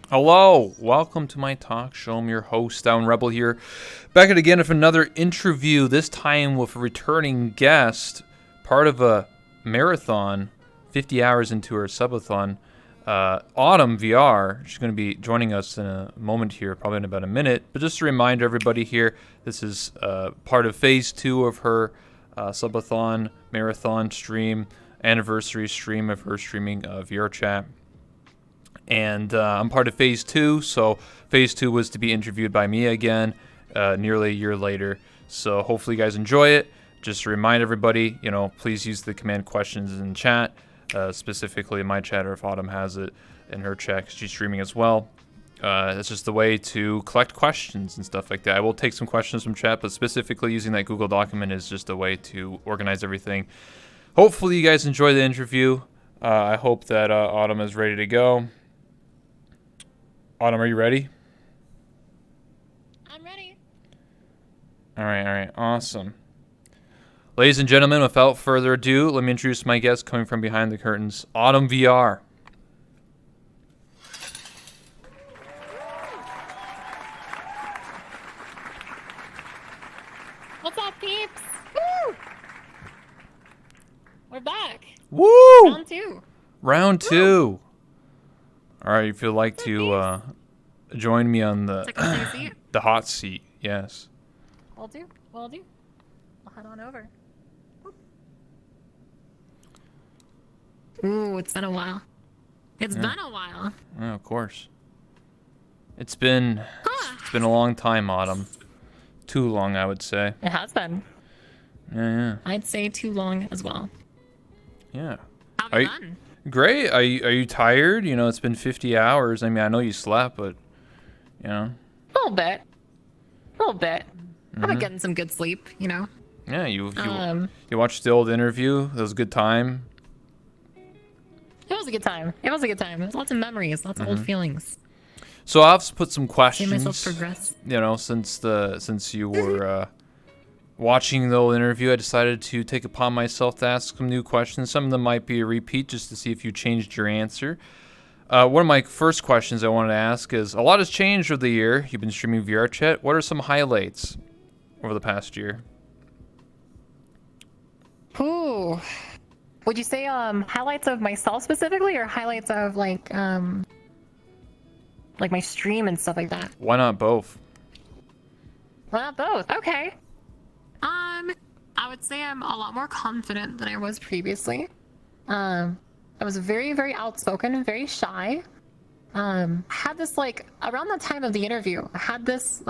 Hello, welcome to my talk show. I'm your host, Down Rebel here, back at again with another interview. This time with a returning guest, part of a marathon, 50 hours into her subathon. Autumn VR. She's going to be joining us in a moment here, probably in about a minute. But just to remind everybody here, this is part of phase 2 of her subathon marathon stream, anniversary stream of her streaming VR chat. And I'm part of phase 2, so phase 2 was to be interviewed by me again nearly a year later. So hopefully you guys enjoy it. Just to remind everybody, please use the command questions in chat, specifically in my chat, or if Autumn has it in her chat, 'cause she's streaming as well. That's just the way to collect questions and stuff like that. I will take some questions from chat, but specifically using that Google document is just a way to organize everything. Hopefully you guys enjoy the interview. I hope that Autumn is ready to go. Autumn, are you ready? I'm ready. All right, awesome. Ladies and gentlemen, without further ado, let me introduce my guest coming from behind the curtains, Autumn VR. What's up, peeps? Woo! We're back. Woo! Round 2. Round 2. All right, if you'd like to join me on the seat? the hot seat, yes. Will do. I'll head on over. Ooh, it's been a while. It's been a while. Yeah, of course. It's been a long time, Autumn. Too long, I would say. It has been. Yeah. I'd say too long as well. Yeah. How have you been? Great. Are you tired? It's been 50 hours. I mean, I know you slept, but A little bit. I've been getting some good sleep, Yeah, you watched the old interview. That was a good time. It was a good time. There's lots of memories, lots of old feelings. So I've put some questions. See myself progress. Since you were watching the old interview, I decided to take upon myself to ask some new questions. Some of them might be a repeat, just to see if you changed your answer. One of my first questions I wanted to ask is, a lot has changed over the year. You've been streaming VR chat. What are some highlights over the past year? Ooh. Would you say highlights of myself specifically, or highlights of like my stream and stuff like that? Why not both? Why not both? Okay. I would say I'm a lot more confident than I was previously. I was very, very outspoken and very shy. Had this around the time of the interview, I had this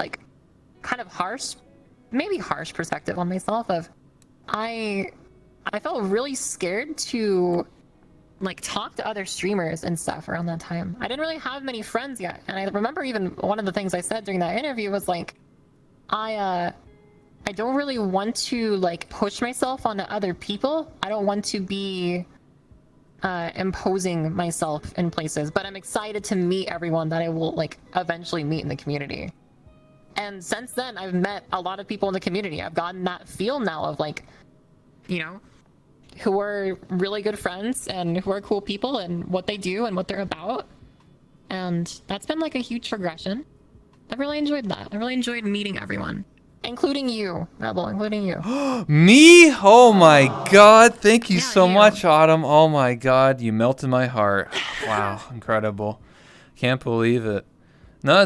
kind of harsh perspective on myself of I felt really scared to talk to other streamers and stuff around that time. I didn't really have many friends yet, and I remember even one of the things I said during that interview was I don't really want to push myself onto other people. I don't want to be imposing myself in places, but I'm excited to meet everyone that I will eventually meet in the community. And since then, I've met a lot of people in the community. I've gotten that feel now of who are really good friends and who are cool people and what they do and what they're about. And that's been a huge progression. I've really enjoyed that. I really enjoyed meeting everyone. Including you, Rebel, including you. Me? Oh my god, thank you so you. much, Autumn. Oh my god, you melted my heart. Wow, incredible. Can't believe it. No,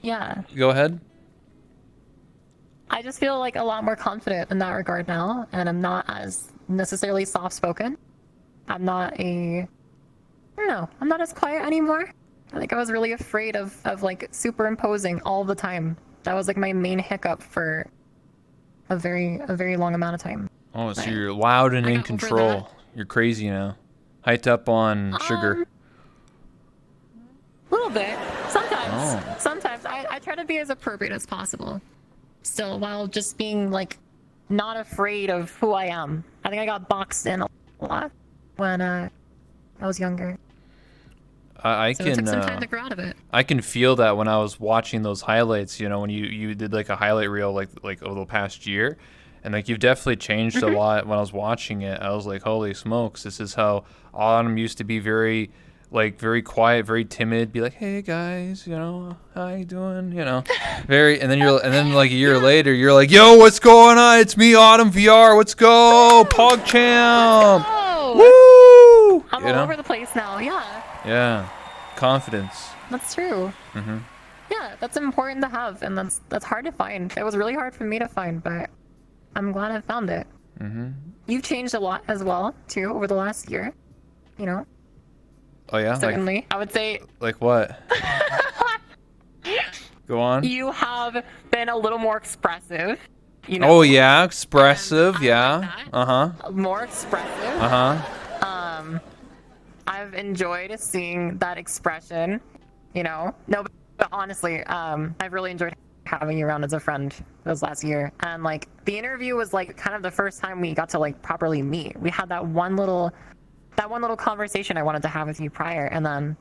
Yeah. Go ahead. I just feel a lot more confident in that regard now, and I'm not as necessarily soft-spoken. I'm not as quiet anymore. I think I was really afraid of superimposing all the time. That was my main hiccup for a very long amount of time. Oh, so you're loud and in control. You're crazy now. Hyped up on sugar. A little bit. Sometimes I try to be as appropriate as possible. Still, while just being not afraid of who I am. I think I got boxed in a lot when I was younger. I So can it took some time to grow out of it. I can feel that when I was watching those highlights, when you did a highlight reel like over the past year, and you've definitely changed a lot. When I was watching it, I was like, holy smokes, this is how Autumn used to be, very like very quiet, very timid, be like, "Hey guys, you know, how you doing?" You know, very, and then like a year later, you're like, "Yo, what's going on? It's me, Autumn VR. Let's go, PogChamp, woo!" I'm You all know? over the place now. Yeah, Yeah, confidence. that's true. Mm-hmm. Yeah, that's important to have, and that's hard to find. It was really hard for me to find, but I'm glad I found it. Mm-hmm. You've changed a lot as well too over the last year. You know, Oh yeah, certainly. I would say like what? Go on. you have been a little more expressive. You know, Oh yeah, expressive. I Yeah. like that. Uh-huh. More expressive. Uh-huh. I've enjoyed seeing that expression. You know, no, but honestly, I've really enjoyed having you around as a friend this last year. And like the interview was like kind of the first time we got to like properly meet. We had that one little conversation I wanted to have with you prior, and then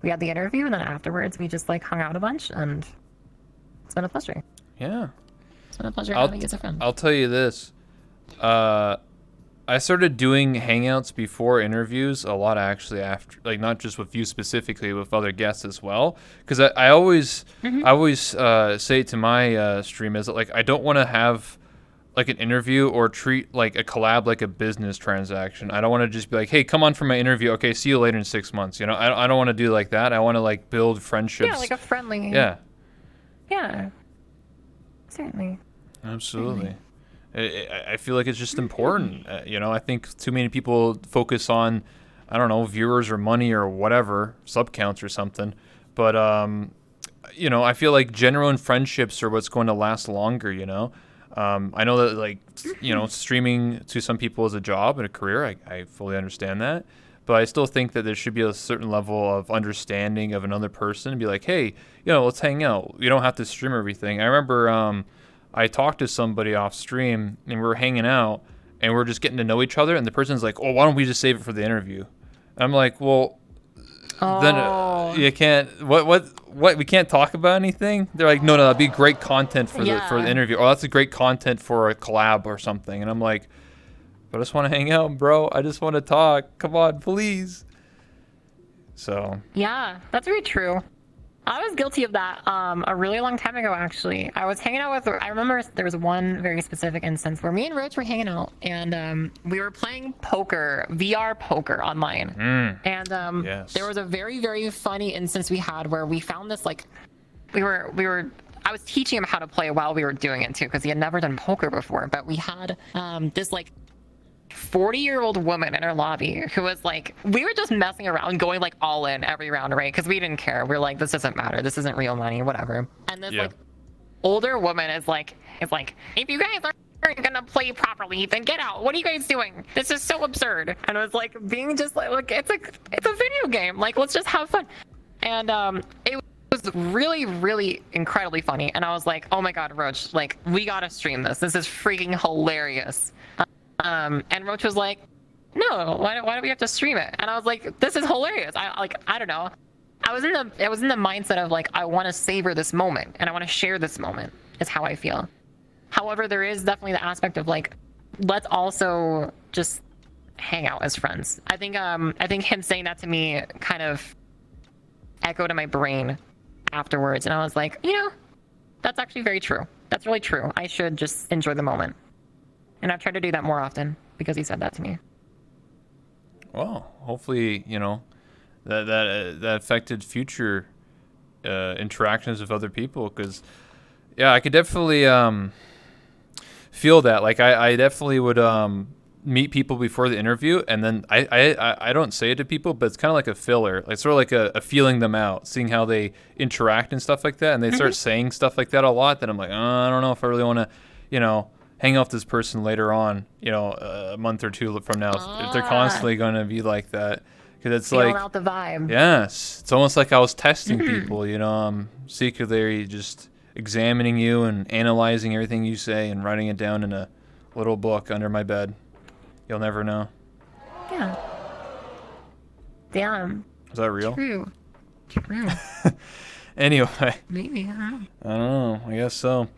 we had the interview, and then afterwards we just like hung out a bunch, and it's been a pleasure. Yeah. It's been a pleasure having you as a friend. I'll tell you this. I started doing hangouts before interviews a lot, actually, after, like, not just with you specifically, with other guests as well. Because I always say to my stream is that, like, I don't want to have like an interview or treat like a collab like a business transaction. I don't want to just be like, hey, come on for my interview. Okay, see you later in 6 months. You know, I don't want to do like that. I want to like build friendships. Yeah, like a friendly. Yeah. Yeah. Certainly. Absolutely. I feel like it's just important. You know, I think too many people focus on, I don't know, viewers or money or whatever, sub counts or something. But, you know, I feel like genuine friendships are what's going to last longer, you know? I know that, like, you know, streaming to some people is a job and a career. I fully understand that. But I still think that there should be a certain level of understanding of another person and be like, hey, you know, let's hang out. You don't have to stream everything. I remember I talked to somebody off stream and we were hanging out and we are just getting to know each other. And the person's like, oh, why don't we just save it for the interview? And I'm like, well, then you can't. What? We can't talk about anything. They're like, no, that'd be great content for the interview. Oh, that's a great content for a collab or something. And I'm like, I just want to hang out, bro. I just want to talk. Come on, please. So. Yeah, that's very true. I was guilty of that a really long time ago, actually. I was hanging out with, I remember there was one very specific instance where me and Roach were hanging out, and we were playing poker, VR poker online. And yes. There was a very, very funny instance we had where we found this, like, I was teaching him how to play while we were doing it, too, because he had never done poker before, but we had this, like, 40-year-old woman in our lobby who was like, we were just messing around, going like all in every round, right? Because we didn't care. We're like, this doesn't matter. This isn't real money, whatever. And this like older woman is like, if you guys aren't gonna play properly, then get out. What are you guys doing? This is so absurd. And it was like being just like it's a video game. Like, let's just have fun. And it was really, really incredibly funny. And I was like, oh my god, Roach, like we gotta stream this. This is freaking hilarious. And Roach was like, no, why do we have to stream it? And I was like, this is hilarious. I don't know. I was in the mindset of like, I want to savor this moment and I want to share this moment is how I feel. However, there is definitely the aspect of like, let's also just hang out as friends. I think him saying that to me kind of echoed in my brain afterwards. And I was like, you know, that's actually very true. That's really true. I should just enjoy the moment. And I've tried to do that more often because he said that to me. Well, hopefully, you know, that affected future interactions with other people. Because, yeah, I could definitely feel that. Like, I definitely would meet people before the interview, and then I don't say it to people, but it's kind of like a filler. Like, sort of like a feeling them out, seeing how they interact and stuff like that. And they start saying stuff like that a lot. Then I'm like, I don't know if I really want to, you know, hang off this person later on, you know, a month or two from now. If they're constantly going to be like that. Because it's feeling like, out the vibe. Yes. It's almost like I was testing people, you know, secretly just examining you and analyzing everything you say and writing it down in a little book under my bed. You'll never know. Yeah. Damn. Is that real? True. Anyway. Maybe, I don't know. I don't know. I guess so.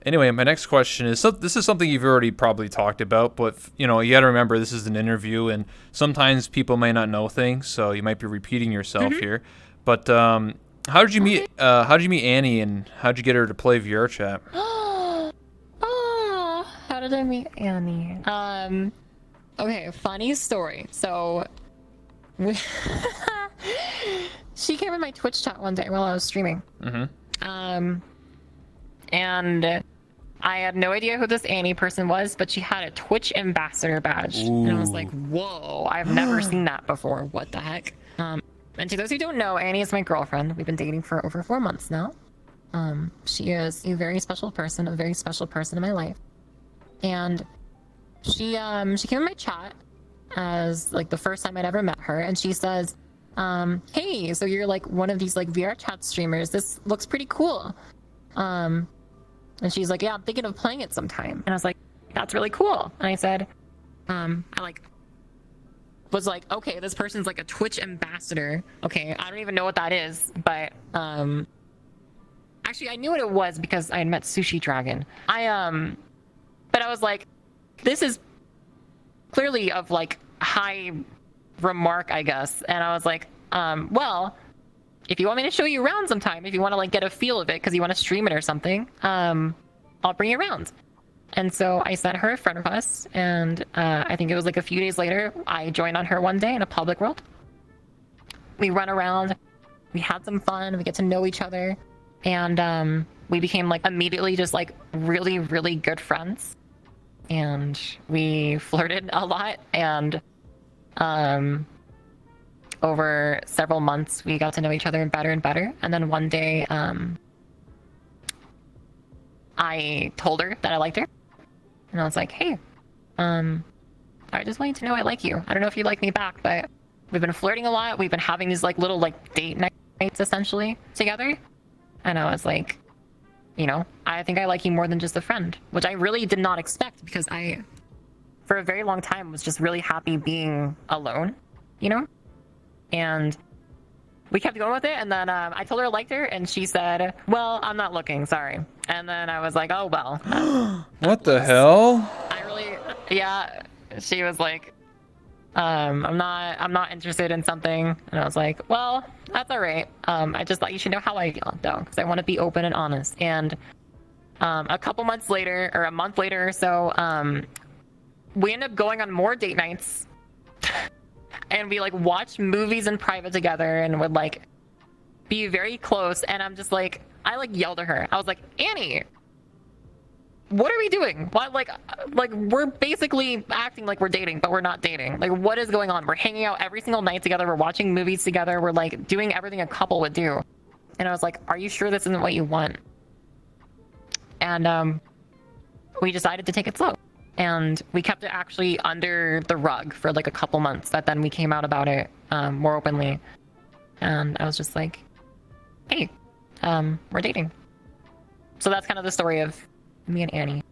Anyway, my next question is, so this is something you've already probably talked about, but you know, you got to remember this is an interview, and sometimes people may not know things, so you might be repeating yourself here. But how did you meet? How did you meet Annie, and how did you get her to play VR chat? Oh, how did I meet Annie? Okay, funny story. So, she came in my Twitch chat one day while I was streaming. And I had no idea who this Annie person was, but she had a Twitch ambassador badge. Ooh. And I was like, whoa, I've never seen that before. What the heck? And to those who don't know, Annie is my girlfriend. We've been dating for over 4 months now. She is a very special person in my life. And she came in my chat as like the first time I'd ever met her, and she says, hey, so you're like one of these like VR chat streamers. This looks pretty cool. And she's like, yeah, I'm thinking of playing it sometime. And I was like, that's really cool. And I said, I was like, okay, this person's like a Twitch ambassador. Okay, I don't even know what that is, but actually I knew what it was because I had met Sushi Dragon. But I was like, this is clearly of like high remark, I guess. And I was like, well, if you want me to show you around sometime, if you want to like get a feel of it because you want to stream it or something, I'll bring you around. And so I sent her a friend request, and I think it was like a few days later, I joined on her one day in a public world. We run around, we had some fun, we get to know each other, and we became like immediately just like really, really good friends. And we flirted a lot, and over several months, we got to know each other better and better. And then one day, I told her that I liked her. And I was like, hey, I just want you to know I like you. I don't know if you like me back, but we've been flirting a lot. We've been having these like little like date nights essentially together. And I was like, you know, I think I like you more than just a friend, which I really did not expect because I, for a very long time, was just really happy being alone, you know? And we kept going with it, and then I told her I liked her, and she said, well, I'm not looking, sorry. And then I was like, oh, well. What the hell? Yeah, she was like, I'm not interested in something. And I was like, well, that's all right. I just thought you should know how I feel, though, because I want to be open and honest. And a couple months later, or a month later or so, we ended up going on more date nights. And we like watched movies in private together and would like be very close. And I'm just like, I like yelled at her. I was like, Annie, what are we doing? What like we're basically acting like we're dating, but we're not dating. Like, what is going on? We're hanging out every single night together. We're watching movies together. We're like doing everything a couple would do. And I was like, are you sure this isn't what you want? And we decided to take it slow. And we kept it actually under the rug for like a couple months, but then we came out about it more openly. And I was just like, hey, we're dating. So that's kind of the story of me and Annie.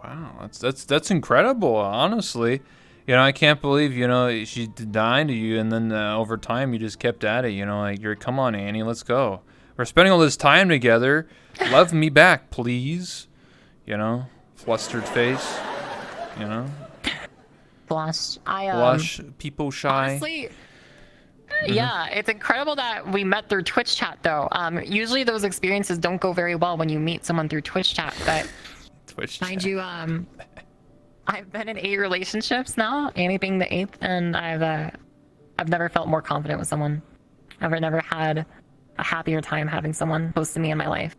Wow, that's incredible, honestly. You know, I can't believe, you know, she denied you, and then over time you just kept at it, you know, like, come on, Annie, let's go. We're spending all this time together. Love me back, please. You know, flustered face, you know. Blush. Blush, people shy. Honestly, yeah, it's incredible that we met through Twitch chat, though. Usually those experiences don't go very well when you meet someone through Twitch chat, but Twitch mind chat. you, I've been in 8 relationships now, Annie being the 8th, and I've never felt more confident with someone. I've never had a happier time having someone close to me in my life.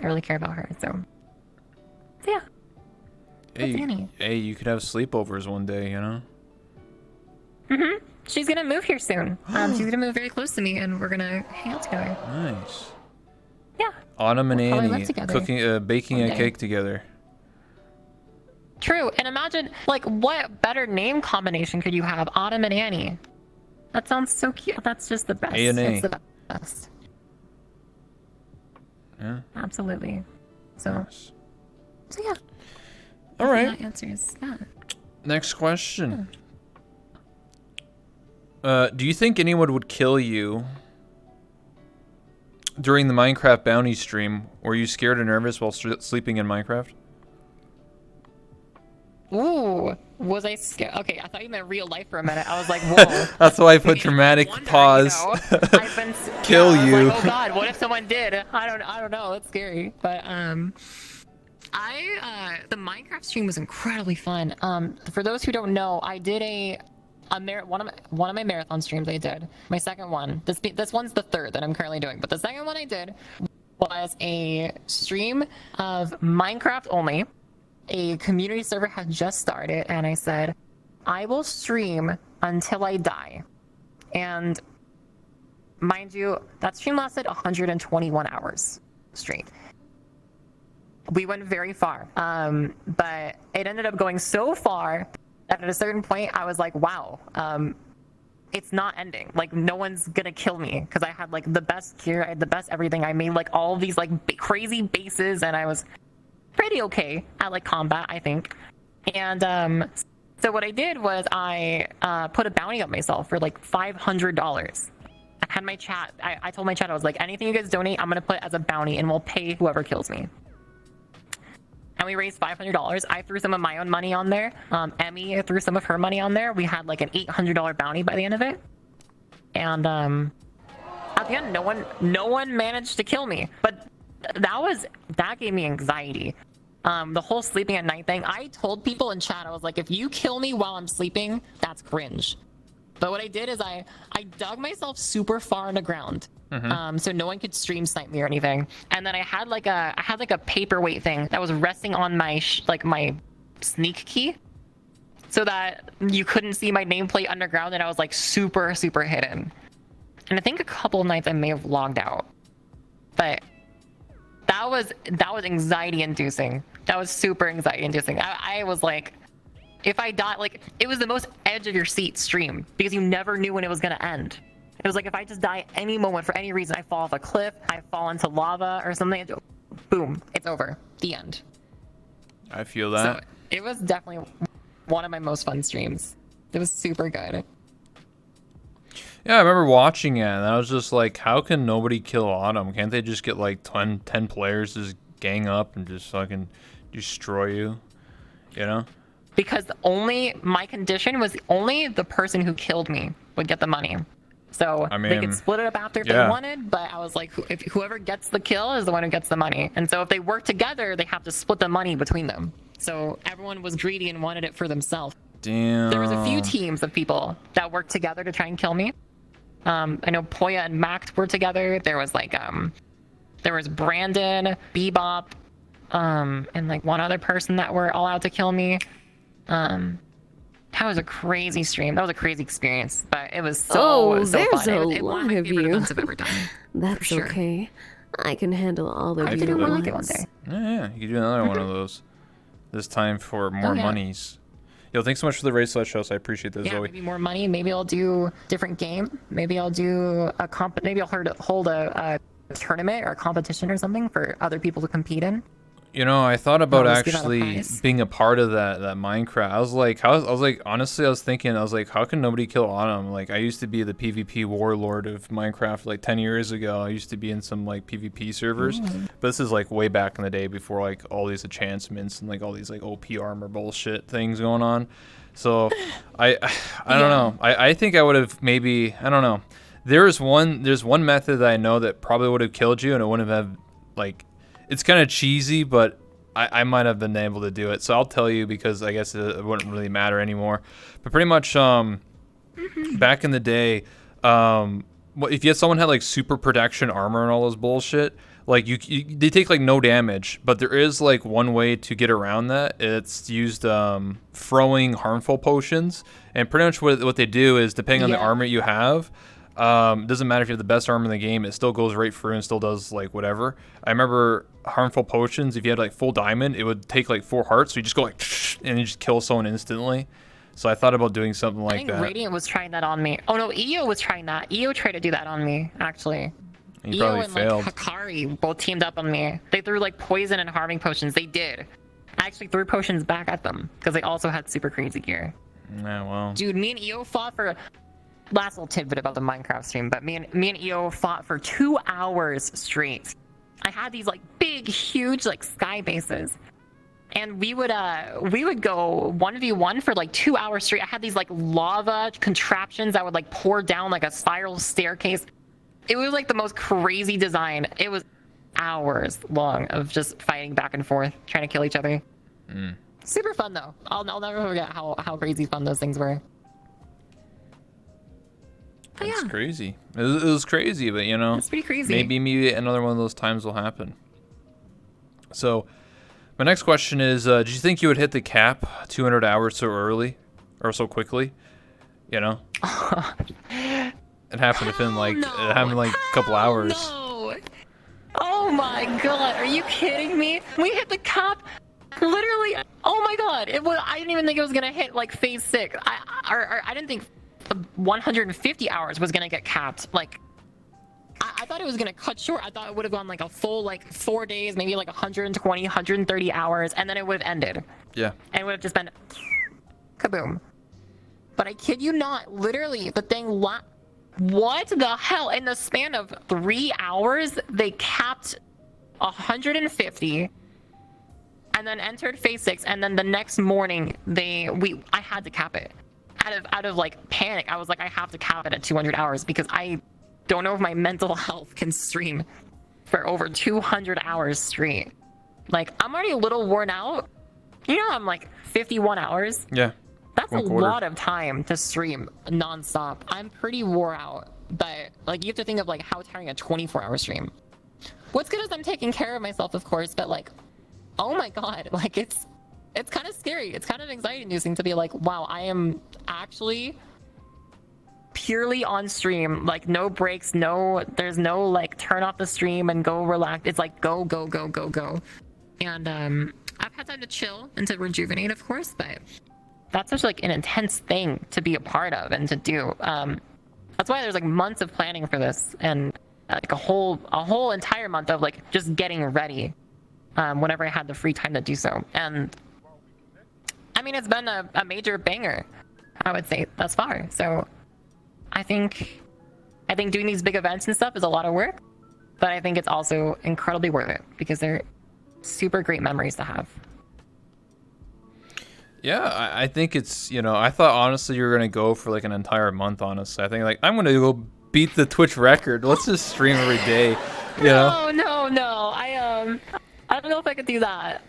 I really care about her, so yeah. Hey, you could have sleepovers one day, you know? Mm-hmm. She's gonna move here soon. She's gonna move very close to me, and we're gonna hang out together. Nice. Yeah. Autumn and We'll Annie cooking, baking a cake together. True, and imagine, like, what better name combination could you have? Autumn and Annie. That sounds so cute. That's just the best. A&A. It's the best. Yeah. Absolutely. So, Nice. so yeah. All right. That answers that. Next question. Do you think anyone would kill you during the Minecraft bounty stream, were you scared or nervous while sleeping in Minecraft? Ooh, was I scared? Okay, I thought you meant real life for a minute. I was like, whoa. That's why I put dramatic pause. I've been Kill I was you. like, oh God, what if someone did? I don't know. It's scary. But the Minecraft stream was incredibly fun. For those who don't know, I did one of my marathon streams. I did my second one. This one's the third that I'm currently doing, but the second one I did was a stream of Minecraft only. A community server had just started, and I said, I will stream until I die. And mind you, that stream lasted 121 hours straight. We went very far, but it ended up going so far that at a certain point I was like, wow, it's not ending. Like, no one's gonna kill me, because I had like the best gear, I had the best everything. I made like all of these like crazy bases, and I was pretty okay at like combat, I think. And so what I did was I put a bounty on myself for like $500. I had my chat, I told my chat, I was like, anything you guys donate, I'm gonna put as a bounty, and we'll pay whoever kills me. And we raised $500. I threw some of my own money on there. Emmy threw some of her money on there. We had like an $800 bounty by the end of it. And at the end, no one managed to kill me. But that gave me anxiety. The whole sleeping at night thing. I told people in chat, I was like, if you kill me while I'm sleeping, that's cringe. But what I did is I dug myself super far underground. So no one could stream snipe me or anything. And then I had like a paperweight thing that was resting on my my sneak key, so that you couldn't see my nameplate underground, and I was like super hidden. And I think a couple of nights I may have logged out, but that was anxiety inducing. That was super anxiety inducing. I was like, if I die, like, it was the most edge of your seat stream, because you never knew when it was gonna end. It was like, if I just die any moment for any reason, I fall off a cliff, I fall into lava or something, boom, it's over. The end. I feel that. So it was definitely one of my most fun streams. It was super good. Yeah, I remember watching it, and I was just like, how can nobody kill Autumn? Can't they just get like 10 players to just gang up and just fucking destroy you? You know? Because my condition was only the person who killed me would get the money. So I mean, they could split it up after if they wanted, but I was like, if whoever gets the kill is the one who gets the money. And so if they work together, they have to split the money between them. So everyone was greedy and wanted it for themselves. Damn. There was a few teams of people that worked together to try and kill me. I know Poya and Max were together. There was like there was Brandon, Bebop, and like one other person that were all out to kill me. That was a crazy stream. That was a crazy experience, but it was so there's fun. a It was one lot of my of favorite you. events I've ever done. That's sure. okay. I can handle all of I you could do at one like it one once. day. Yeah, you could do another one of those. This time for more yeah. monies. Yo, thanks so much for the race show. I appreciate this, Yeah, Zoe. maybe more money. Maybe I'll do different game. Maybe I'll do a maybe I'll hold a tournament or a competition or something for other people to compete in. You know, I thought about I'll just give out a actually prize. being a part of that Minecraft. I was like, honestly, I was thinking, how can nobody kill Autumn? Like, I used to be the PvP warlord of Minecraft like 10 years ago. I used to be in some like PvP servers, but this is like way back in the day before like all these enchantments and like all these like OP armor bullshit things going on. So I don't know. I think I would have maybe, I don't know. There's one method that I know that probably would have killed you, and it wouldn't have like. It's kind of cheesy, but I might have been able to do it. So I'll tell you, because I guess it wouldn't really matter anymore. But pretty much back in the day, if someone had like super protection armor and all those bullshit, like they take like no damage. But there is like one way to get around that. It's used throwing harmful potions. And pretty much what they do is, depending on the armor you have, doesn't matter if you have the best armor in the game, it still goes right through and still does like whatever. I remember harmful potions, if you had like full diamond, it would take like 4 hearts, so you just go like and you just kill someone instantly. So I thought about doing something like that. I think Radiant was trying that on me. Oh no, EO was trying that. EO tried to do that on me, actually. And you EO probably and failed. like Hakari both teamed up on me. They threw like poison and harming potions. They did. I actually threw potions back at them because they also had super crazy gear. Yeah, well. Dude, me and EO fought for last little tidbit about the Minecraft stream, but me and EO fought for 2 hours straight. I had these like big, huge like sky bases, and we would go 1v1 for like 2 hours straight. I had these like lava contraptions that would like pour down like a spiral staircase. It was like the most crazy design. It was hours long of just fighting back and forth, trying to kill each other. Super fun though. I'll never forget how crazy fun those things were. But That's yeah, crazy. It was crazy, but you know, it's pretty crazy. maybe another one of those times will happen. So, my next question is: did you think you would hit the cap 200 hours so early or so quickly? You know, it happened within like no. it happened in, like a couple hours. No. Oh my god, are you kidding me? We hit the cap literally. Oh my god, I didn't even think it was gonna hit like phase 6. I didn't think 150 hours was gonna get capped. Like, I thought it was gonna cut short. I thought it would have gone like a full like 4 days, maybe like 120, 130 hours, and then it would have ended. Yeah. And it would have just been kaboom. But I kid you not, literally the thing. What the hell? In the span of 3 hours, they capped 150. And then entered phase 6, and then the next morning I had to cap it. Out of like panic, I was like, I have to cap it at 200 hours because I don't know if my mental health can stream for over 200 hours straight. Like, I'm already a little worn out. You know, I'm like 51 hours. Yeah. That's a 1/4. lot of time to stream nonstop. I'm pretty wore out, but like, you have to think of like how tiring a 24-hour stream. What's good is I'm taking care of myself, of course, but like, oh my god, like it's kind of scary. It's kind of anxiety-inducing to be like, wow, I am actually purely on stream, like no breaks, there's no like turn off the stream and go relax. It's like go. And I've had time to chill and to rejuvenate, of course, but that's such like an intense thing to be a part of and to do. That's why there's like months of planning for this, and like a whole entire month of like just getting ready. Whenever I had the free time to do so. And I mean, it's been a major banger, I would say, thus far. So I think doing these big events and stuff is a lot of work, but I think it's also incredibly worth it because they're super great memories to have. Yeah, I think it's, you know, I thought honestly you were going to go for like an entire month, honestly. I think like, I'm going to go beat the Twitch record. Let's just stream every day, you know? No. I don't know if I could do that.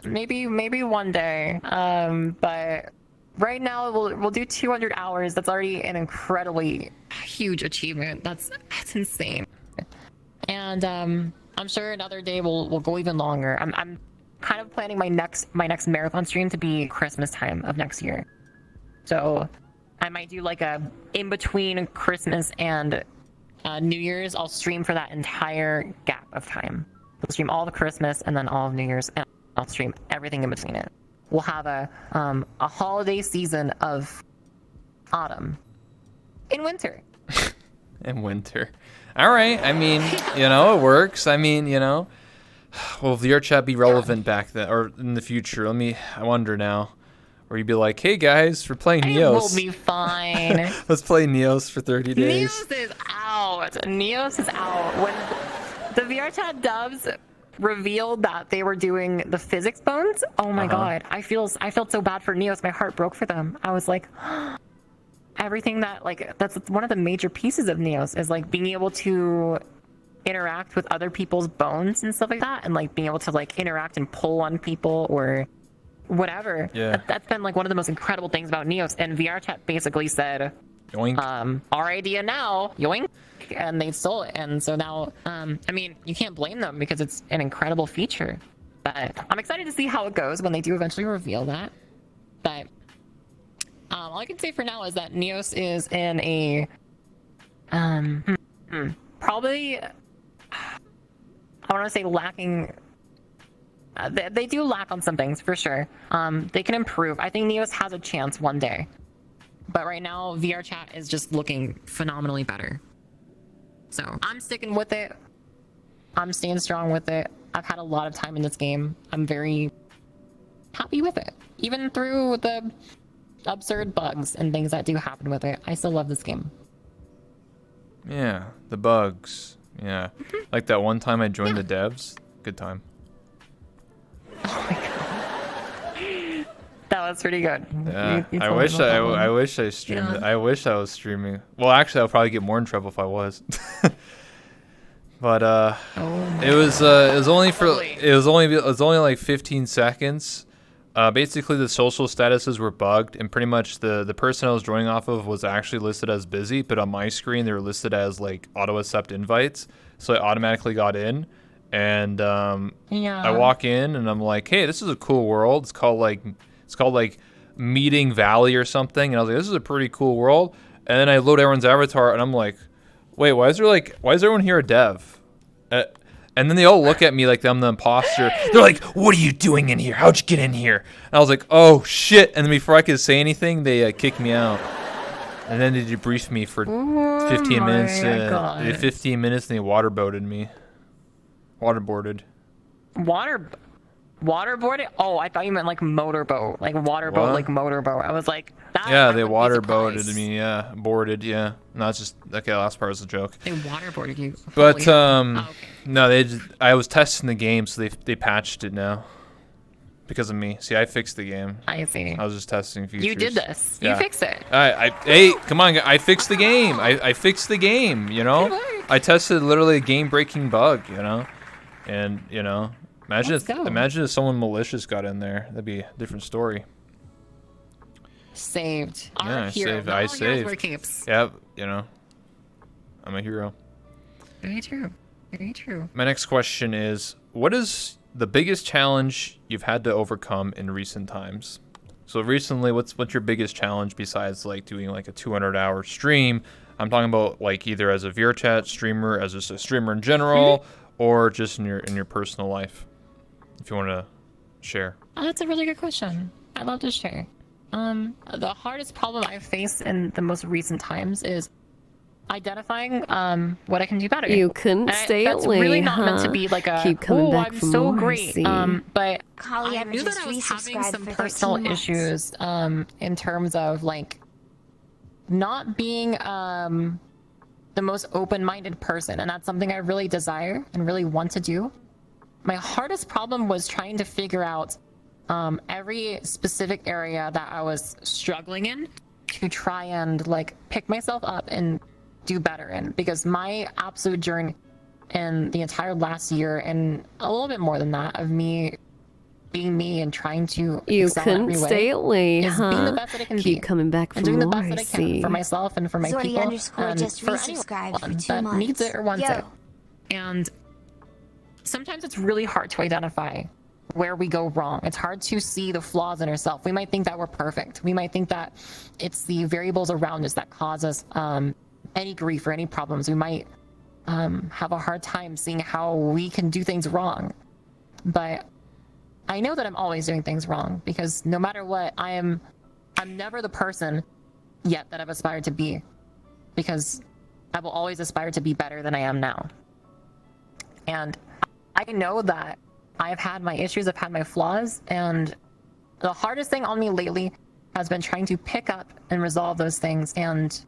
Maybe one day. But right now we'll do 200 hours. That's already an incredibly huge achievement. That's insane. And I'm sure another day we'll go even longer. I'm kind of planning my next marathon stream to be Christmas time of next year. So I might do like a in between Christmas and New Year's. I'll stream for that entire gap of time. We'll stream all the Christmas and then all of New Year's, and I'll stream everything in between it. We'll have a holiday season of autumn in winter. In winter. All right. I mean, you know, it works. I mean, you know, will VR chat be relevant back then or in the future? I wonder now. Or you'd be like, hey guys, we're playing It Neos. will be fine. Let's play Neos for 30 days. Neos is out. Neos is out. When the VR chat dubs revealed that they were doing the physics bones, oh my god, I felt so bad for Neos. My heart broke for them. I was like, everything that like that's one of the major pieces of Neos is like being able to interact with other people's bones and stuff like that, and like being able to like interact and pull on people or whatever. Yeah. That's been like one of the most incredible things about Neos. And VR chat basically said, Yoink. our idea now, yoink, and they stole it. And so now, I mean, you can't blame them because it's an incredible feature. But I'm excited to see how it goes when they do eventually reveal that. But all I can say for now is that Neos is in a probably, I want to say lacking. They do lack on some things for sure. They can improve. I think Neos has a chance one day, but right now VR chat is just looking phenomenally better. So I'm sticking with it. I'm staying strong with it. I've had a lot of time in this game. I'm very happy with it, even through the absurd bugs and things that do happen with it, I still love this game. Yeah, the bugs. Yeah. Like that one time I joined the devs. Good time. Oh my god. That was pretty good. Yeah. You I told me wish about that one. I wish I streamed Yeah. it. I wish I was streaming. Well, actually I'll probably get more in trouble if I was. But Oh it was only for Totally. it was only like 15 seconds. Basically the social statuses were bugged, and pretty much the person I was joining off of was actually listed as busy, but on my screen they were listed as like auto accept invites, so I automatically got in. And yeah. I walk in and I'm like, hey, this is a cool world. It's called like Meeting Valley or something. And I was like, this is a pretty cool world. And then I load everyone's avatar and I'm like, wait, why is everyone here a dev? And then they all look at me like I'm the imposter. They're like, what are you doing in here? How'd you get in here? And I was like, oh shit. And then before I could say anything, they kicked me out. And then they debriefed me for 15 minutes. my God. They did 15 minutes and they waterboarded me. Waterboarded. Waterboarded? Oh, I thought you meant like motorboat, like waterboat, What? like motorboat. I was like, that. Yeah, I they wouldn't be waterboarded surprised. me. Yeah, boarded. Yeah, no, it's just okay. Last part was a joke. They waterboarded you. But Holy- oh, okay. no, I was testing the game, so they patched it now because of me. See, I fixed the game. I see. I was just testing features. You did this. Yeah. You fixed it. Hey, come on, I fixed the game. I fixed the game. You know, Good work. I tested literally a game-breaking bug. You know, and you know, Let's go. imagine if someone malicious got in there. That'd be a different story. Saved. Yeah, Our I hero. saved. Not I all heroes saved. wear capes. Yeah, you know, I'm a hero. Very true. Very true. My next question is, what is the biggest challenge you've had to overcome in recent times? So recently, what's your biggest challenge besides like doing like a 200-hour stream? I'm talking about like either as a VRChat streamer, as just a streamer in general, or just in your personal life, if you want to share. Oh, that's a really good question. I'd love to share. The hardest problem I've faced in the most recent times is identifying what I can do better. You couldn't And stay that's away, really not huh? meant to be like a Keep coming back I'm for so more, great. see? But Kali I ever knew that just I was having resubscribed some for personal 13 months. issues in terms of like not being the most open-minded person, and that's something I really desire and really want to do. My hardest problem was trying to figure out every specific area that I was struggling in to try and like pick myself up and do better in, because my absolute journey in the entire last year and a little bit more than that of me being me and trying to You excel in couldn't every way stay away, is being the huh? best that I can Keep be coming back for and doing the more, best that I can see? for myself and for my Zordy people underscore and just for resubscribed for anyone 2 that months. needs it or wants Yo. it. And sometimes it's really hard to identify where we go wrong. It's hard to see the flaws in ourselves. We might think that we're perfect. We might think that it's the variables around us that cause us any grief or any problems. We might have a hard time seeing how we can do things wrong. But I know that I'm always doing things wrong, because no matter what, I'm never the person yet that I've aspired to be, because I will always aspire to be better than I am now. And I know that I've had my issues, I've had my flaws, and the hardest thing on me lately has been trying to pick up and resolve those things and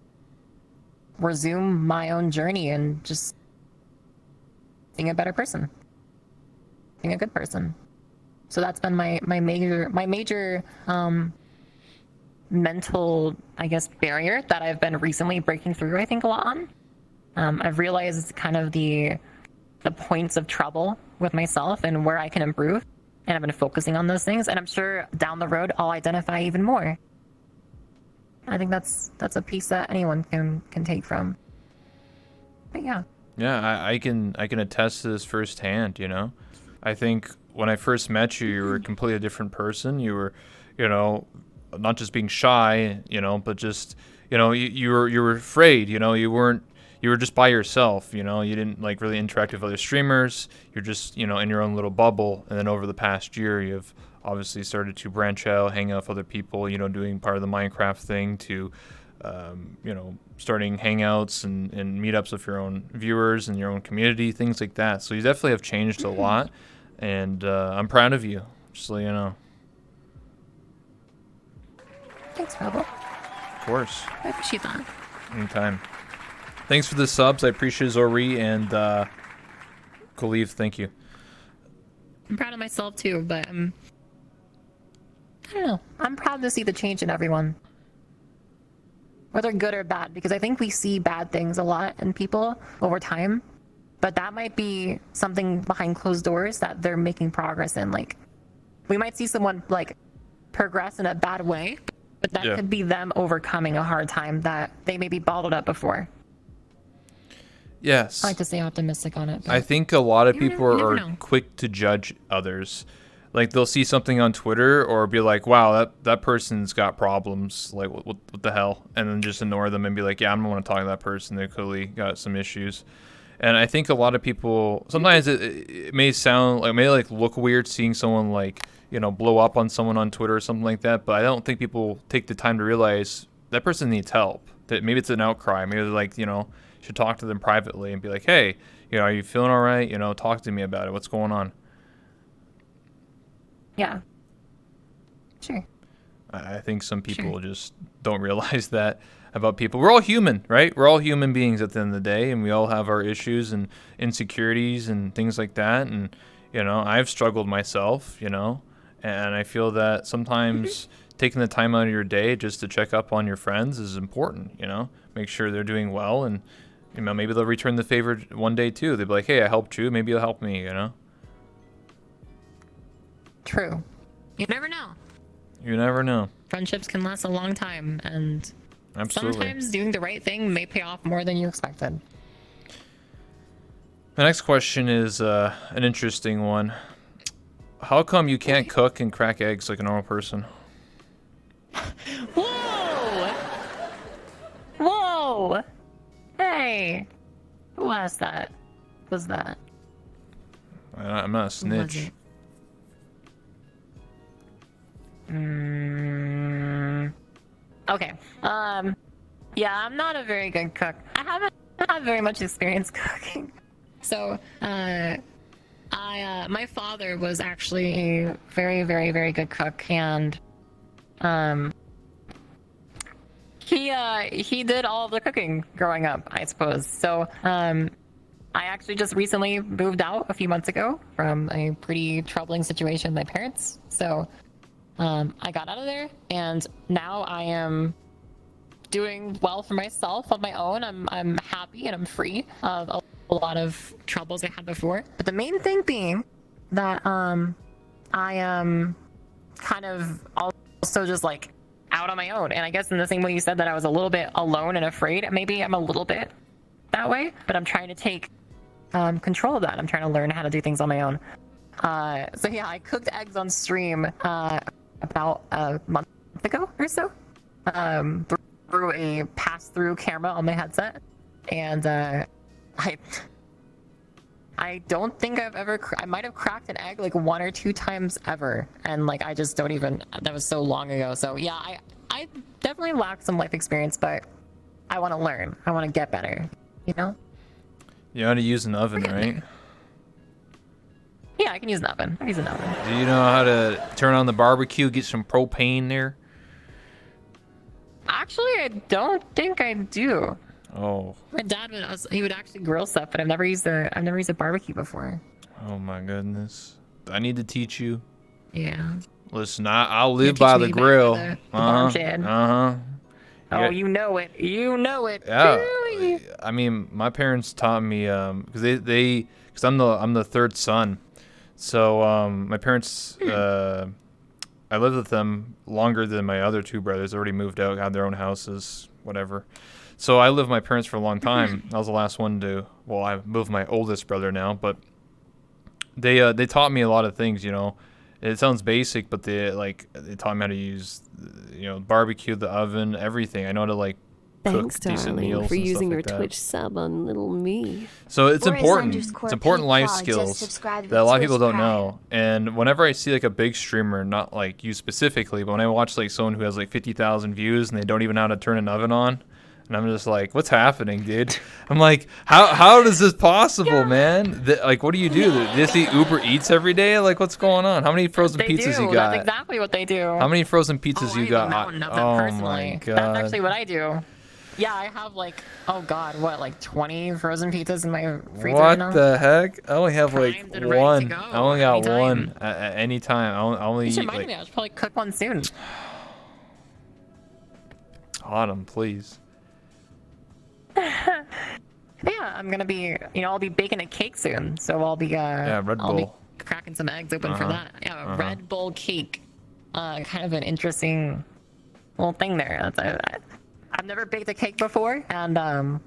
resume my own journey and just being a better person, being a good person. So that's been my major mental, I guess, barrier that I've been recently breaking through, I think, a lot on. I've realized it's kind of the points of trouble with myself and where I can improve, and I've been focusing on those things, and I'm sure down the road I'll identify even more. I think that's a piece that anyone can take from. But yeah. Yeah, I can attest to this firsthand, you know. I think when I first met you, you were a completely different person. You were, you know, not just being shy, you know, but just, you know, you were afraid, you know, you were just by yourself, you know, you didn't like really interact with other streamers. You're just, you know, in your own little bubble. And then over the past year, you've obviously started to branch out, hang out with other people, you know, doing part of the Minecraft thing to, you know, starting hangouts and meetups with your own viewers and your own community, things like that. So you definitely have changed a lot, and I'm proud of you, just so you know. Thanks, Rebel. Of course. I appreciate that. Anytime. Thanks for the subs. I appreciate Zori and Khalif. Thank you. I'm proud of myself too, but I don't know. I'm proud to see the change in everyone. Whether good or bad, because I think we see bad things a lot in people over time, but that might be something behind closed doors that they're making progress in. Like, we might see someone like progress in a bad way, but that could be them overcoming a hard time that they maybe bottled up before. Yes. I like to stay optimistic on it. I think a lot of people never are know. quick to judge others. Like, they'll see something on Twitter or be like, wow, that person's got problems. Like, what the hell? And then just ignore them and be like, yeah, I don't want to talk to that person. They clearly got some issues. And I think a lot of people, sometimes it may sound like, it may like look weird seeing someone like, you know, blow up on someone on Twitter or something like that. But I don't think people take the time to realize that person needs help. That maybe it's an outcry. Maybe they're like, you know, should talk to them privately and be like, hey, you know, are you feeling all right? You know, talk to me about it. What's going on? Yeah. Sure. I think some people just don't realize that about people. We're all human, right? We're all human beings at the end of the day, and we all have our issues and insecurities and things like that. And, you know, I've struggled myself, you know, and I feel that sometimes taking the time out of your day just to check up on your friends is important, you know, make sure they're doing well. And, you know, maybe they'll return the favor one day too. They'll be like, hey, I helped you. Maybe you'll help me, you know? True. You never know. You never know. Friendships can last a long time, and Absolutely. sometimes doing the right thing may pay off more than you expected. The next question is an interesting one. How come you can't cook and crack eggs like a normal person? Whoa! Whoa! Hey! Who asked that? Who's that? I'm not a Who was snitch. it? Okay. Yeah, I'm not a very good cook. I haven't had very much experience cooking. So, my father was actually a very, very, very good cook, and he did all of the cooking growing up, I suppose. So, I actually just recently moved out a few months ago from a pretty troubling situation with my parents. So, I got out of there, and now I am doing well for myself on my own. I'm happy and I'm free of a lot of troubles I had before. But the main thing being that I am kind of also just like out on my own. And I guess in the same way you said that I was a little bit alone and afraid, maybe I'm a little bit that way, but I'm trying to take control of that. I'm trying to learn how to do things on my own. So yeah, I cooked eggs on stream about a month ago or so, through a pass-through camera on my headset, and I don't think I've ever I might have cracked an egg like 1 or 2 times ever, and like I just don't even, that was so long ago. So yeah, I definitely lack some life experience, but I want to learn. I want to get better, you know? You know how to use an oven, right? Yeah, I can use an oven. I use an oven. Do you know how to turn on the barbecue, get some propane there? Actually, I don't think I do. Oh. My dad would actually grill stuff, but I've never used a barbecue before. Oh my goodness. I need to teach you. Yeah. Listen, I'll live teach by me the back grill. to the barn shed. Uh-huh. Oh, you know it. You know it. Yeah. Really? I mean, my parents taught me because because I'm the third son. So my parents I lived with them longer than my other 2 brothers. They already moved out, had their own houses, whatever. So I lived with my parents for a long time. I was the last one to, well, I moved my oldest brother now, but they taught me a lot of things, you know. It sounds basic, but they taught me how to use, you know, barbecue, the oven, everything. I know how to like Thanks, cook decent darling, meals for and stuff using your like that. Twitch sub on little me. So it's important. It's _P important life Claw just skills subscribed that a with lot of people Twitch don't Prime. know. And whenever I see like a big streamer, not like you specifically, but when I watch like someone who has like 50,000 views and they don't even know how to turn an oven on, And I'm just like, what's happening, dude? I'm like, how is this possible, man? Like, what do you do? They just eat Uber Eats every day? Like, what's going on? How many frozen pizzas you got? That's exactly what they do. How many frozen pizzas I you eat got? a mountain of them Oh personally. my god. That's actually what I do. Yeah, I have like, oh god, what, like 20 frozen pizzas in my freezer right now? What the heck? I only have like Primed and ready to one. go I only got anytime. one at any time. I only You should eat remind like me, I should probably cook one soon. autumn, please. Yeah, I'm gonna be, I'll be baking a cake soon, so I'll be, Red I'll be Bull. cracking some eggs open for that. Yeah, a Red Bull cake. Kind of an interesting little thing there. I've never baked a cake before, and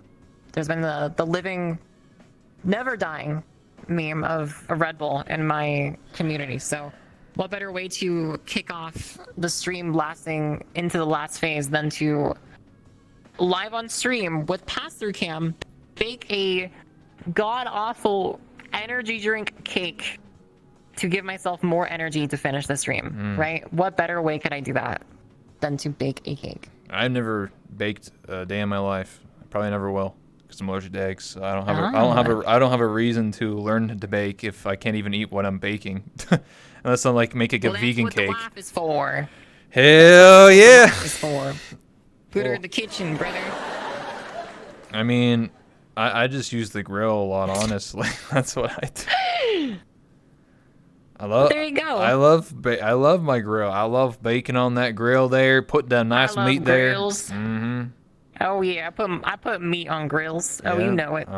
there's been the living, never dying meme of a Red Bull in my community. So, what better way to kick off the stream lasting into the last phase than to live on stream with pass-through cam bake a god-awful energy drink cake to give myself more energy to finish the stream, right? What better way could I do that than to bake a cake? I've never baked a day in my life. I probably never will because I'm allergic to eggs. So I don't have a reason to learn to bake if I can't even eat what I'm baking, unless I'm like making a vegan that's what cake. the laugh is for. Hell yeah! Is for. Put her in the kitchen, brother. I mean, I just use the grill a lot, honestly. That's what I do. There you go. I love my grill. I love baking on that grill there, put that nice I love meat grills. there. Mm-hmm. Oh yeah, I put meat on grills. Oh, Yeah. you know it.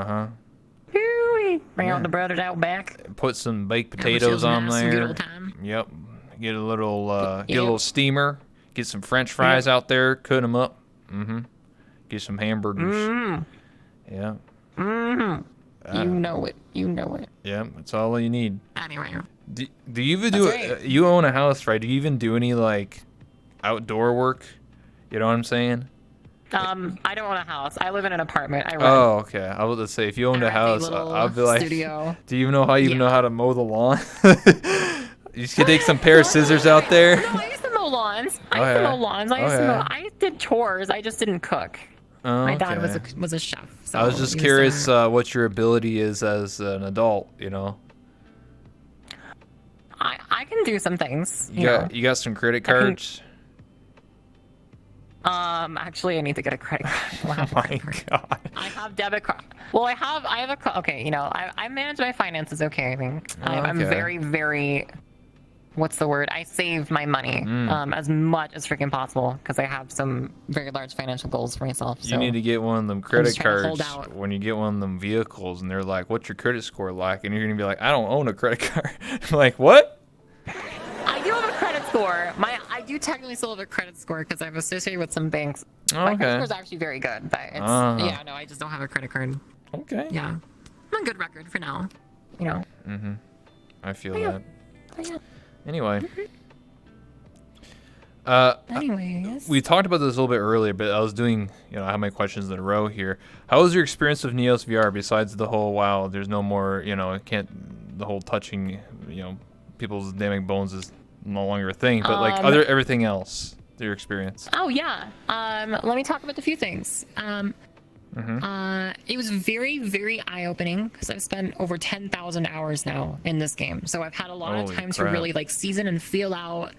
Bring out the brothers out back. Put some baked Have yourselves potatoes a on nice and good there. old time. Yep. Get a little Yep. steamer. Get some French fries out there. Cut them up. Mm-hmm. Get some hamburgers. Mm-hmm. Yeah. Mm-hmm. You know it. You know it. Yeah. That's all you need. Anyway. Do you even do That's right. you own a house, right? Do you even do any like outdoor work? You know what I'm saying? I don't own a house. I live in an apartment. I rent. Oh, okay. I was gonna say if you owned I a rent a house, little I'd be like, studio. do you know how you Yeah. know how to mow the lawn? You should take some pair of scissors out there. No, I used to mow lawns. I Oh, used to yeah. mow lawns. I did chores. I just didn't cook. Oh, My dad okay. was a chef. So I was just he curious what your ability is as an adult. You know, I can do some things. you got some credit cards. Actually, I need to get a credit card. Oh my god. I have debit card. Well, I have a okay. I manage my finances. Okay, I think I'm Okay. very, very. What's the word? I save my money as much as freaking possible because I have some very large financial goals for myself. So You need to get one of them credit just trying to hold cards out. when you get one of them vehicles, and they're like, "What's your credit score like?" And you're gonna be like, "I don't own a credit card." I'm like, what? I do have a credit score. I do technically still have a credit score because I've associated with some banks. My credit Okay. score is actually very good, but it's Uh-huh. no, I just don't have a credit card. Okay. Yeah, I'm on good record for now. I feel Yeah. that. But yeah. Anyway. Anyways, We talked about this a little bit earlier, but I was doing, I have my questions in a row here. How was your experience with Neos VR besides the whole, wow, there's no more, the whole touching, people's damning bones is no longer a thing, but like everything else, your experience? oh yeah. Let me talk about a few things. It was very, very eye-opening because I've spent over 10,000 hours now in this game. So I've had a lot Holy of time crap. to really like season and feel out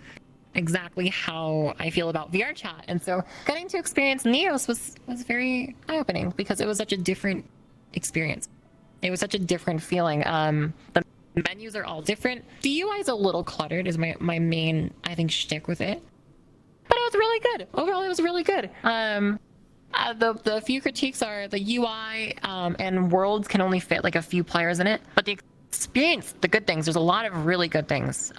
exactly how I feel about VR chat. And so getting to experience Neos was very eye-opening because it was such a different experience. It was such a different feeling. The menus are all different. The UI is a little cluttered is my main, I think, shtick with it. But it was really good. Overall, it was really good. The few critiques are the UI and worlds can only fit like a few players in it, but the experience, the good things, there's a lot of really good things.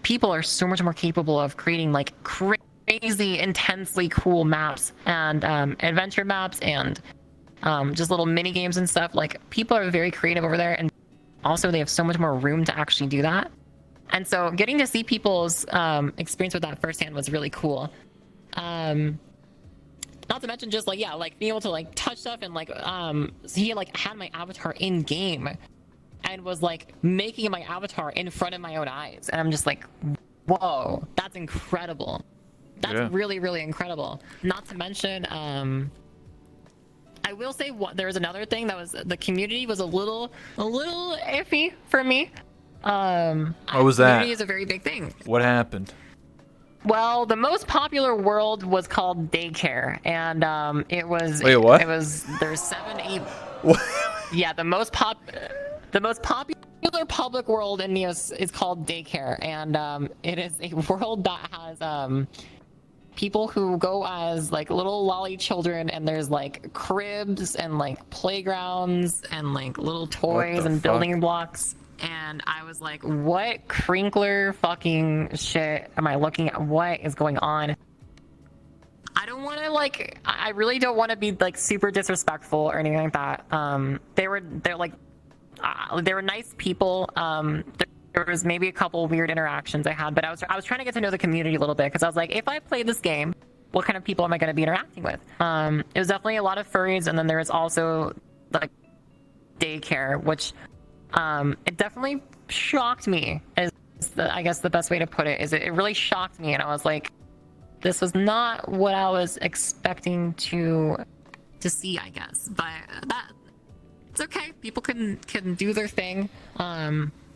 People are so much more capable of creating like crazy, intensely cool maps and adventure maps and just little mini games and stuff. Like people are very creative over there, and also they have so much more room to actually do that. And so getting to see people's experience with that firsthand was really cool. Not to mention just like being able to like touch stuff and like he like had my avatar in game and was like making my avatar in front of my own eyes, and I'm just like, whoa, that's incredible. That's Yeah. really, really incredible. Not to mention I will say there was another thing that was the community was a little iffy for me. What was that? Community is a very big thing. What happened? Well, the most popular world was called daycare, and it was. Wait, what? It was there's 7, 8. What? Yeah, the most popular public world in Neos is called daycare, and it is a world that has people who go as like little lolly children, and there's like cribs and like playgrounds and like little toys and building blocks. And I was like, what crinkler fucking shit am I looking at? What is going on? I don't want to I really don't want to be like super disrespectful or anything like that. They were nice people. There was maybe a couple weird interactions I had, but I was trying to get to know the community a little bit, because I was like, if I play this game, what kind of people am I going to be interacting with? It was definitely a lot of furries, and then there was also like daycare, which it definitely shocked me. I guess the best way to put it is it really shocked me, and I was like, this was not what I was expecting to see, I guess. But it's okay. People can do their thing.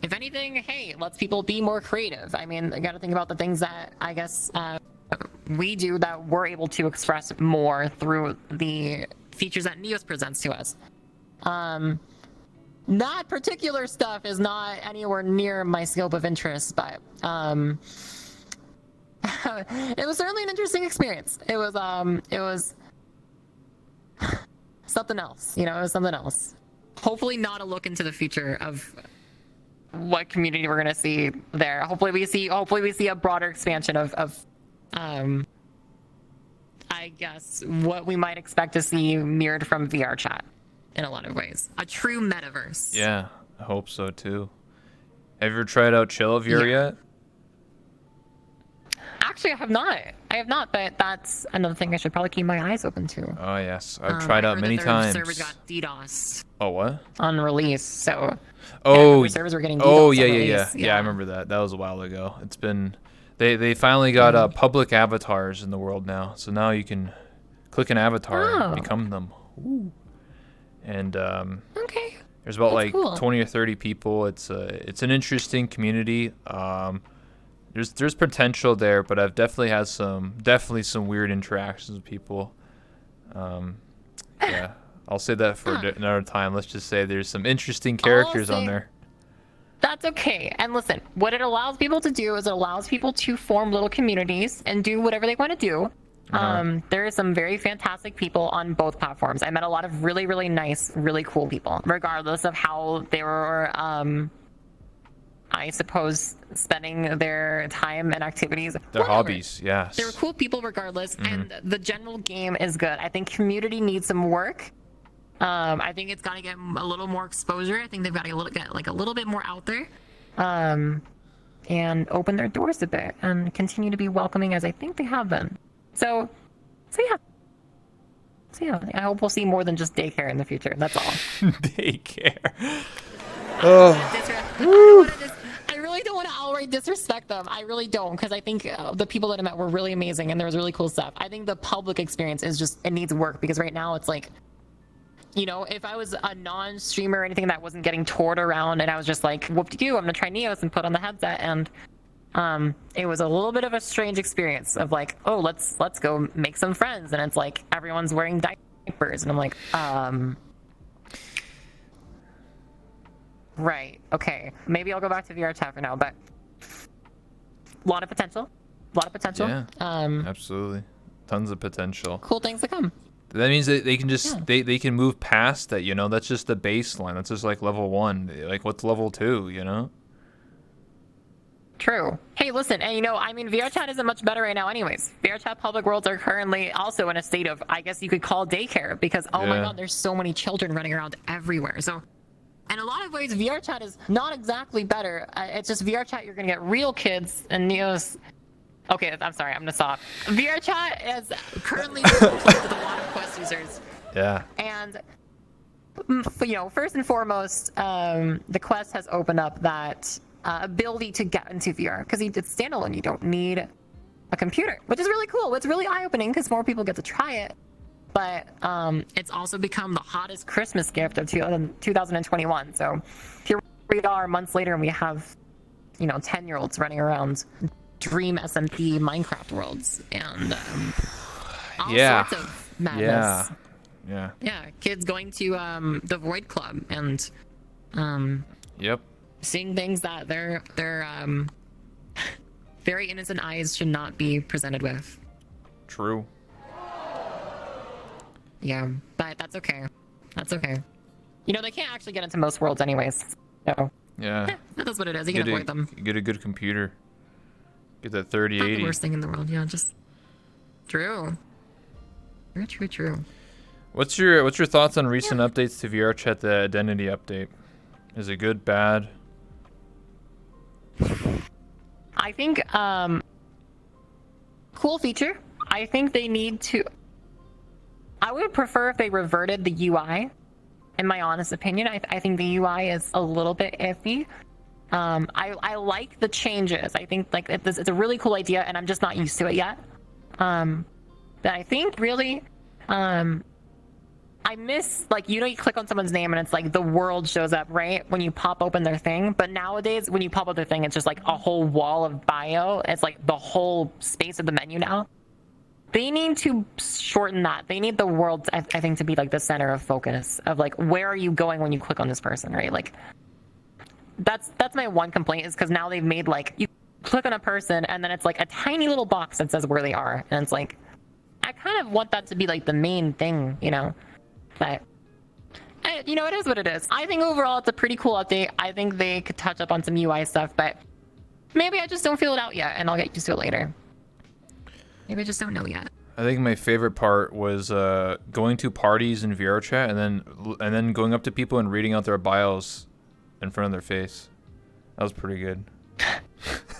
If anything, hey, lets people be more creative. I mean, I got to think about the things that I guess we do that we're able to express more through the features that Neos presents to us. That particular stuff is not anywhere near my scope of interest, but it was certainly an interesting experience. It was something else, it was something else. Hopefully not a look into the future of what community we're gonna see there. Hopefully we see a broader expansion of I guess what we might expect to see mirrored from VR chat in a lot of ways. A true metaverse. Yeah, I hope so too. Have you ever tried out Chill-VR yet? Actually, I have not, but that's another thing I should probably keep my eyes open to. Oh yes, I've tried out many times. Servers got DDoS. Oh what? On release, so. Oh. Yeah, servers were getting DDoS. Oh yeah. I remember that. That was a while ago. It's been. They finally got public avatars in the world now, so now you can click an avatar and become them. Ooh. And okay. There's about That's cool. 20 or 30 people. It's an interesting community. There's potential there, but I've definitely had some weird interactions with people. Yeah, I'll say that for another time. Let's just say there's some interesting characters on there. That's okay. And listen, what it allows people to do is it allows people to form little communities and do whatever they want to do. There are some very fantastic people on both platforms. I met a lot of really, really nice, really cool people, regardless of how they were, I suppose, spending their time and activities. Their hobbies, yes. They were cool people regardless, and the general game is good. I think community needs some work. I think it's got to get a little more exposure. I think they've got to get a little bit more out there. And open their doors a bit and continue to be welcoming as I think they have been. So yeah, I hope we'll see more than just daycare in the future. That's all. Daycare. I really don't want to outright disrespect them. I really don't, because I think the people that I met were really amazing and there was really cool stuff. I think the public experience is just, it needs work, because right now it's like, if I was a non-streamer or anything that wasn't getting toured around and I was just like, whoop-de-doo, I'm gonna try Neos and put on the headset, and it was a little bit of a strange experience of like, oh, let's go make some friends, and it's like everyone's wearing diapers, and I'm like, right, okay, maybe I'll go back to VR chat for now, but a lot of potential. Yeah, absolutely, tons of potential. Cool things to come. That means that they can just they can move past that. That's just the baseline. That's just like level 1. Like, what's level 2? True. Hey, listen, and VR chat isn't much better right now anyways. VR chat public worlds are currently also in a state of, I guess you could call, daycare, because my god, there's so many children running around everywhere. So in a lot of ways, VR chat is not exactly better. It's just VR chat, you're gonna get real kids, and Neos. Okay, I'm sorry, I'm gonna stop. VR chat is currently with a lot of Quest users. Yeah. And first and foremost, the Quest has opened up that ability to get into VR, because it's standalone. You don't need a computer, which is really cool. It's really eye-opening because more people get to try it. but it's also become the hottest Christmas gift of 2021. So here we are months later, and we have, 10-year-olds running around Dream SMP Minecraft worlds and all sorts of madness. Yeah, kids going to the Void Club and Yep. seeing things that their very innocent eyes should not be presented with. True. Yeah, but that's okay. That's okay. They can't actually get into most worlds anyways. So Yeah. that is what it is. You can avoid them. You get a good computer. Get that Not 3080. the worst thing in the world. Yeah, just true. True. What's your thoughts on recent updates to VRChat, the identity update? Is it good, bad? I think cool feature. I think they need to. I would prefer if they reverted the UI. In my honest opinion, I think the UI is a little bit iffy. I like the changes. I think like it's a really cool idea, and I'm just not used to it yet. But I think really, I miss you click on someone's name and it's like the world shows up right when you pop open their thing. But nowadays, when you pop up their thing, it's just like a whole wall of bio. It's like the whole space of the menu now. They need to shorten that. They need the world, I think, to be like the center of focus of like, where are you going when you click on this person, right? Like, that's my one complaint, is because now they've made like, you click on a person and then it's like a tiny little box that says where they are. And it's like, I kind of want that to be like the main thing, But, it is what it is. I think overall it's a pretty cool update. I think they could touch up on some UI stuff, but maybe I just don't feel it out yet and I'll get used to it later. Maybe I just don't know yet. I think my favorite part was going to parties in VRChat and then going up to people and reading out their bios in front of their face. That was pretty good.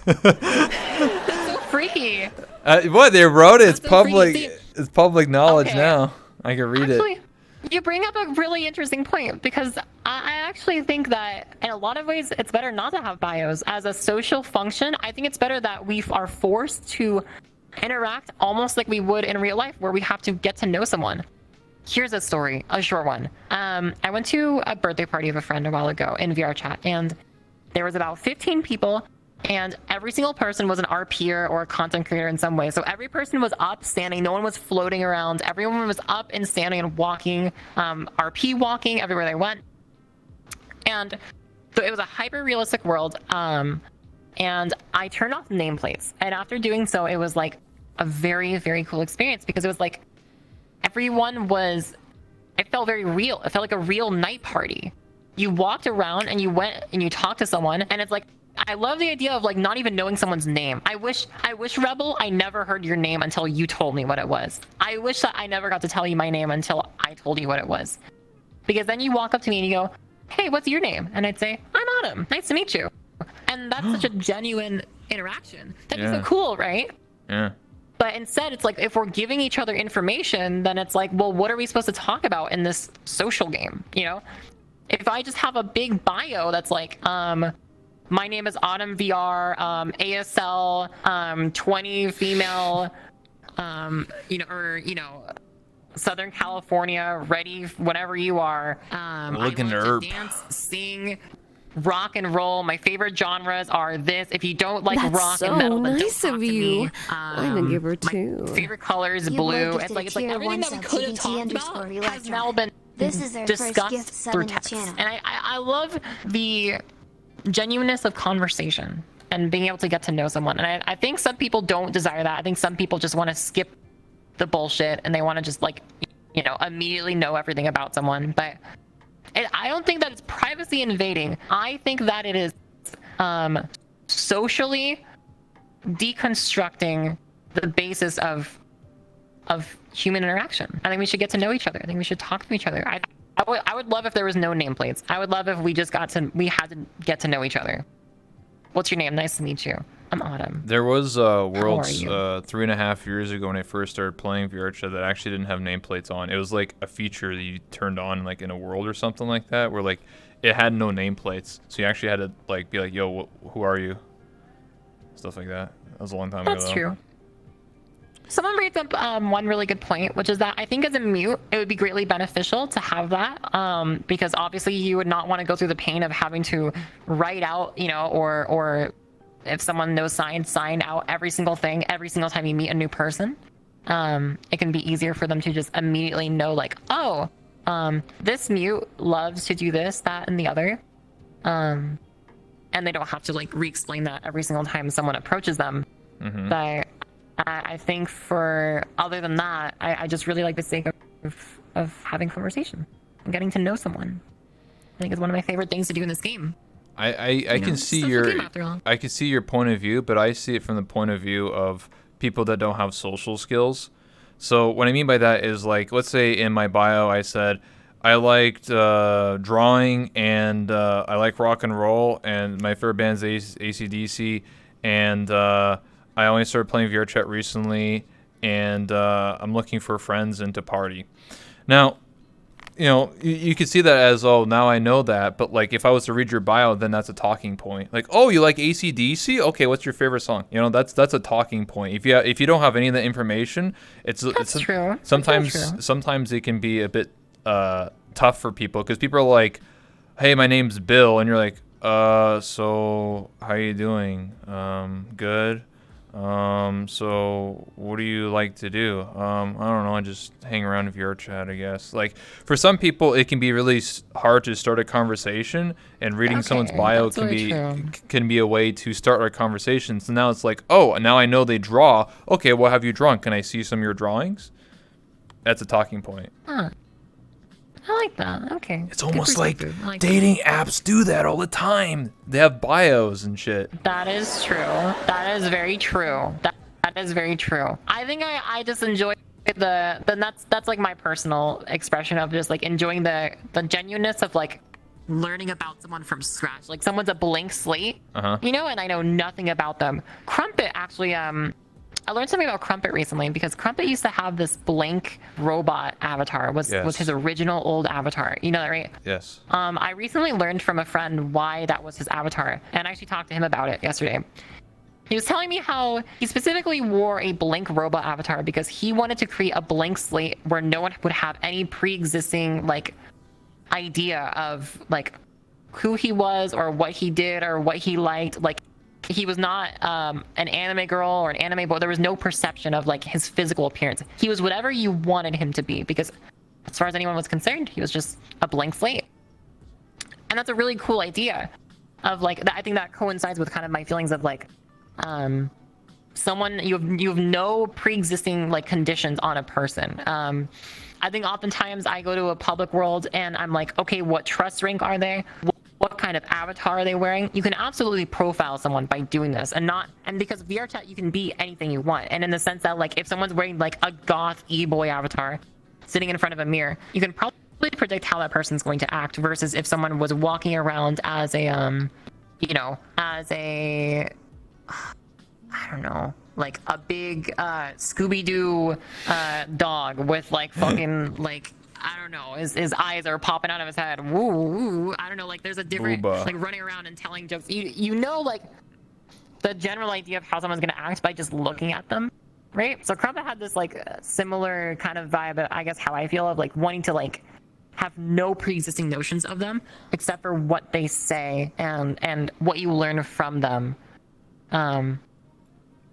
That's so freaky. What they wrote it? It's That's so public. freaky. It's public knowledge Okay. now. I can read Actually, it. you bring up a really interesting point, because I actually think that in a lot of ways it's better not to have bios. As a social function, I think it's better that we are forced to interact almost like we would in real life, where we have to get to know someone. Here's a story, a short one. I went to a birthday party of a friend a while ago in VRChat, and there was about 15 people, and every single person was an RPer or a content creator in some way. So every person was up, standing. No one was floating around. Everyone was up and standing and walking, RP walking everywhere they went. And so it was a hyper-realistic world. And I turned off nameplates. And after doing so, it was like a very, very cool experience, because it was like everyone was, it felt very real. It felt like a real night party. You walked around and you went and you talked to someone, and it's like, I love the idea of like not even knowing someone's name. I wish Rebel, I never heard your name until you told me what it was. I wish that I never got to tell you my name until I told you what it was. Because then you walk up to me and you go, hey, what's your name? And I'd say, I'm Autumn. Nice to meet you. And that's such a genuine interaction. That'd be so cool, right? Yeah. But instead, it's like, if we're giving each other information, then it's like, well, what are we supposed to talk about in this social game? If I just have a big bio that's like, my name is Autumn VR, ASL, 20 female, Southern California, ready, whatever you are. Looking I herb. like to dance, sing, rock and roll. My favorite genres are this. If you don't like That's rock so and metal, then don't nice talk of to you. me. I'm a giver too. My favorite color is blue. It's like everything that we could have talked about has now been This is their first gift discussed sub through in the text. channel. And I love the genuineness of conversation and being able to get to know someone. And I think some people don't desire that. I think some people just want to skip the bullshit and they want to just like, immediately know everything about someone. But I don't think that it's privacy invading. I think that it is socially deconstructing the basis of human interaction. I think we should get to know each other. I think we should talk to each other. I would love if there was no nameplates. I would love if we had to get to know each other. What's your name? Nice to meet you. I'm Autumn. There was Worlds you? 3.5 years ago when I first started playing VRChat that actually didn't have nameplates on. It was like a feature that you turned on like in a world or something like that, where like it had no nameplates, so you actually had to like be like, "Yo, who are you?" Stuff like that. That was a long time ago. That's true. Someone brings up one really good point, which is that I think as a mute, it would be greatly beneficial to have that, because obviously you would not want to go through the pain of having to write out, or if someone knows sign out every single thing every single time you meet a new person. It can be easier for them to just immediately know, like, oh, this mute loves to do this, that, and the other, and they don't have to like re-explain that every single time someone approaches them. Mm-hmm. But I think other than that, I just really like the sake of having conversation and getting to know someone. I think it's one of my favorite things to do in this game. I can see I can see your point of view, but I see it from the point of view of people that don't have social skills. So what I mean by that is, like, let's say in my bio I said I liked drawing and I like rock and roll and my favorite band's AC/DC, and I only started playing VRChat recently, and I'm looking for friends and to party. Now, you could see that as, oh, now I know that, but like if I was to read your bio, then that's a talking point. Like, oh, you like AC/DC? Okay, what's your favorite song? That's a talking point. If you don't have any of the information, it's true. Sometimes it can be a bit tough for people, because people are like, hey, my name's Bill, and you're like, so how you doing? Good. So what do you like to do? I don't know. I just hang around with your chat, I guess. Like, for some people, it can be really hard to start a conversation, and reading someone's bio can be a way to start a conversation. So now it's like, oh, now I know they draw. Okay, what have you drawn? Can I see some of your drawings? That's a talking point. Huh. I like that. Okay. It's almost like dating apps do that all the time. They have bios and shit. That is true. That is very true. That is very true. I think I just enjoy that's like my personal expression of just like enjoying the genuineness of like learning about someone from scratch. Like someone's a blank slate, and I know nothing about them. Crumpet actually, I learned something about Crumpet recently, because Crumpet used to have this blank robot avatar, was his original old avatar. You know that, right? Yes. I recently learned from a friend why that was his avatar, and I actually talked to him about it yesterday. He was telling me how he specifically wore a blank robot avatar because he wanted to create a blank slate where no one would have any pre-existing like idea of like who he was or what he did or what he liked. Like, he was not an anime girl or an anime boy. There was no perception of like his physical appearance. He was whatever you wanted him to be, because as far as anyone was concerned, he was just a blank slate. And that's a really cool idea of like, I think that coincides with kind of my feelings of like, someone, you have no pre-existing like conditions on a person. I think oftentimes I go to a public world and I'm like, okay, what trust rank are they? What kind of avatar are they wearing? You can absolutely profile someone by doing this, and because VRChat, you can be anything you want. And in the sense that like if someone's wearing like a goth e-boy avatar sitting in front of a mirror, you can probably predict how that person's going to act, versus if someone was walking around as a I don't know, like a big Scooby-Doo dog with like fucking like, I don't know, his eyes are popping out of his head. Woo, woo. I don't know, like there's a different like running around and telling jokes. You know, like the general idea of how someone's gonna act by just looking at them, right? So Crumpet had this like similar kind of vibe, I guess how I feel, of like wanting to like have no pre-existing notions of them except for what they say and what you learn from them.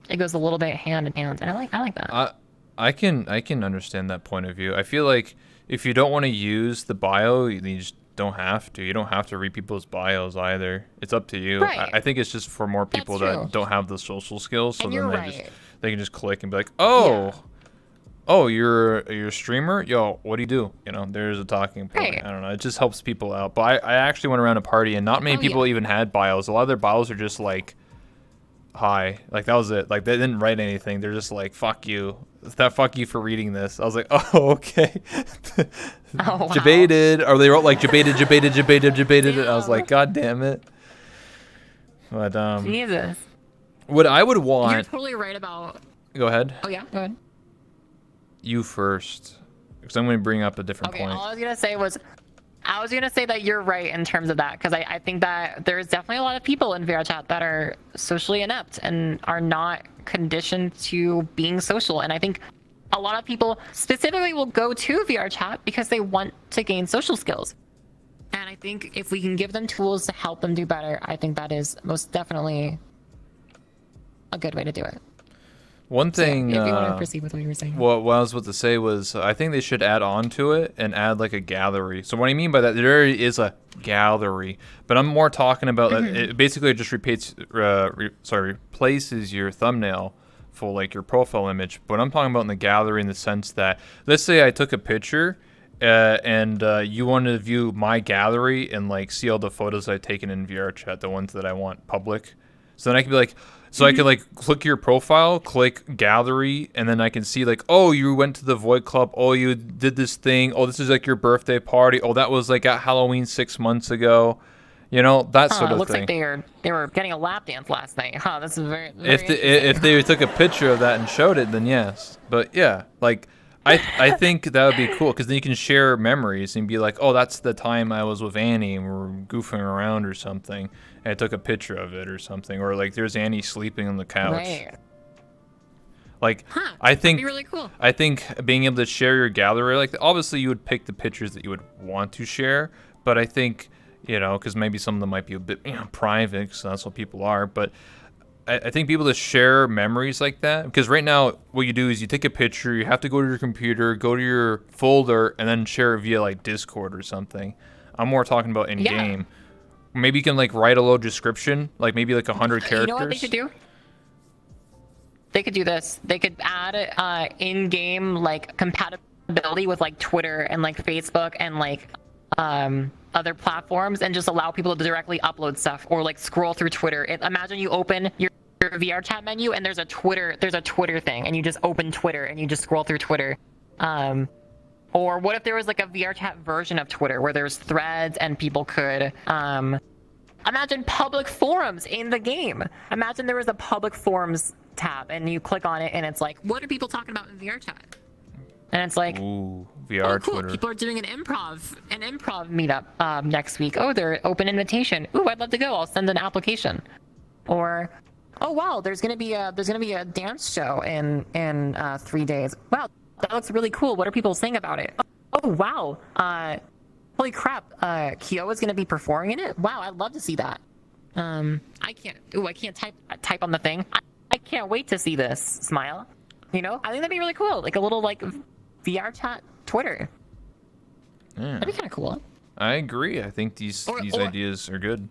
It goes a little bit hand in hand, and I like that. I can understand that point of view. I feel like if you don't want to use the bio, you just don't have to. You don't have to read people's bios either. It's up to you. Right. I think it's just for more people that don't have the social skills, so then they can just click and be like, oh, you're a streamer? Yo, what do you do? There's a talking point. Right. I don't know. It just helps people out. But I actually went around a party, and not many people even had bios. A lot of their bios are just like, hi. Like, that was it. Like, they didn't write anything. They're just like, fuck you. Fuck you for reading this. I was like, oh, okay. Wow. Debated. Or they wrote like debated. I was like, god damn it. But Jesus. What I would want. You're totally right about. Go ahead. Oh yeah, go ahead. You first, because I'm going to bring up a different point. All I was gonna say was, I was gonna say that you're right in terms of that, because I think that there's definitely a lot of people in VR chat that are socially inept and are not conditioned to being social. And I think a lot of people specifically will go to VR chat because they want to gain social skills. And I think if we can give them tools to help them do better, I think that is most definitely a good way to do it. One thing, if you want to proceed with what you were saying. what I was about to say was, I think they should add on to it and add like a gallery. So what I mean by that, there already is a gallery, but I'm more talking about that it basically just replaces your thumbnail for like your profile image. But I'm talking about in the gallery in the sense that, let's say I took a picture and you wanted to view my gallery and like see all the photos I've taken in VR chat, the ones that I want public. So then I could be like, so I could like click your profile, click gallery, and then I can see like, oh, you went to the Void Club. Oh, you did this thing. Oh, this is like your birthday party. Oh, that was like at Halloween 6 months ago. You know, that sort of looks thing. like they were getting a lap dance last night. Huh, this is very If they took a picture of that and showed it, then yes. But yeah, like I think that would be cool, because then you can share memories and be like, oh, that's the time I was with Annie and we were goofing around or something, and I took a picture of it or something, or like there's Annie sleeping on the couch. Right. Like I think that'd be really cool. I think being able to share your gallery, like obviously you would pick the pictures that you would want to share, but I think, you know, because maybe some of them might be a bit, you know, private, because that's what people are, but I think people to share memories like that, because right now what you do is you take a picture, you have to go to your computer, go to your folder, and then share it via like Discord or something. I'm more talking about in game. Maybe you can like write a little description, like maybe like 100 characters. You know what they should do? They could do this. They could add in-game like compatibility with like Twitter and like Facebook and like other platforms, and just allow people to directly upload stuff or like scroll through Twitter. Imagine you open your VR chat menu and there's a Twitter thing, and you just open Twitter and you just scroll through Twitter. Or what if there was like a VR chat version of Twitter where there's threads and people could imagine public forums in the game. Imagine there was a public forums tab and you click on it and it's like, what are people talking about in VR chat? And it's like, ooh, VR cool. Twitter. People are doing an improv meetup next week. Oh, they're open invitation. Ooh, I'd love to go. I'll send an application. Or, oh wow, there's gonna be a dance show in 3 days. Wow, that looks really cool. What are people saying about it? Oh wow, holy crap, Kyo is gonna be performing in it. Wow, I'd love to see that. I can't type on the thing. I can't wait to see this. Smile. You know, I think that'd be really cool. Like a little like VR chat Twitter. Yeah. That'd be kind of cool. I agree. I think these ideas are good.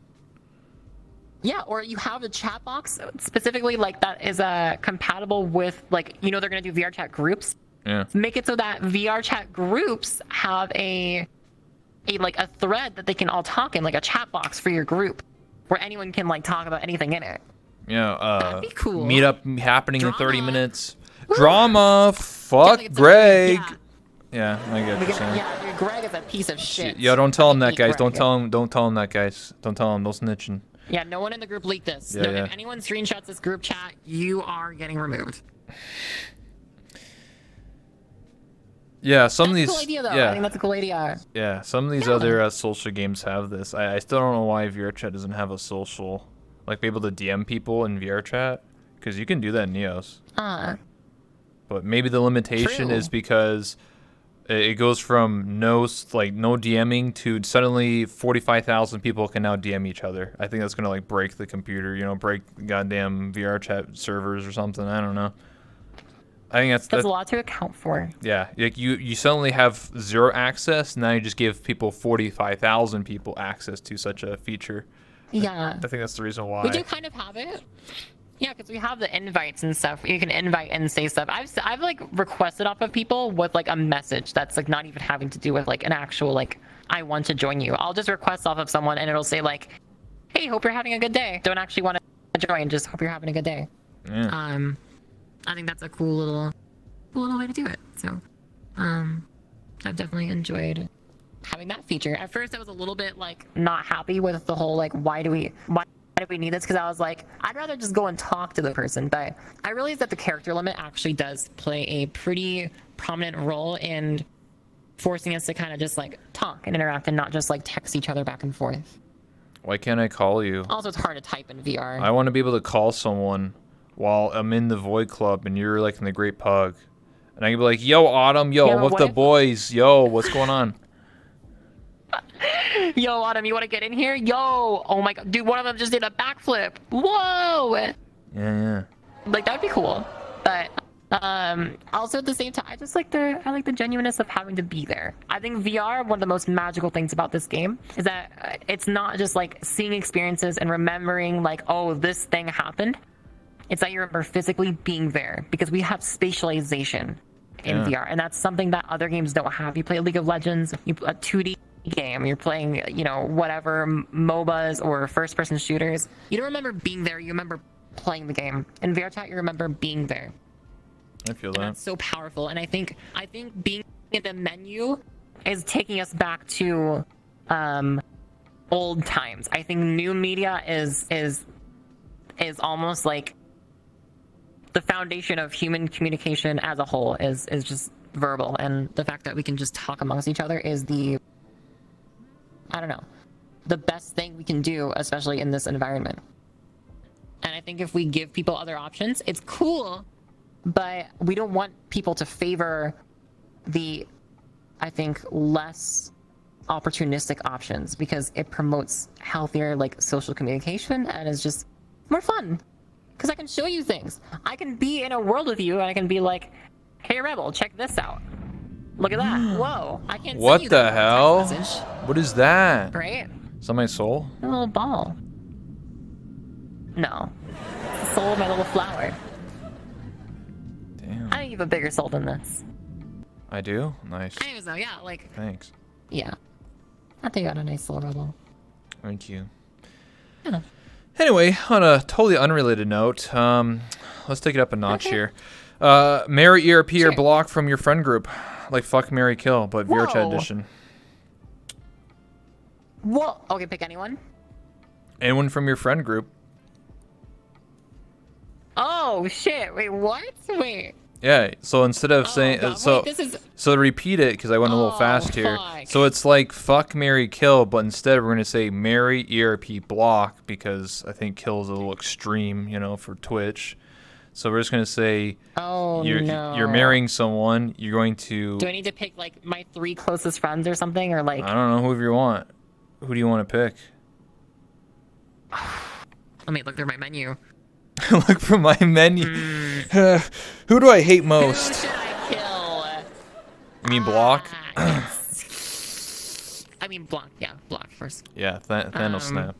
Yeah, or you have a chat box specifically like that is compatible with, like, you know, they're gonna do VR chat groups. Yeah. Make it so that VR chat groups have a thread that they can all talk in, like a chat box for your group, where anyone can like talk about anything in it. Yeah. That'd be cool. Meetup happening in 30 Drama. minutes. Drama. Fuck Greg. Yeah, I get what you're saying. Yeah, Greg is a piece of shit. Yeah, don't tell him that, guys. Greg. Don't tell him that, guys. Don't tell him. No snitching. Yeah, no one in the group leaked this. Yeah, yeah. If anyone screenshots this group chat, you are getting removed. Yeah, some of these. That's a cool idea, though. Yeah, I think that's a cool idea. yeah. Some of these other social games have this. I still don't know why VR chat doesn't have a social, like be able to DM people in VR chat, because you can do that in Neos. But maybe the limitation True. is because it goes from no DMing to suddenly 45,000 people can now DM each other. I think that's gonna like break the computer, you know, break the goddamn VR chat servers or something. I don't know. I think that's a lot to account for. Yeah, like you suddenly have zero access. Now you just give people 45,000 people access to such a feature. Yeah. I think that's the reason why. We do kind of have it. Yeah, because we have the invites and stuff. You can invite and say stuff. I've like requested off of people with like a message that's like not even having to do with like an actual like I want to join you. I'll just request off of someone and it'll say like, hey, hope you're having a good day. Don't actually want to join, just hope you're having a good day. Yeah. I think that's a cool little way to do it. So, I've definitely enjoyed having that feature. At first, I was a little bit like not happy with the whole like why do we need this? Because I was like, I'd rather just go and talk to the person. But I realized that the character limit actually does play a pretty prominent role in forcing us to kind of just like talk and interact and not just like text each other back and forth. Why can't I call you? Also, it's hard to type in VR. I want to be able to call someone while I'm in the Void Club and you're like in the Great Pug. And I can be like, yo, Autumn, yo, Yeah, I'm with what the if- boys. Yo, what's going on? Yo, Autumn, you want to get in here? Yo, oh my god, dude, one of them just did a backflip. Whoa! Yeah. Like that'd be cool. But also at the same time, I like the genuineness of having to be there. I think VR, one of the most magical things about this game is that it's not just like seeing experiences and remembering like, oh, this thing happened. It's that you remember physically being there because we have spatialization in VR, and that's something that other games don't have. You play League of Legends, a 2D game, you're playing, you know, whatever MOBAs or first-person shooters. You don't remember being there. You remember playing the game. In VR chat, you remember being there. I feel And that. that's so powerful. And I think being in the menu is taking us back to old times. I think new media is almost like the foundation of human communication as a whole is just verbal, and the fact that we can just talk amongst each other is the best thing we can do, especially in this environment. And I think if we give people other options, it's cool, but we don't want people to favor the, I think, less opportunistic options, because it promotes healthier like social communication and is just more fun. Because I can show you things. I can be in a world with you and I can be like, hey Rebel, check this out. Look at that. Whoa. I can't What send you the that hell? text message, What is that? right? Is that my soul? A little ball. No. It's the soul of my little flower. Damn. I think you have a bigger soul than this. I do? Nice. Anyways though, yeah, like, Thanks. yeah. I think you got a nice soul, Rebel. Thank you. Yeah. Anyway, on a totally unrelated note, let's take it up a notch here. Marry ERP or Sure. block from your friend group. Like fuck, marry, kill, but VR chat Whoa. edition. Whoa. Okay, pick anyone. Anyone from your friend group. Oh shit! Wait, what? Wait. Yeah, so instead of saying... God, so, wait, this is. so to repeat it, because I went a little Oh, fast here. fuck. So it's like fuck, marry, kill, but instead we're going to say marry, ERP, block, because I think kill is a little extreme, you know, for Twitch. So we're just going to say Oh you're no. marrying someone, you're going to... Do I need to pick like my 3 closest friends or something, or like? I don't know, whoever you want. Who do you want to pick? Let me look through my menu. Look for my menu. Who do I hate Who most? should I kill? You mean block? I mean block. Yeah, block first. Yeah, Thanos snap.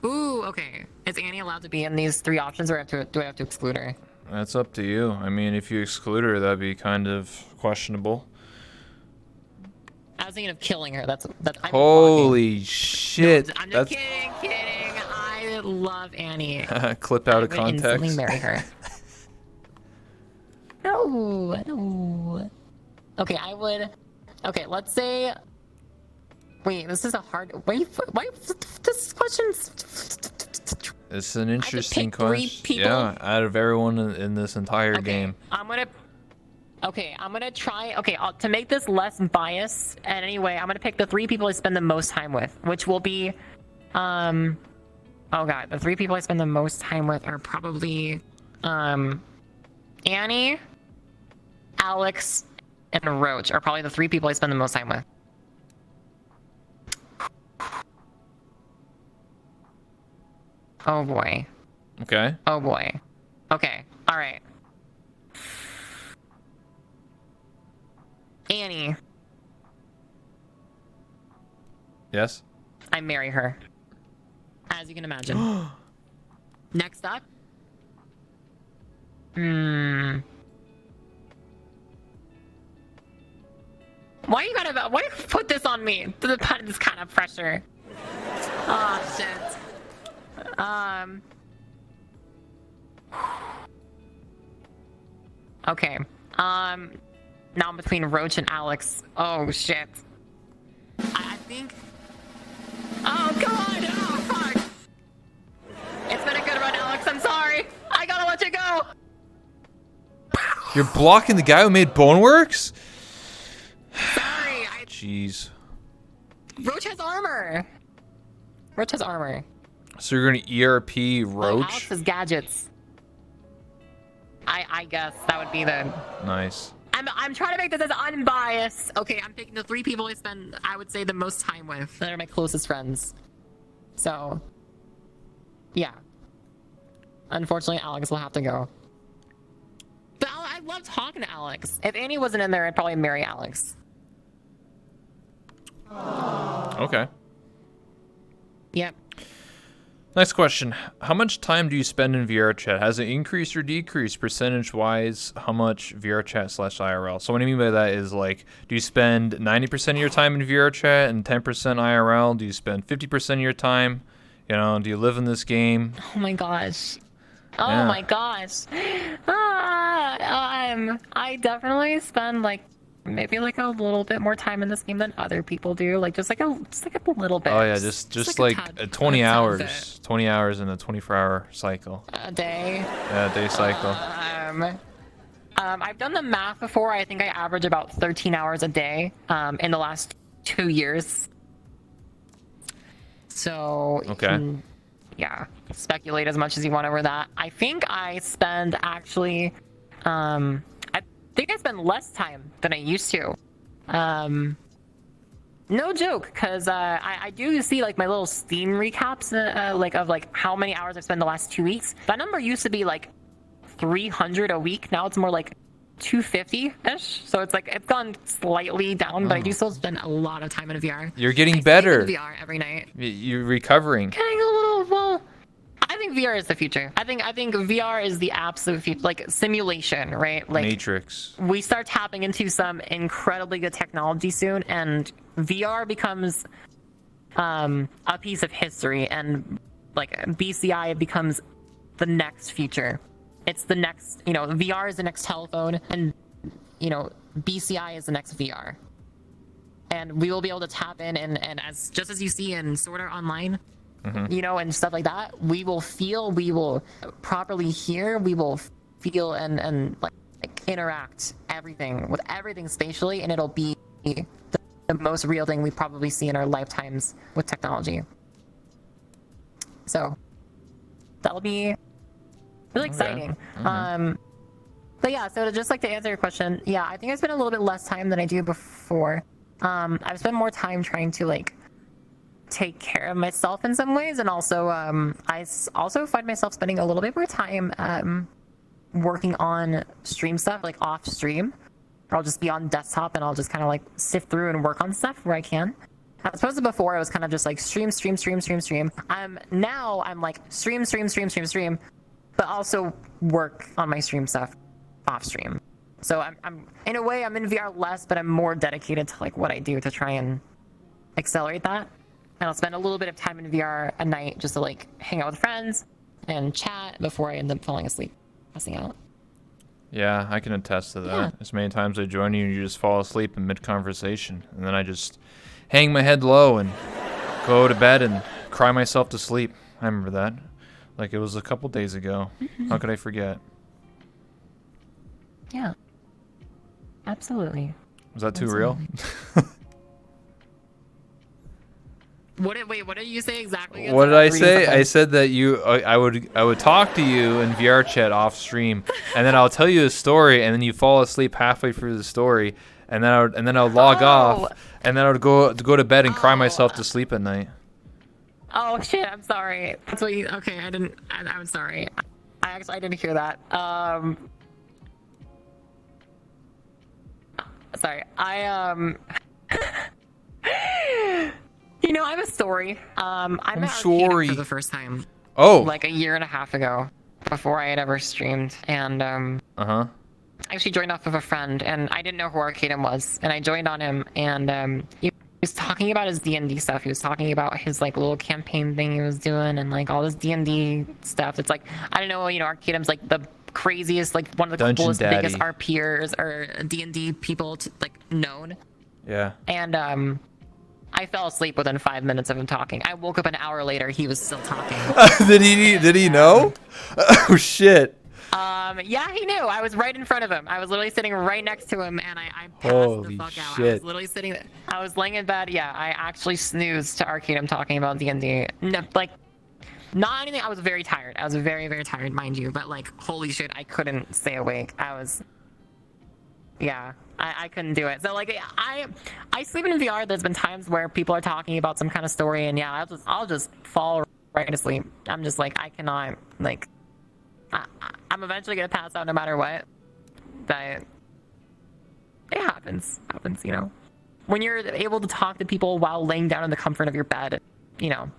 Ooh, okay. Is Annie allowed to be in these 3 options, or do I have to exclude her? That's up to you. I mean, if you exclude her, that'd be kind of questionable. I was thinking of killing her. That's I'm Holy shit. blocking. I'm That's just kidding. I love Annie. clipped out I of would instantly context. marry her. No. Okay, I would. Okay, let's say. Wait, this is a hard. Why this question's. It's an interesting pick 3 question. people? Yeah, out of everyone in this entire Okay, game. I'm gonna try. Okay, to make this less biased. And anyway, I'm gonna pick the 3 people I spend the most time with, which will be, oh god, the 3 people I spend the most time with are probably, Annie, Alex, and Roach are probably the 3 people I spend the most time with. Oh boy. Okay. Oh boy. Okay. All right. Annie. Yes? I marry her. As you can imagine. Next up. Why you put this on me? This kind of pressure. Oh shit. Okay. Now I'm between Roach and Alex. Oh shit. I think. Oh god! Oh fuck! It's been a good run, Alex. I'm sorry. I gotta let you go. You're blocking the guy who made Boneworks? Sorry, Jeez. Roach has armor. Roach has armor. So you're gonna ERP Roach? Alex's gadgets. I guess that would be the. Nice. I'm trying to make this as unbiased. Okay, I'm picking the 3 people I spend, I would say, the most time with. That are my closest friends. So, yeah. Unfortunately, Alex will have to go. But I love talking to Alex. If Annie wasn't in there, I'd probably marry Alex. Okay. Yep. Next question. How much time do you spend in VR chat? Has it increased or decreased percentage-wise? How much VR chat / IRL? So what I mean by that is, like, do you spend 90% of your time in VR chat and 10% IRL? Do you spend 50% of your time? You know, do you live in this game? Oh my gosh. Oh Yeah. my gosh. I definitely spend like maybe like a little bit more time in this game than other people do. Like just like a little bit. Oh yeah, just like, a tad- 20 a tad hours. bit. 20 hours in a 24-hour cycle. A day. Yeah, day cycle. I've done the math before. I think I average about 13 hours a day in the last 2 years. So you Okay. can, yeah, speculate as much as you want over that. I think I spend actually, I think I spend less time than I used to. No joke, because I do see like my little Steam recaps, like of like how many hours I've spent the last 2 weeks. That number used to be like 300 a week. Now it's more like 250-ish. So it's like it's gone slightly down, but I do still spend a lot of time in VR. You're getting I better. sleep in VR every night. You're recovering. Getting a little well. I think VR is the future. I think VR is the absolute future. Like simulation, right? Like Matrix. we start tapping into some incredibly good technology soon, and VR becomes a piece of history, and like BCI becomes the next future. It's the next, VR is the next telephone, and BCI is the next VR. And we will be able to tap in, and as just as you see in Sword Art Online, and stuff like that, we will feel, we will properly hear, we will feel and like interact with everything spatially, and it'll be the most real thing we probably see in our lifetimes with technology. So that'll be really exciting. But yeah, so just like to answer your question, yeah, I think I spend a little bit less time than I do before. I've spent more time trying to like take care of myself in some ways, and also I also find myself spending a little bit more time working on stream stuff, like off stream. Or I'll just be on desktop and I'll just kind of like sift through and work on stuff where I can. As opposed to before, I was kind of just like stream. Now I'm like stream, but also work on my stream stuff off stream. So I'm in a way I'm in VR less, but I'm more dedicated to like what I do to try and accelerate that. And I'll spend a little bit of time in VR a night just to like hang out with friends and chat before I end up falling asleep, passing out. Yeah, I can attest to that. Yeah. As many times I join you and you just fall asleep in mid-conversation. And then I just hang my head low and go to bed and cry myself to sleep. I remember that. Like it was a couple days ago. How could I forget? Yeah. Absolutely. Was that too real? What did you say exactly? What did I say? I said that I would talk to you in VR chat off stream, and then I'll tell you a story, and then you fall asleep halfway through the story, and then I would log off, and then I would go to bed and cry myself to sleep at night. Oh shit! I'm sorry. That's what you. Okay, I'm sorry. I didn't hear that. Sorry. I have a story. I met sorry. Arcadium for the first time. Oh. Like a year and a half ago, before I had ever streamed, and I actually joined off of a friend, and I didn't know who Arcadium was, and I joined on him, and he was talking about his D&D stuff. He was talking about his like little campaign thing he was doing, and like all this D&D stuff. It's like, I don't know, Arcadium's like the craziest, like one of the Dungeon coolest, Daddy. biggest RPers or D&D people to, like known. Yeah. And I fell asleep within 5 minutes of him talking. I woke up an hour later, he was still talking. Did he know? Oh shit. Yeah, he knew. I was right in front of him. I was literally sitting right next to him, and I passed Holy the fuck out. I shit. was literally sitting there. I was laying in bed. Yeah, I actually snoozed to Arcade. I'm talking about D&D. No, like, not anything. I was very tired. I was very, very tired, mind you. But, like, holy shit, I couldn't stay awake. Yeah, I couldn't do it. So, like, I sleep in VR. There's been times where people are talking about some kind of story, and yeah, I'll just fall right to sleep. I'm just like, I cannot, like, I'm eventually gonna pass out no matter what. But it happens, you know. When you're able to talk to people while laying down in the comfort of your bed, you know,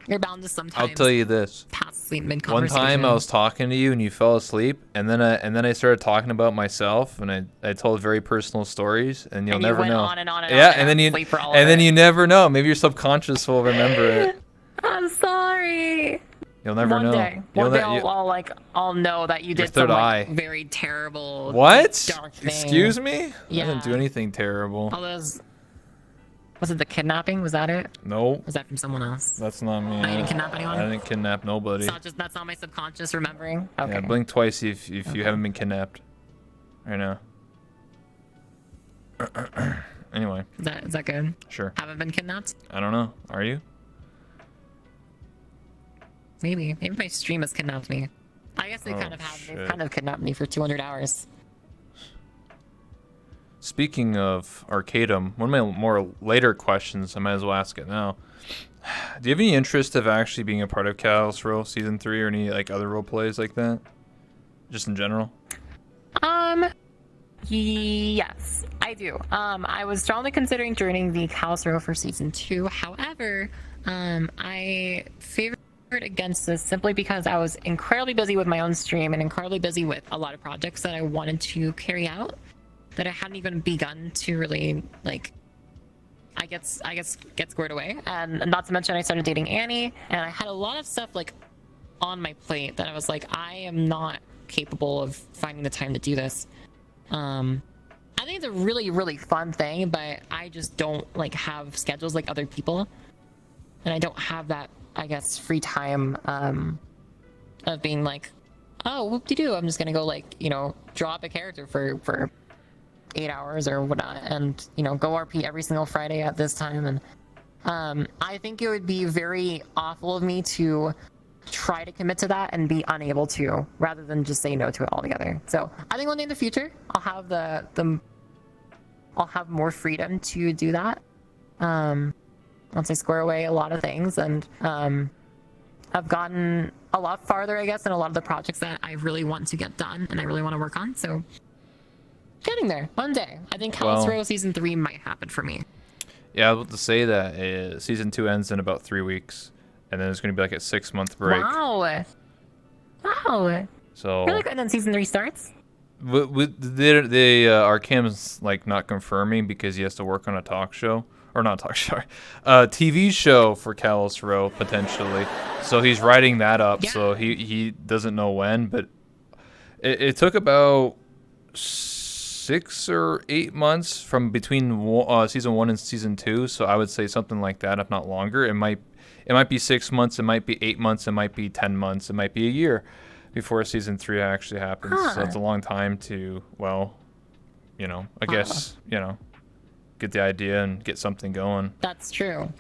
you're bound to sometimes. I'll tell you this. Pass asleep mid One conversation. time I was talking to you and you fell asleep, and then I started talking about myself, and I told very personal stories, and you'll and you never went know. on and on and yeah, on and then you sleep for all and of then it. you never know. Maybe your subconscious will remember it. I'm sorry. You'll never One know. day, You'll one day ne- I'll know that you did third some eye. like, very terrible, What? dark thing. Excuse me? I Yeah. didn't do anything terrible. All those. Was it the kidnapping? Was that it? No, Was that from someone else? that's not me. I didn't kidnap anyone? I didn't kidnap nobody. That's not my subconscious remembering. Okay. Yeah, blink twice if you haven't been kidnapped. Right now. Anyway, Is that good? sure. Haven't been kidnapped? I don't know. Are you? Maybe my stream has kidnapped me. I guess they Oh, kind of have. They've shit. kind of kidnapped me for 200 hours. Speaking of Arcadum, one of my more later questions, I might as well ask it now. Do you have any interest of actually being a part of Callous Row Season 3 or any like other role plays like that? Just in general? Yes, I do. I was strongly considering joining the Chaos Row for season 2. However, I favored against this simply because I was incredibly busy with my own stream and incredibly busy with a lot of projects that I wanted to carry out that I hadn't even begun to really like. I guess get squared away, and not to mention I started dating Annie, and I had a lot of stuff like on my plate that I was like, I am not capable of finding the time to do this. I think it's a really, really fun thing, but I just don't like have schedules like other people, and I don't have that, I guess, free time of being like, oh, whoop-de-doo, I'm just gonna go like, you know, draw up a character for 8 hours or whatnot, and you know, go RP every single Friday at this time. And I think it would be very awful of me to try to commit to that and be unable to, rather than just say no to it altogether. So I think one day in the future I'll have I'll have more freedom to do that once I square away a lot of things, and I've gotten a lot farther, I guess, in a lot of the projects that I really want to get done and I really want to work on. So getting there one day. I think Callous Row season 3 might happen for me. Yeah, I was about to say that Season 2 ends in about 3 weeks. And then it's going to be like a 6-month break. Wow. So Really good. And then season 3 starts? Arcanum's like not confirming because he has to work on a talk show. Or not talk show. TV show for Callous Row, potentially. So he's writing that up. Yeah. So he doesn't know when. But it took about 6 or 8 months from between season 1 and season 2. So I would say something like that, if not longer. It might be 6 months, it might be 8 months, it might be 10 months, it might be a year before season 3 actually happens. So it's a long time to, well, you know, I guess, you know, get the idea and get something going. That's true.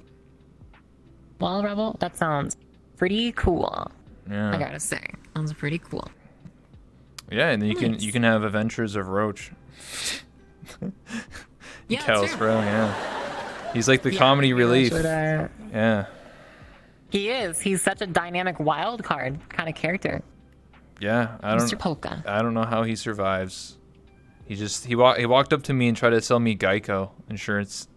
Well, Rebel, that sounds pretty cool. Yeah. I gotta say, sounds pretty cool. Yeah, and then Nice. you can have Adventures of Roach. Yeah, Callous that's true. Row, yeah. He's like the Yeah, comedy pretty much relief. what, Yeah. he is. He's such a dynamic wild card kind of character. Yeah, Mr. Polka. I don't know how he survives. He walked up to me and tried to sell me Geico insurance.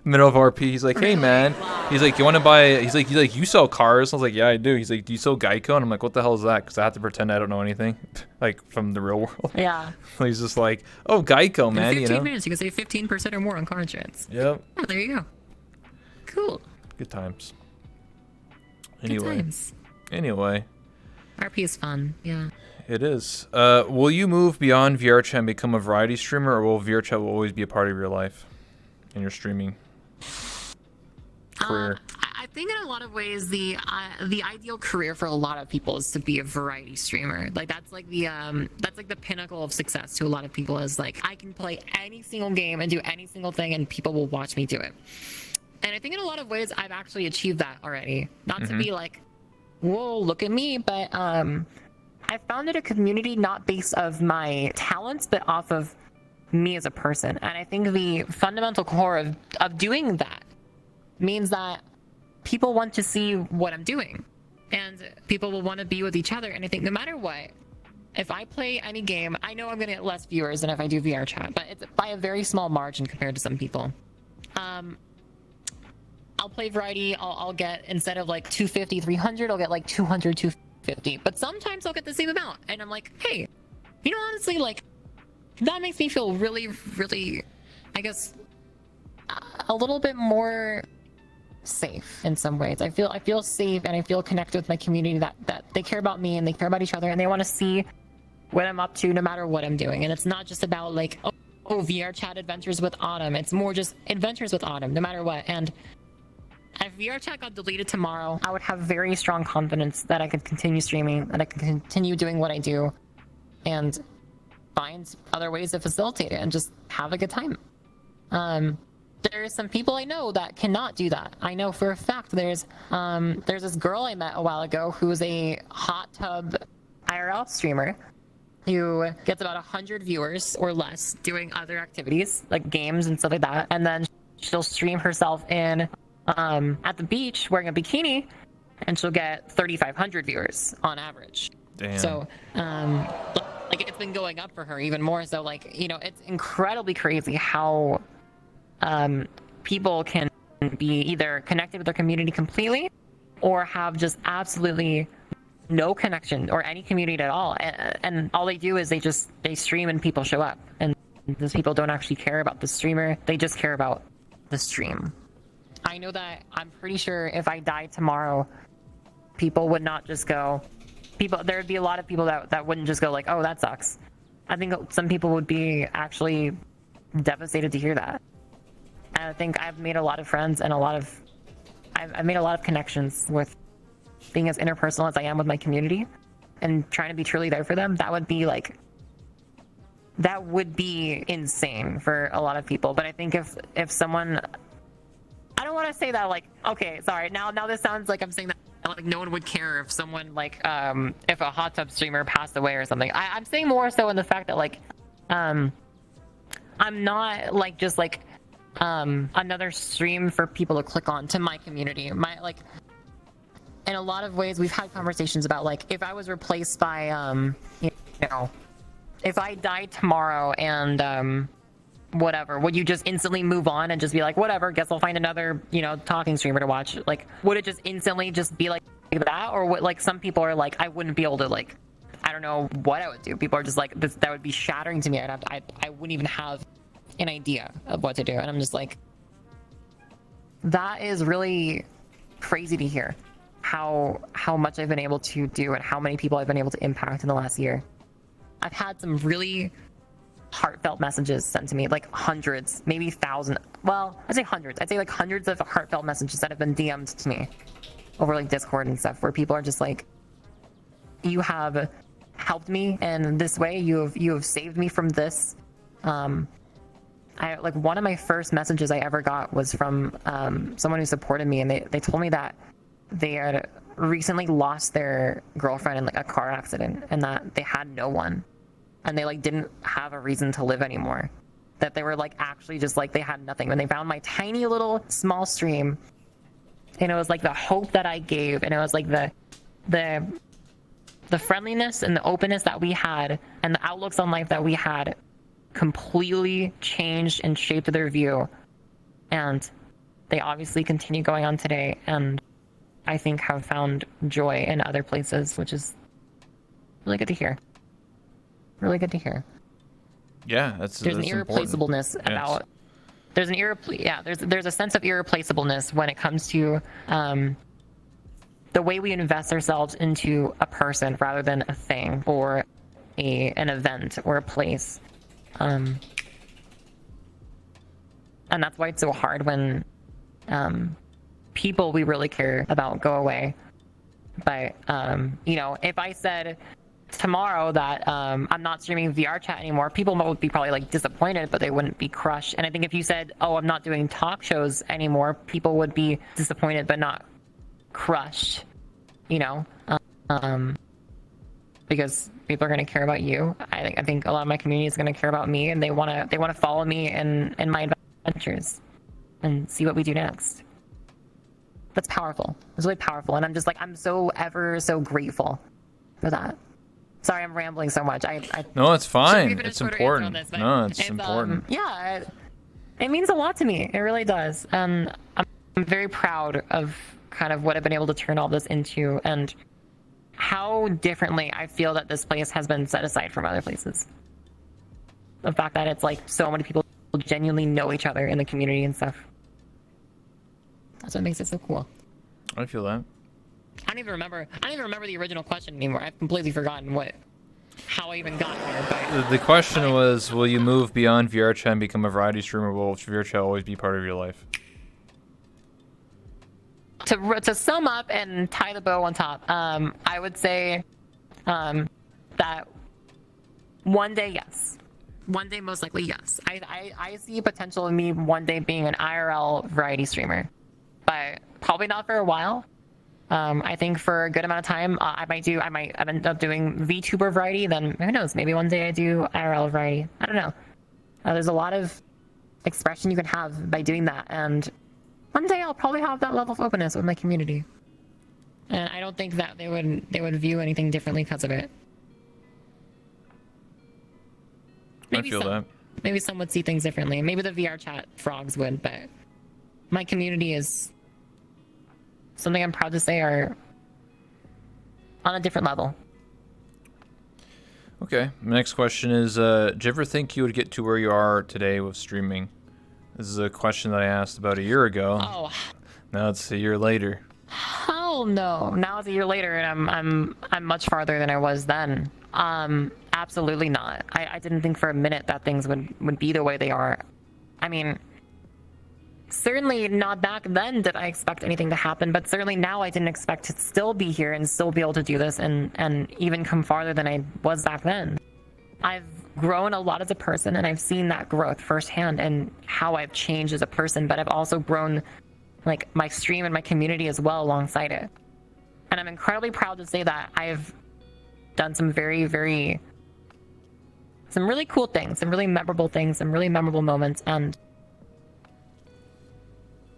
Middle of RP, he's like, "Hey man," he's like, "You want to buy?" He's like, "You sell cars?" I was like, "Yeah, I do." He's like, "Do you sell Geico?" And I'm like, "What the hell is that?" Because I have to pretend I don't know anything, like from the real world. Yeah. He's just like, "Oh, Geico, man," In you 15 know. minutes, you can save 15% or more on car insurance. Yep. Oh, there you go. Cool. Good times. Good Anyway, times. anyway, RP is fun. Yeah. it is. Will you move beyond VR chat and become a variety streamer, or will VR chat always be a part of your life and your streaming career? I think in a lot of ways the ideal career for a lot of people is to be a variety streamer. Like that's like the pinnacle of success to a lot of people, is like I can play any single game and do any single thing and people will watch me do it. And I think in a lot of ways I've actually achieved that already. Not to be like, whoa, look at me, but I founded a community not based of my talents but off of me as a person. And I think the fundamental core of doing that means that people want to see what I'm doing and people will want to be with each other. And I think no matter what, if I play any game, I know I'm gonna get less viewers than if I do VR chat, but it's by a very small margin compared to some people. I'll play variety, I'll get, instead of like 250, 300, I'll get like 200, 250, but sometimes I'll get the same amount. And I'm like, hey, you know, honestly, like, that makes me feel really, really, I guess, a little bit more safe in some ways. I feel safe and I feel connected with my community, that they care about me and they care about each other and they want to see what I'm up to no matter what I'm doing. And it's not just about like, oh, VR chat adventures with Autumn. It's more just adventures with Autumn no matter what. And if VR chat got deleted tomorrow, I would have very strong confidence that I could continue streaming, that I could continue doing what I do and find other ways to facilitate it and just have a good time. There's some people I know that cannot do that. I know for a fact there's this girl I met a while ago who's a hot tub IRL streamer who gets about 100 viewers or less doing other activities like games and stuff like that, and then she'll stream herself in at the beach wearing a bikini and she'll get 3,500 viewers on average. Damn. So like it's been going up for her even more. So like, you know, it's incredibly crazy how people can be either connected with their community completely or have just absolutely no connection or any community at all, and all they do is they stream and people show up, and those people don't actually care about the streamer, they just care about the stream. I know that I'm pretty sure if I died tomorrow, people would not just go, there would be a lot of people that wouldn't just go like, oh, that sucks. I think some people would be actually devastated to hear that. And I think I've made a lot of friends and I've made a lot of connections with being as interpersonal as I am with my community and trying to be truly there for them. That would be insane for a lot of people. But I think if someone, I don't want to say that like, okay, sorry, now this sounds like I'm saying that like no one would care if someone like if a hot tub streamer passed away or something. I'm saying more so in the fact that like I'm not like just like another stream for people to click on to my community. My like, in a lot of ways we've had conversations about like if I was replaced by you know, if I died tomorrow and whatever, would you just instantly move on and just be like, whatever, guess I'll find another, you know, talking streamer to watch? Like, would it just instantly just be like that? Or what, like some people are like, I wouldn't be able to, like, I don't know what I would do. People are just like, that would be shattering to me. I wouldn't even have an idea of what to do. And I'm just like, that is really crazy to hear how much I've been able to do and how many people I've been able to impact in the last year. I've had some really heartfelt messages sent to me, like hundreds, maybe thousands. Well, I'd say hundreds. I'd say like hundreds of heartfelt messages that have been DM'd to me over like Discord and stuff, where people are just like, you have helped me in this way. You have saved me from this. I like one of my first messages I ever got was from someone who supported me, and they told me that they had recently lost their girlfriend in like a car accident and that they had no one. And they like didn't have a reason to live anymore, that they were like actually just like they had nothing. When they found my tiny little small stream, and it was like the hope that I gave, and it was like the friendliness and the openness that we had and the outlooks on life that we had completely changed and shaped their view. And they obviously continue going on today, and I think have found joy in other places, which is really good to hear. Really good to hear. Yeah, there's an irreplaceableness about. There's there's a sense of irreplaceableness when it comes to the way we invest ourselves into a person rather than a thing or an event or a place. And that's why it's so hard when people we really care about go away. But you know, if I said tomorrow that I'm not streaming VR chat anymore, people would be probably like disappointed, but they wouldn't be crushed. And I think if you said, oh, I'm not doing talk shows anymore, people would be disappointed but not crushed, you know, because people are going to care about you. I think a lot of my community is going to care about me, and they want to follow me in my adventures and see what we do next. That's powerful. It's really powerful, and I'm just like, I'm so ever so grateful for that. Sorry, I'm rambling so much. No, it's fine. Should've It's given a shorter answer on important. this, but No, it's important. Yeah, it means a lot to me. It really does. And I'm very proud of kind of what I've been able to turn all this into, and how differently I feel that this place has been set aside from other places. The fact that it's like so many people genuinely know each other in the community and stuff. That's what makes it so cool. I feel that. I don't even remember the original question anymore. I've completely forgotten how I even got here. But The question was, will you move beyond VR chat and become a variety streamer? Will VR chat always be part of your life? to sum up and tie the bow on top, I would say that one day, yes. One day, most likely, yes. I see potential in me one day being an IRL variety streamer, but probably not for a while. I think for a good amount of time, I might end up doing VTuber variety. Then who knows? Maybe one day I do IRL variety. I don't know. There's a lot of expression you can have by doing that, and one day I'll probably have that level of openness with my community. And I don't think that they would view anything differently because of it. Maybe I feel that. Maybe some would see things differently. Maybe the VR chat frogs would, but my community is something I'm proud to say are on a different level. Okay. My next question is, did you ever think you would get to where you are today with streaming? This is a question that I asked about a year ago. Oh. Now it's a year later. Hell no. Now it's a year later, and I'm much farther than I was then. Absolutely not. I didn't think for a minute that things would be the way they are. I mean, certainly not back then did I expect anything to happen, but certainly now I didn't expect to still be here and still be able to do this and even come farther than I was back then. I've grown a lot as a person, and I've seen that growth firsthand and how I've changed as a person, but I've also grown like my stream and my community as well alongside it. And I'm incredibly proud to say that I've done some really cool things, some really memorable things, some really memorable moments. And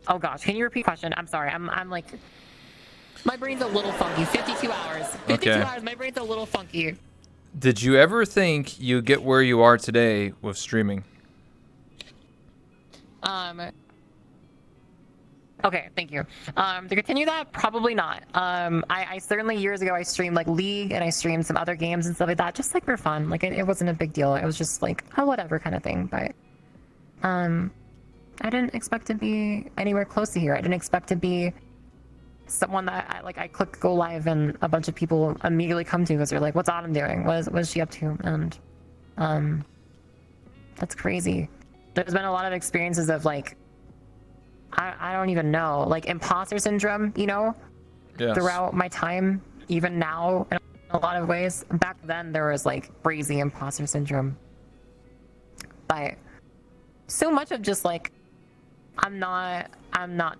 oh gosh, can you repeat the question? I'm sorry. I'm like, my brain's a little funky. 52 hours. 52 Okay. hours. My brain's a little funky. Did you ever think you'd get where you are today with streaming? Okay, thank you. To continue that, probably not. I certainly years ago I streamed like League, and I streamed some other games and stuff like that, just like for fun. Like it wasn't a big deal. It was just like a whatever kind of thing. But I didn't expect to be anywhere close to here. I didn't expect to be someone that I click go live and a bunch of people immediately come to because they're like, "What's Autumn doing? What is she up to?" And that's crazy. There's been a lot of experiences of like, I don't even know, like imposter syndrome, you know, Yes. throughout my time, even now in a lot of ways. Back then there was like crazy imposter syndrome, but so much of just like, I'm not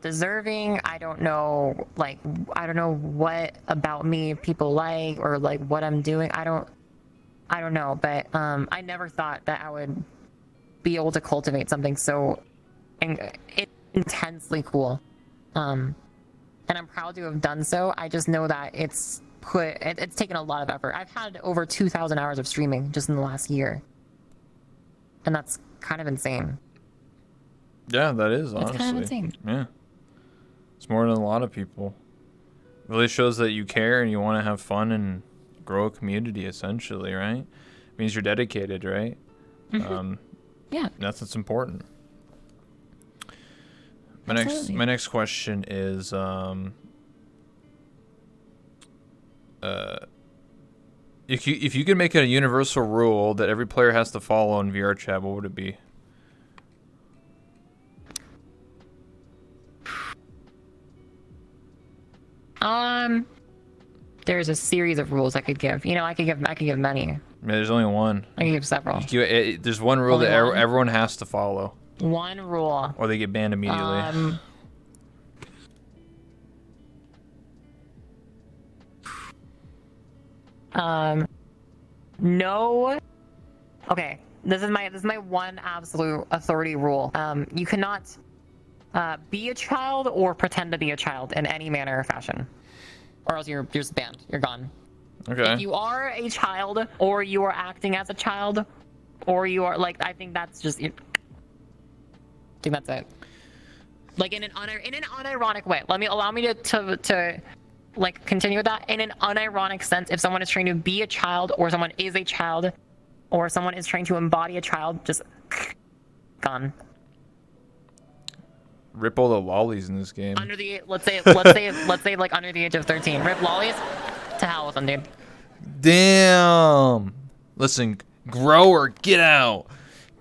deserving. I don't know what about me people like, or like what I'm doing. I don't know, but I never thought that I would be able to cultivate something so intensely cool. And I'm proud to have done so. I just know that it's taken a lot of effort. I've had over 2,000 hours of streaming just in the last year, and that's kind of insane. Yeah, that is, honestly. It's kind of insane. Yeah. It's more than a lot of people. It really shows that you care and you want to have fun and grow a community, essentially, right? It means you're dedicated, right? Mm-hmm. Yeah. That's what's important. Absolutely. My next question is, if you could make it a universal rule that every player has to follow in VR chat, what would it be? There's a series of rules I could give. You know, I could give many. I mean, there's only one. I could give several. There's one rule Only that one? everyone has to follow, One rule. or they get banned immediately. No. Okay, this is my one absolute authority rule. You cannot be a child or pretend to be a child in any manner or fashion, or else you're just banned. You're gone. Okay. If you are a child, or you are acting as a child, or you are like, I think that's just. I think that's it. Like in an unironic way. Allow me to like continue with that in an unironic sense. If someone is trying to be a child, or someone is a child, or someone is trying to embody a child, just gone. Rip all the lollies in this game. Under the let's say like under the age of 13. Rip lollies. To hell with them, dude. Damn. Listen, grower, get out.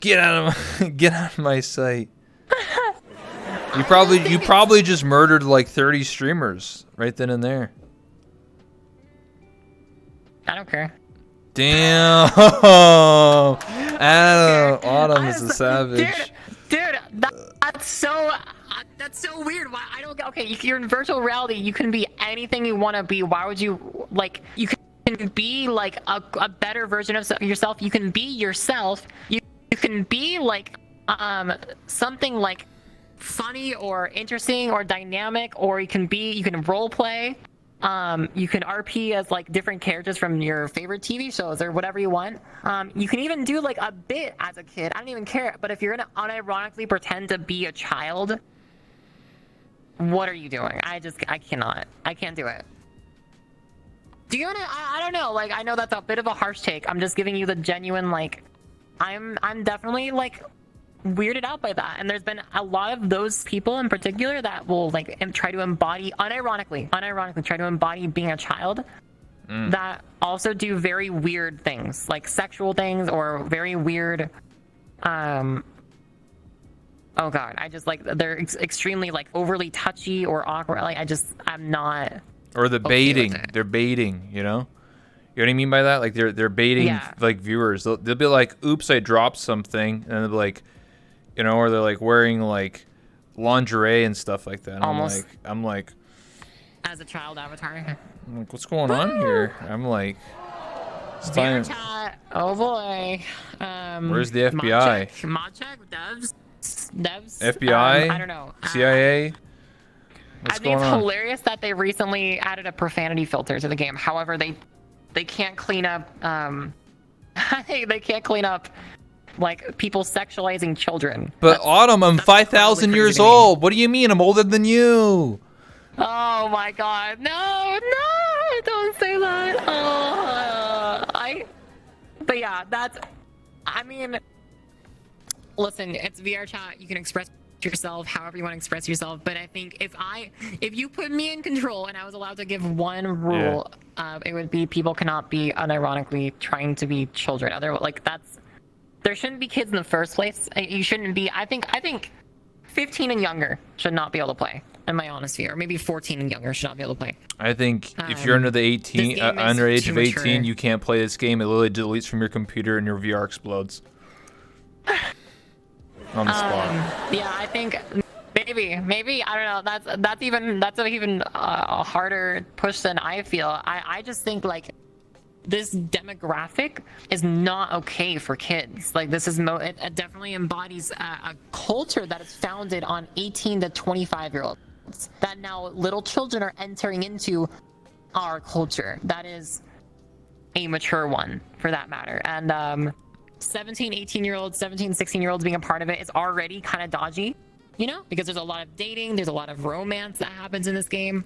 Get out of my sight. You probably just murdered like 30 streamers right then and there. I don't care. Damn. Autumn is a savage. Dude, that's so weird. Why I don't get. Okay, if you're in virtual reality, you can be anything you want to be. Why would you like? You can be like a better version of yourself. You can be yourself. You can be like something like funny or interesting or dynamic, or you can role play. You can RP as like different characters from your favorite TV shows or whatever you want. You can even do like a bit as a kid. I don't even care. But if you're gonna unironically pretend to be a child, what are you doing? I cannot. I can't do it. Do you wanna? I don't know. Like, I know that's a bit of a harsh take. I'm just giving you the genuine, like, I'm definitely like weirded out by that. And there's been a lot of those people in particular that will like try to embody unironically try to embody being a child, that also do very weird things, like sexual things or very weird oh god, I just like they're extremely like overly touchy or awkward. Like I'm not. Or the baiting. They're baiting, you know? You know what I mean by that? Like they're baiting like viewers. They'll be like, "Oops, I dropped something," and they'll be like, you know, or they're like wearing like lingerie and stuff like that. And Almost. I'm like, As a child avatar. I'm like, what's going on here? I'm like, it's time. Chat. Oh boy. Where's the FBI? Mod check, devs. FBI? I don't know. CIA? I think it's hilarious that they recently added a profanity filter to the game. However, they can't clean up they can't clean up like people sexualizing children. But Autumn, I'm 5,000 years old. What do you mean? I'm older than you. Oh my god. No, don't say that. But yeah, I mean, listen, it's VR chat. You can express yourself however you want to express yourself. But I think if you put me in control and I was allowed to give one rule, it would be people cannot be unironically trying to be children. There shouldn't be kids in the first place. You shouldn't be. I think 15 and younger should not be able to play. In my honest view, or maybe 14 and younger should not be able to play. I think if you're under the 18, under age of 18, you can't play this game. It literally deletes from your computer and your VR explodes. On the spot. Yeah, I think maybe I don't know. That's even a harder push than I feel. I just think like this demographic is not okay for kids. Like this is it definitely embodies a culture that is founded on 18 to 25-year-olds. That now little children are entering into our culture. That is a mature one, for that matter. And 17, 18-year-olds, 17, 16-year-olds being a part of it is already kind of dodgy, you know, because there's a lot of dating, there's a lot of romance that happens in this game.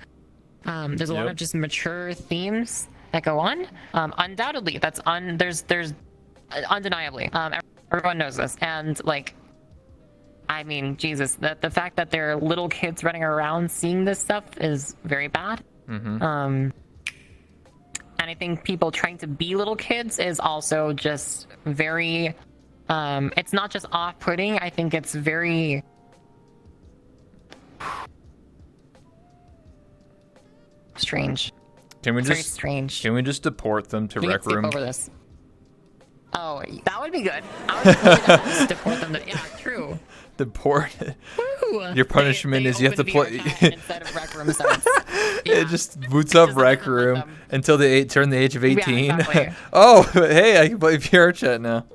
There's a lot of just mature themes that go on. Undoubtedly, there's undeniably. Everyone knows this, and like, I mean, Jesus, the fact that there are little kids running around seeing this stuff is very bad. And I think people trying to be little kids is also just very, it's not just off-putting, I think it's very, strange. Can we It's very just strange. can we just deport them to We can Rec skip Room? over this. Oh, that would be good. I would totally just deport them to. Yeah, true. Deport. Woo! Your punishment is you have to play play. instead of Rec Room starts. It just boots up Just Rec doesn't let Room them. until they turn the age of 18. exactly. Oh, hey, I can play VR chat now.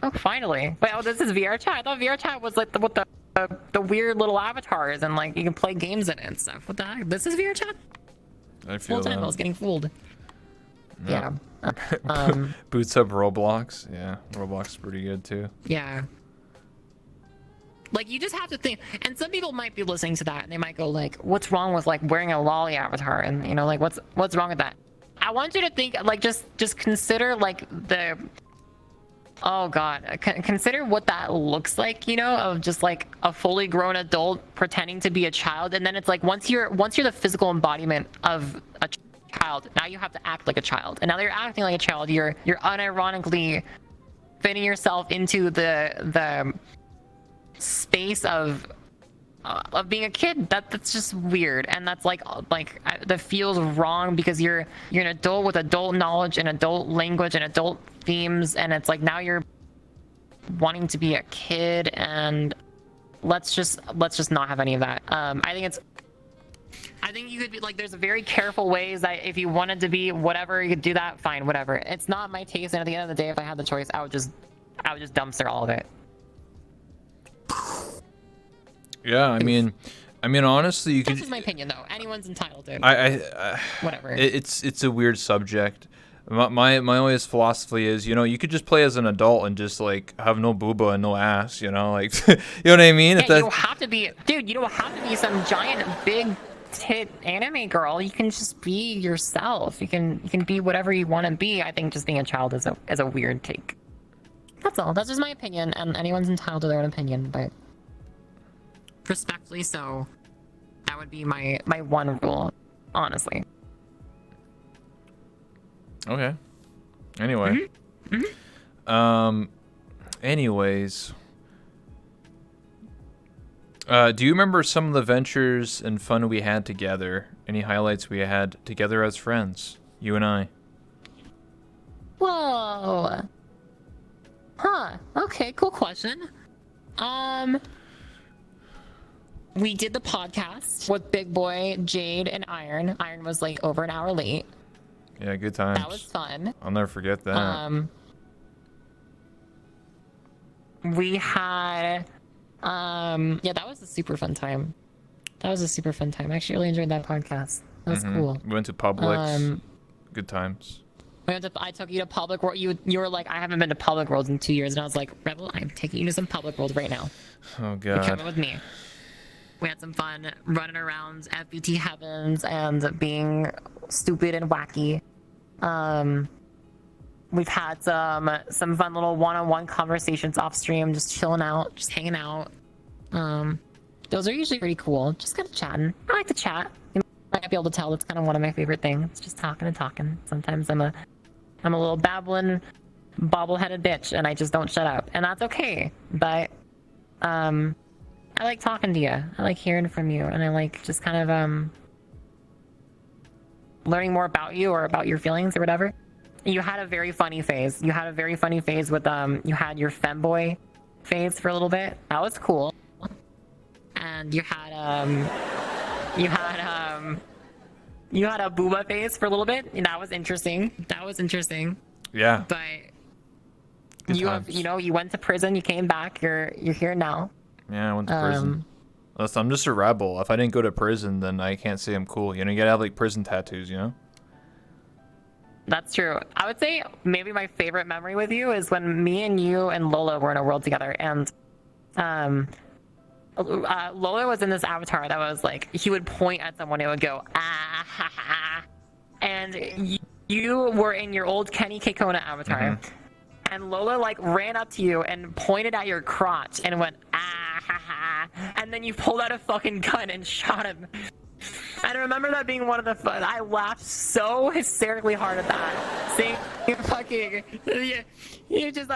Oh, finally. Wait, oh, this is VR chat? I thought VR chat was like the weird little avatars and like you can play games in it and stuff. What the heck? This is VR chat? I feel Full time I was getting fooled. Yeah. Boots up Roblox. Yeah, Roblox is pretty good too. Yeah. Like, you just have to think, and some people might be listening to that and they might go like, what's wrong with like wearing a lolly avatar? And you know, like what's wrong with that? I want you to think, like, just consider like oh god, consider what that looks like, you know, of just like a fully grown adult pretending to be a child. And then it's like, once you're the physical embodiment of a child, now you have to act like a child. And now that you're acting like a child, you're unironically fitting yourself into the space of being a kid. That's just weird, and that's like that feels wrong because you're an adult with adult knowledge and adult language and adult themes, and it's like now you're wanting to be a kid, and let's just not have any of that. I think you could be like, there's very careful ways that if you wanted to be whatever, you could do that, fine, whatever. It's not my taste, and at the end of the day, if I had the choice, I would just dumpster all of it. Yeah, I mean, honestly, you could. That's just my opinion, though. Anyone's entitled to. Whatever. It's a weird subject. My always philosophy is, you know, you could just play as an adult and just like have no booba and no ass, you know, like, you know what I mean? Yeah, you don't have to be, dude. You don't have to be some giant big tit anime girl. You can just be yourself. You can be whatever you want to be. I think just being a child is a weird take. That's all. That's just my opinion, and anyone's entitled to their own opinion, but respectfully so. That would be my one rule, honestly. Okay. Anyway. Anyways. Do you remember some of the ventures and fun we had together? Any highlights we had together as friends? You and I. Whoa. Huh. Okay, cool question. We did the podcast with Big Boy, Jade, and Iron. Iron was like over an hour late. Yeah, good times. That was fun. I'll never forget that. We had yeah, that was a super fun time. I actually really enjoyed that podcast. That was cool. We went to Publix. Good times. I took you to Public World. You were like, I haven't been to Public World in 2 years, and I was like, Rebel, I'm taking you to some Public World right now. Oh You're coming god. with me. We had some fun running around FBT heavens and being stupid and wacky. We've had some fun little one-on-one conversations off stream, just chilling out, just hanging out. Those are usually pretty cool. Just kind of chatting. I like to chat. You might be able to tell that's kind of one of my favorite things. Just talking and talking. Sometimes I'm a little babbling, bobble-headed bitch, and I just don't shut up, and that's okay. But I like talking to you. I like hearing from you, and I like just kind of learning more about you or about your feelings or whatever. You had a very funny phase. You had a very funny phase with you had your femboy phase for a little bit. That was cool. And you had a booba phase for a little bit, and that was interesting. Yeah. But Good you times. you went to prison, you came back, you're here now. Yeah, I went to prison. Listen, I'm just a rebel. If I didn't go to prison, then I can't say I'm cool. You know, you gotta have like prison tattoos, you know? That's true. I would say maybe my favorite memory with you is when me and you and Lola were in a world together, and Lola was in this avatar that was like, he would point at someone, it would go, ah, ha, ha. And you were in your old Kenny Kekona avatar, and Lola like ran up to you and pointed at your crotch and went, ah, ha, ha. And then you pulled out a fucking gun and shot him. And I remember that being one of the fun. I laughed so hysterically hard at that. Seeing you fucking, I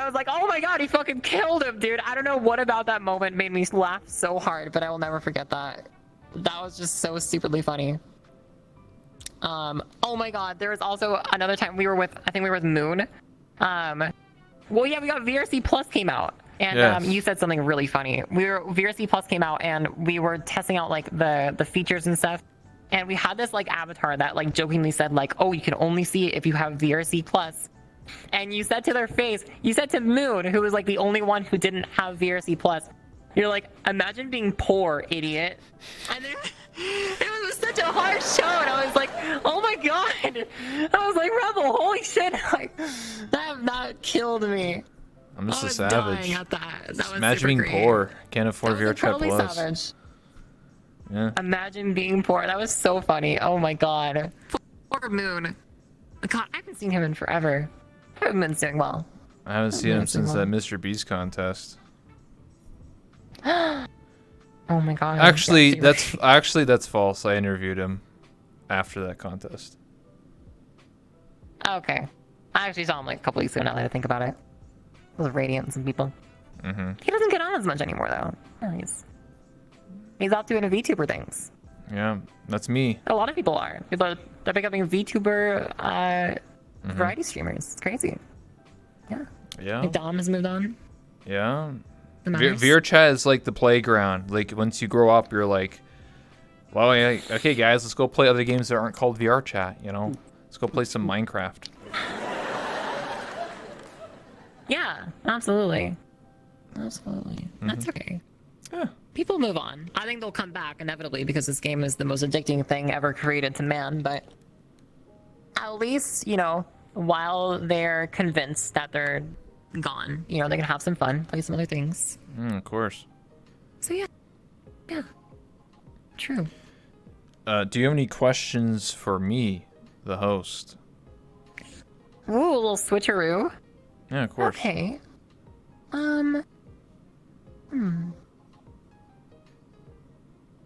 was like, oh my god, he fucking killed him, dude. I don't know what about that moment made me laugh so hard, but I will never forget that. That was just so stupidly funny. Oh my God, there was also another time I think we were with Moon. Well, yeah, we got VRC Plus came out, and Yes. you said something really funny. VRC Plus came out, and we were testing out like the features and stuff, and we had this like avatar that like jokingly said like, oh, you can only see it if you have VRC Plus. And you said to their face, you said to Moon, who was like the only one who didn't have VRC Plus, you're like, imagine being poor, idiot. And it was such a harsh show, and I was like, oh my God. I was like, Rebel, holy shit. Like, that killed me. I'm just I a was savage. dying at that. That was Imagine super being great. poor. Can't afford That was VR Chat totally Plus. savage. Yeah. Imagine being poor. That was so funny. Oh my God. Poor Moon. God, I haven't seen him in forever. I haven't been doing well. I haven't seen him Amazing since one. that Mr. Beast contest. Oh my God. Actually, Yeah, that's false. I interviewed him after that contest. okay. I actually saw him like a couple weeks ago now that I think about it. With Radiant and some people. Mm-hmm. He doesn't get on as much anymore though. Yeah, he's out doing VTuber things. Yeah, that's me. A lot of people are. They're becoming VTuber variety streamers. It's crazy. Yeah. Yeah. Like Dom has moved on. Yeah. The Myers. VR Chat is like the playground. Like once you grow up, you're like, well, yeah, okay, guys, let's go play other games that aren't called VR Chat. You know, let's go play some Minecraft. Yeah, absolutely. Absolutely. That's okay. Yeah. People move on. I think they'll come back inevitably because this game is the most addicting thing ever created to man, but at least, you know, while they're convinced that they're gone, you know, they can have some fun, play some other things. Of course. So yeah. Yeah. True. Do you have any questions for me, the host? Ooh, a little switcheroo. Yeah, of course. Okay.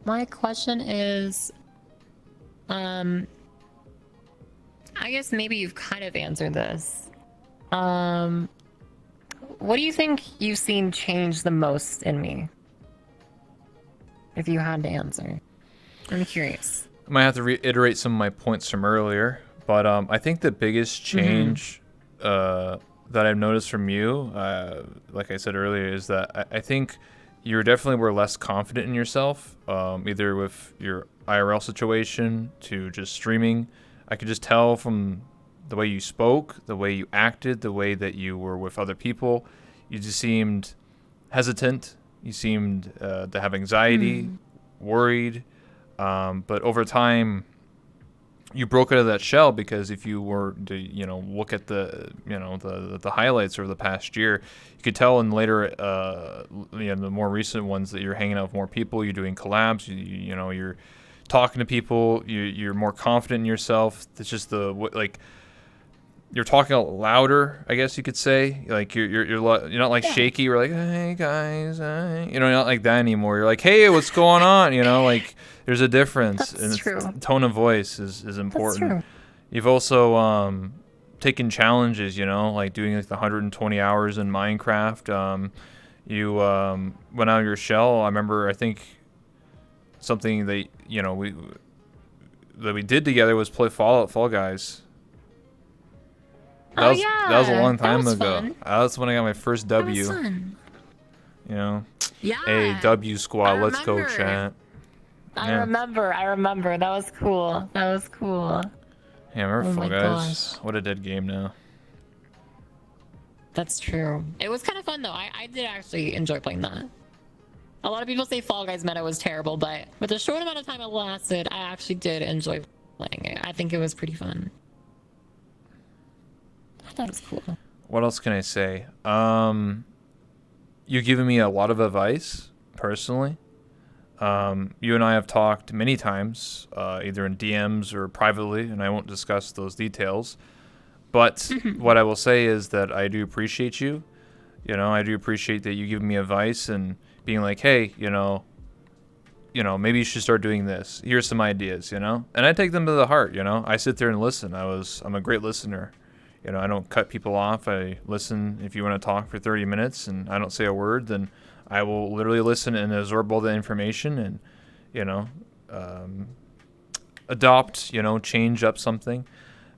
My question is, I guess maybe you've kind of answered this. What do you think you've seen change the most in me? If you had to answer. I'm curious. I might have to reiterate some of my points from earlier, but I think the biggest change that I've noticed from you, like I said earlier, is that I think you definitely were less confident in yourself, either with your IRL situation to just streaming. I could just tell from the way you spoke, the way you acted, the way that you were with other people. You just seemed hesitant. You seemed to have anxiety, worried. But over time, you broke out of that shell, because if you were to, look at the highlights over the past year, you could tell in later, the more recent ones, that you're hanging out with more people, you're doing collabs, you're talking to people, you're more confident in yourself. It's just you're talking out louder, I guess you could say. Like you're not like shaky. You're like, hey guys, you're not like that anymore. You're like, hey, what's going on? Like there's a difference. That's and true. Tone of voice is important. That's true. You've also taken challenges, like doing like the 120 hours in Minecraft. You went out of your shell. I think something that we did together was play Fall Guys. That was a long time ago. Fun. That's when I got my first W. That was fun. Yeah. Yeah. W squad. Let's go, remember. chat. I Yeah. remember. That was cool. Yeah, I remember Oh Fall my Guys. gosh. What a dead game now. That's true. It was kind of fun though. I did actually enjoy playing that. A lot of people say Fall Guys meta was terrible, but with the short amount of time it lasted, I actually did enjoy playing it. I think it was pretty fun. I thought it was cool. What else can I say? You've given me a lot of advice, personally. You and I have talked many times, either in DMs or privately, and I won't discuss those details. But what I will say is that I do appreciate you. I do appreciate that you give me advice and being like, hey, maybe you should start doing this. Here's some ideas, and I take them to the heart. I sit there and listen. I'm a great listener. I don't cut people off. I listen. If you want to talk for 30 minutes and I don't say a word, then I will literally listen and absorb all the information. And, adopt, change up something,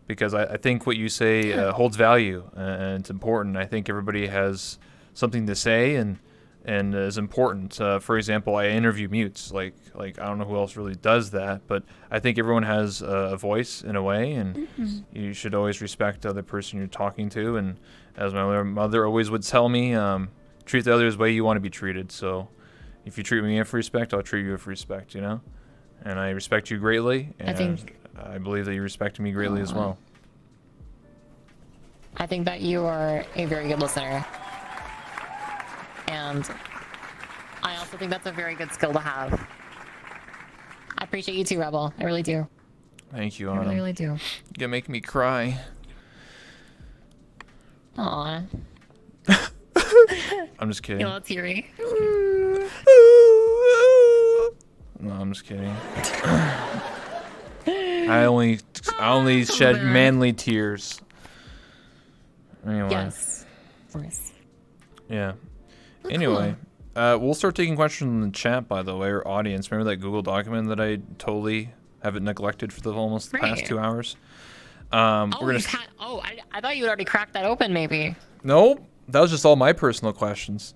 because I think what you say holds value, and it's important. I think everybody has something to say and is important. For example, I interview mutes. Like I don't know who else really does that, but I think everyone has a voice in a way, and you should always respect the other person you're talking to. And as my mother always would tell me, treat the others the way you want to be treated. So if you treat me with respect, I'll treat you with respect, And I respect you greatly, and I believe that you respect me greatly as well. I think that you are a very good listener. And I also think that's a very good skill to have. I appreciate you too, Rebel. I really do. Thank you, I Autumn. really, really do. You're gonna make me cry. Aw. I'm just kidding. You're all teary. No, I'm just kidding. I only shed manly tears. Anyway. Yes. Of course. Yeah. Anyway, we'll start taking questions in the chat, by the way, or audience. Remember that Google document that I totally haven't neglected for the almost past 2 hours? I thought you had already cracked that open, maybe. Nope. That was just all my personal questions.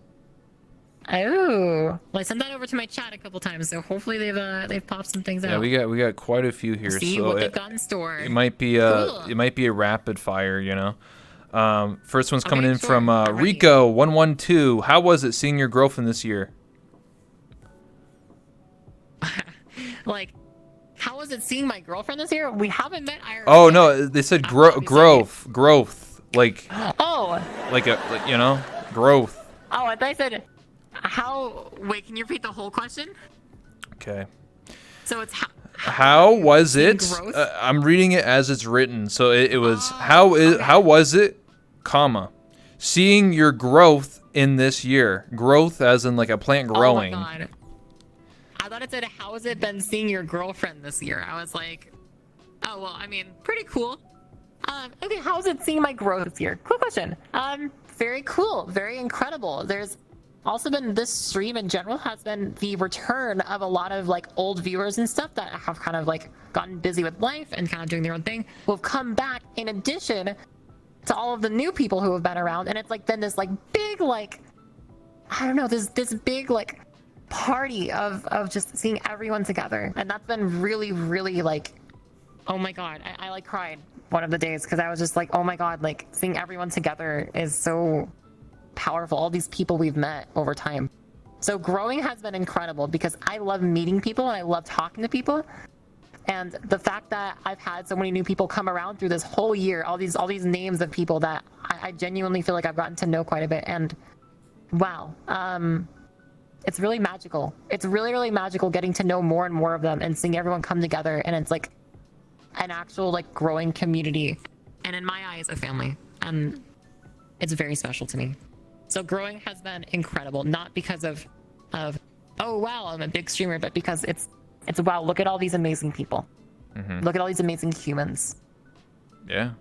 Oh, well, I sent that over to my chat a couple times, so hopefully they've popped some things out. Yeah, we got quite a few here. See so what they've got in store. It might be a rapid fire, First one's coming in from Rico112. How was it seeing your girlfriend this year? Like, how was it seeing my girlfriend this year? We haven't met IRL. Oh no, they said growth. Like growth. Oh, I thought I said how. Wait, can you repeat the whole question? Okay. So it's how was it? I'm reading it as it's written. So it was how was it, comma, seeing your growth in this year. Growth as in like a plant growing. Oh my god. I thought it said how has it been seeing your girlfriend this year? I was like, oh well, I mean, pretty cool. Okay, how is it seeing my growth this year? Cool question. Very cool, very incredible. There's also been, this stream in general has been the return of a lot of like old viewers and stuff that have kind of like gotten busy with life and kind of doing their own thing, who have come back in addition to all of the new people who have been around. And it's like been this like big, like, I don't know, this big like party of just seeing everyone together. And that's been really, really like, oh my god, I like cried one of the days because I was just like, oh my god, like seeing everyone together is so powerful. All these people we've met over time. So growing has been incredible because I love meeting people and I love talking to people. And the fact that I've had so many new people come around through this whole year, all these names of people that I genuinely feel like I've gotten to know quite a bit. And wow, it's really magical. It's really, really magical getting to know more and more of them and seeing everyone come together. And it's like an actual like growing community. And in my eyes, a family. And it's very special to me. So growing has been incredible, not because of oh wow, I'm a big streamer, but because it's wow, look at all these amazing people. Mm-hmm. Look at all these amazing humans. Yeah,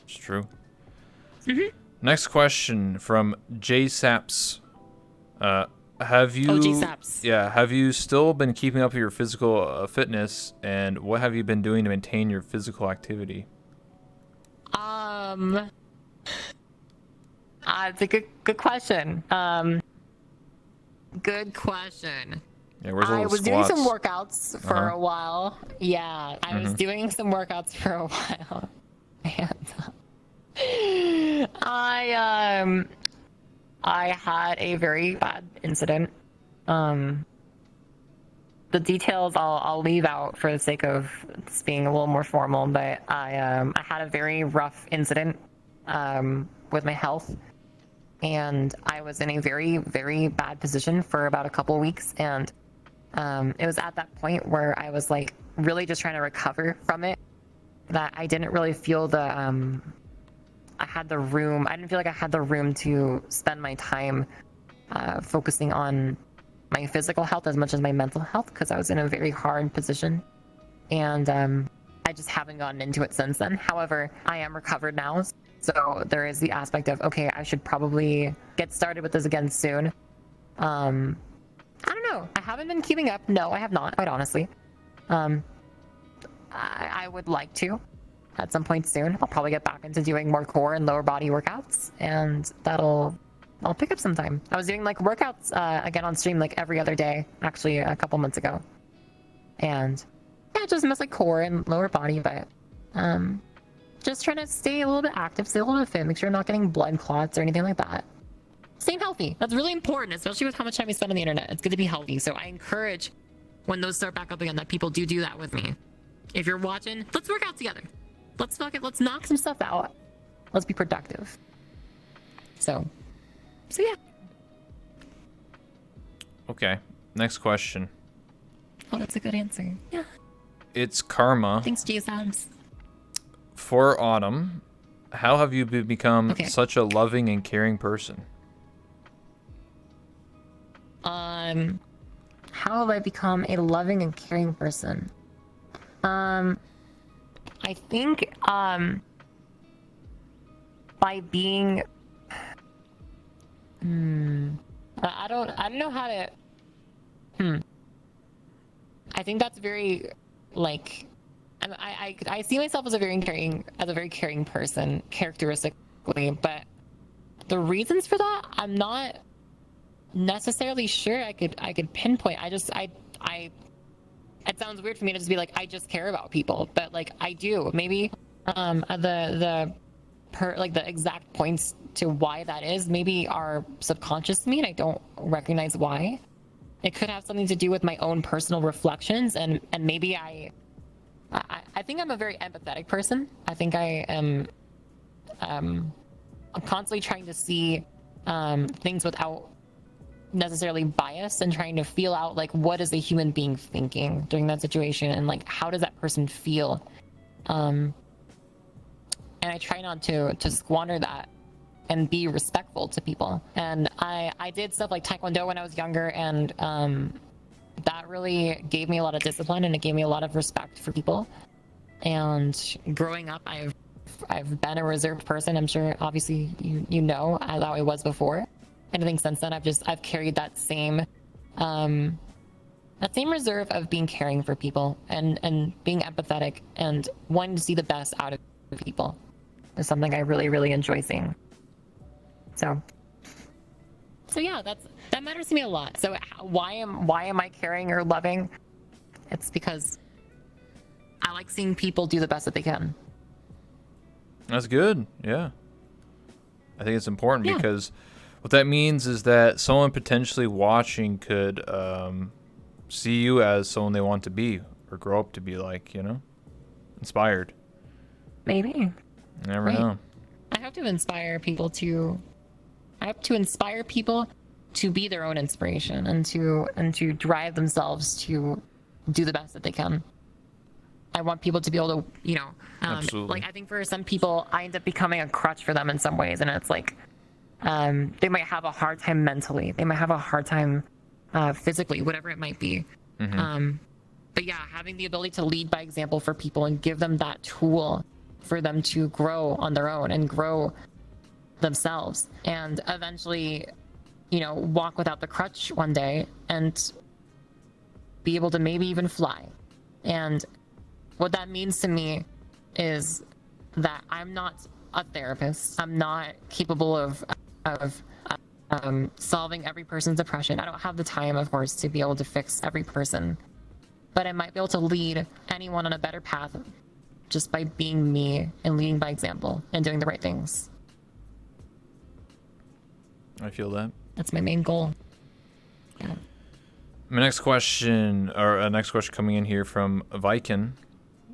it's true. Mm-hmm. Next question from J Saps. Have you still been keeping up with your physical fitness, and what have you been doing to maintain your physical activity? It's a good question. Good question. Yeah, where's all I the was squats? doing some workouts for a while. Yeah, I was doing some workouts for a while. And I had a very bad incident. The details I'll leave out for the sake of this being a little more formal, but I had a very rough incident with my health. And I was in a very, very bad position for about a couple of weeks. And it was at that point where I was like really just trying to recover from it, that I didn't really feel I didn't feel like I had the room to spend my time focusing on my physical health as much as my mental health, because I was in a very hard position. And I just haven't gotten into it since then. However, I am recovered now. So there is the aspect of, okay, I should probably get started with this again soon. I don't know. I haven't been keeping up. No, I have not, quite honestly. I would like to at some point soon. I'll probably get back into doing more core and lower body workouts, and I'll pick up sometime. I was doing like workouts again on stream like every other day, actually a couple months ago. And yeah, just mostly core and lower body, but just trying to stay a little bit active, stay a little bit fit, make sure I'm not getting blood clots or anything like that. Staying healthy. That's really important, especially with how much time we spend on the internet. It's good to be healthy. So I encourage when those start back up again that people do that with me. If you're watching, let's work out together. Let's knock some stuff out. Let's be productive. So yeah. Okay. Next question. Oh, that's a good answer. Yeah. It's Karma. Thanks, Jesus. For Autumn, how have you become such a loving and caring person? How have I become a loving and caring person? I think by being I don't know how to I think that's very like I see myself as a very caring person characteristically, but the reasons for that I'm not necessarily sure I could pinpoint. It sounds weird for me to just be like I just care about people, but like I do. Maybe the exact points to why that is maybe are subconscious to me and I don't recognize why. It could have something to do with my own personal reflections, and maybe I think I'm a very empathetic person. I think I am I'm constantly trying to see things without necessarily bias and trying to feel out like what is a human being thinking during that situation and like how does that person feel, and I try not to squander that and be respectful to people. And I did stuff like Taekwondo when I was younger, and that really gave me a lot of discipline and it gave me a lot of respect for people. And growing up, I've been a reserved person. I'm sure obviously you know how I was before. And I think since then I've carried that same reserve of being caring for people and being empathetic and wanting to see the best out of people is something I really, really enjoy seeing. So yeah, that matters to me a lot. So why am I caring or loving? It's because I like seeing people do the best that they can. That's good. Yeah. I think it's important because what that means is that someone potentially watching could see you as someone they want to be or grow up to be like, you know? Inspired. Maybe. You never know. I have to inspire people to be their own inspiration and to drive themselves to do the best that they can. I want people to be able to, you know, like I think for some people, I end up becoming a crutch for them in some ways, and it's like they might have a hard time mentally, they might have a hard time physically, whatever it might be. But yeah, having the ability to lead by example for people and give them that tool for them to grow on their own and grow themselves and eventually, you know, walk without the crutch one day and be able to maybe even fly. And what that means to me is that I'm not a therapist. I'm not capable of solving every person's depression. I don't have the time, of course, to be able to fix every person, but I might be able to lead anyone on a better path just by being me and leading by example and doing the right things. I feel that. That's my main goal. Yeah. My next question coming in here from Viking.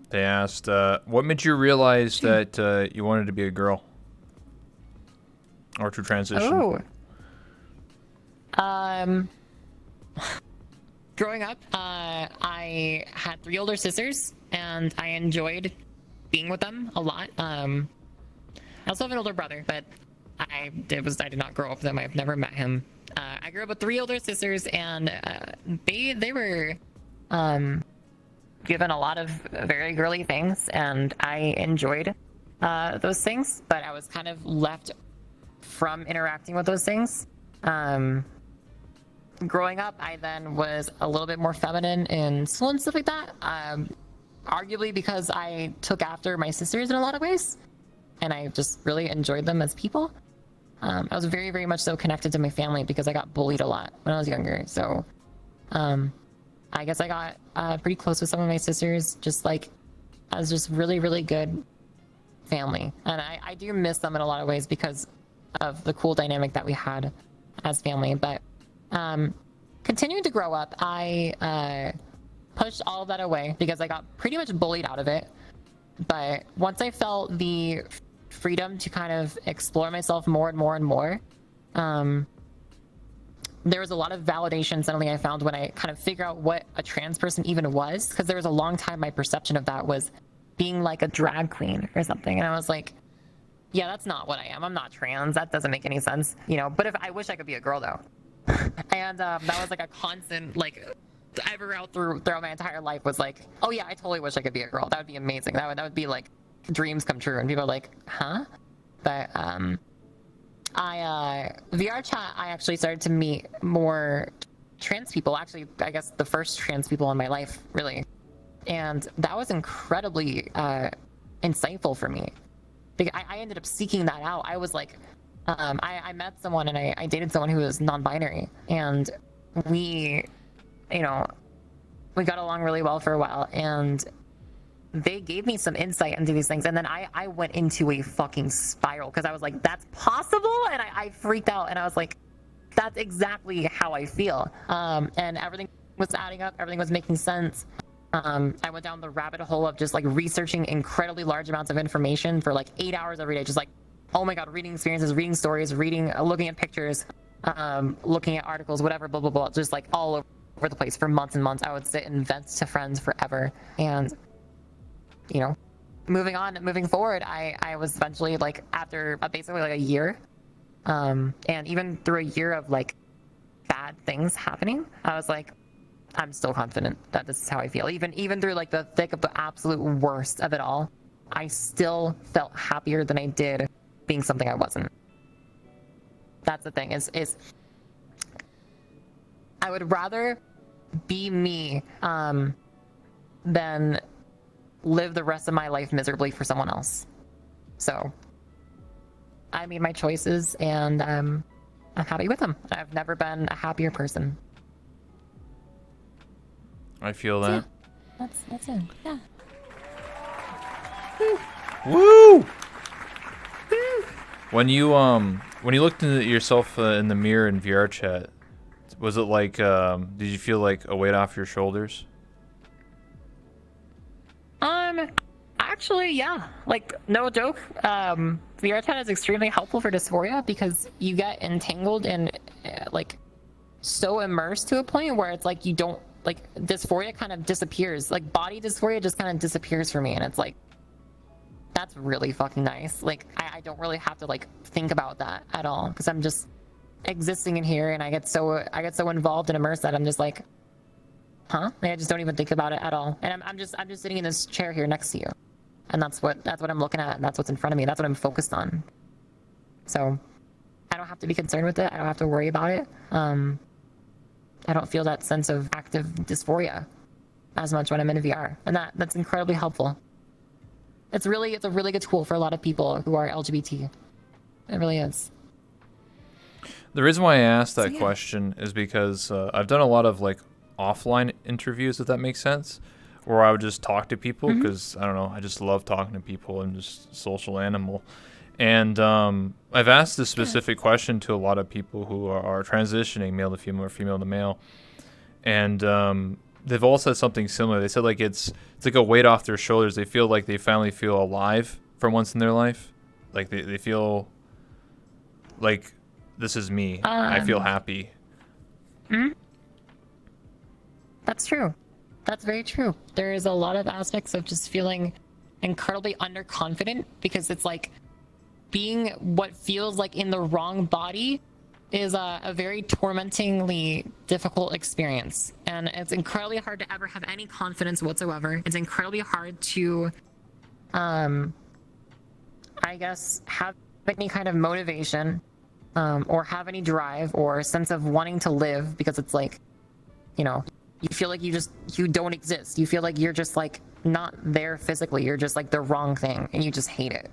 They asked, what made you realize that you wanted to be a girl? Or to transition? Growing up, I had 3 older sisters, and I enjoyed being with them a lot. I also have an older brother, but I did not grow up with him. I've never met him. I grew up with 3 older sisters, and they were given a lot of very girly things, and I enjoyed those things, but I was kind of left from interacting with those things. Growing up, I then was a little bit more feminine in school and stuff like that. arguably because I took after my sisters in a lot of ways, and I just really enjoyed them as people. I was very, very much so connected to my family because I got bullied a lot when I was younger. So I guess I got pretty close with some of my sisters, just like as just really, really good family. And I do miss them in a lot of ways because of the cool dynamic that we had as family. But continuing to grow up, I pushed all of that away because I got pretty much bullied out of it. But once I felt the freedom to kind of explore myself more and more and more, there was a lot of validation suddenly I found when I kind of figure out what a trans person even was, because there was a long time my perception of that was being like a drag queen or something, and I was like, yeah, that's not what I am. I'm not trans. That doesn't make any sense, you know. But if I wish I could be a girl though. And that was like a constant, like, throughout my entire life was like, oh yeah, I totally wish I could be a girl. That would be amazing. That would be like dreams come true. And people are like, huh? But VR chat, I actually started to meet more trans people. Actually, I guess the first trans people in my life, really. And that was incredibly insightful for me. I ended up seeking that out. I was like, I met someone and I dated someone who was non-binary, and we got along really well for a while, and they gave me some insight into these things, and then I went into a fucking spiral because I was like, that's possible, and I freaked out, and I was like, that's exactly how I feel. And everything was adding up, everything was making sense. I went down the rabbit hole of just like researching incredibly large amounts of information for like 8 hours every day, just like, oh my god, reading experiences, reading stories, looking at pictures, looking at articles, whatever, blah blah blah, just like all over the place for months and months. I would sit and vent to friends forever. And moving forward, I was eventually, like, after basically like a year, and even through a year of like bad things happening, I was like, I'm still confident that this is how I feel. Even through like the thick of the absolute worst of it all, I still felt happier than I did being something I wasn't. That's the thing, is I would rather be me than live the rest of my life miserably for someone else. So I made my choices, and I'm happy with them. I've never been a happier person. I feel that. Yeah, that's it. Yeah. Woo! When you looked at yourself in the mirror in VR chat, was it like, did you feel like a weight off your shoulders? Actually, yeah. Like, no joke. VR chat is extremely helpful for dysphoria because you get entangled and like so immersed to a point where it's like you don't, like, dysphoria kind of disappears. Like, body dysphoria just kind of disappears for me, and it's like, that's really fucking nice. Like, I don't really have to like think about that at all because I'm just existing in here, and I get so involved and immersed that I'm just like, huh? Like, I just don't even think about it at all. And I'm just sitting in this chair here next to you, and that's what I'm looking at, and that's what's in front of me. That's what I'm focused on. So I don't have to be concerned with it. I don't have to worry about it. I don't feel that sense of active dysphoria as much when I'm in VR, and that's incredibly helpful. It's a really good tool for a lot of people who are LGBT. It really is. The reason why I asked that question is because I've done a lot of like offline interviews, if that makes sense, where I would just talk to people because I don't know, I just love talking to people. I'm just a social animal. And I've asked this specific question to a lot of people who are transitioning male to female or female to male, and they've all said something similar. They said like it's like a weight off their shoulders. They feel like they finally feel alive for once in their life. Like they feel like, this is me. I feel happy. That's true. That's very true. There is a lot of aspects of just feeling incredibly underconfident because it's like being what feels like in the wrong body is a very tormentingly difficult experience. And it's incredibly hard to ever have any confidence whatsoever. It's incredibly hard to, I guess, have any kind of motivation or have any drive or sense of wanting to live, because it's like, you feel like you don't exist. You feel like you're just like not there physically. You're just like the wrong thing, and you just hate it.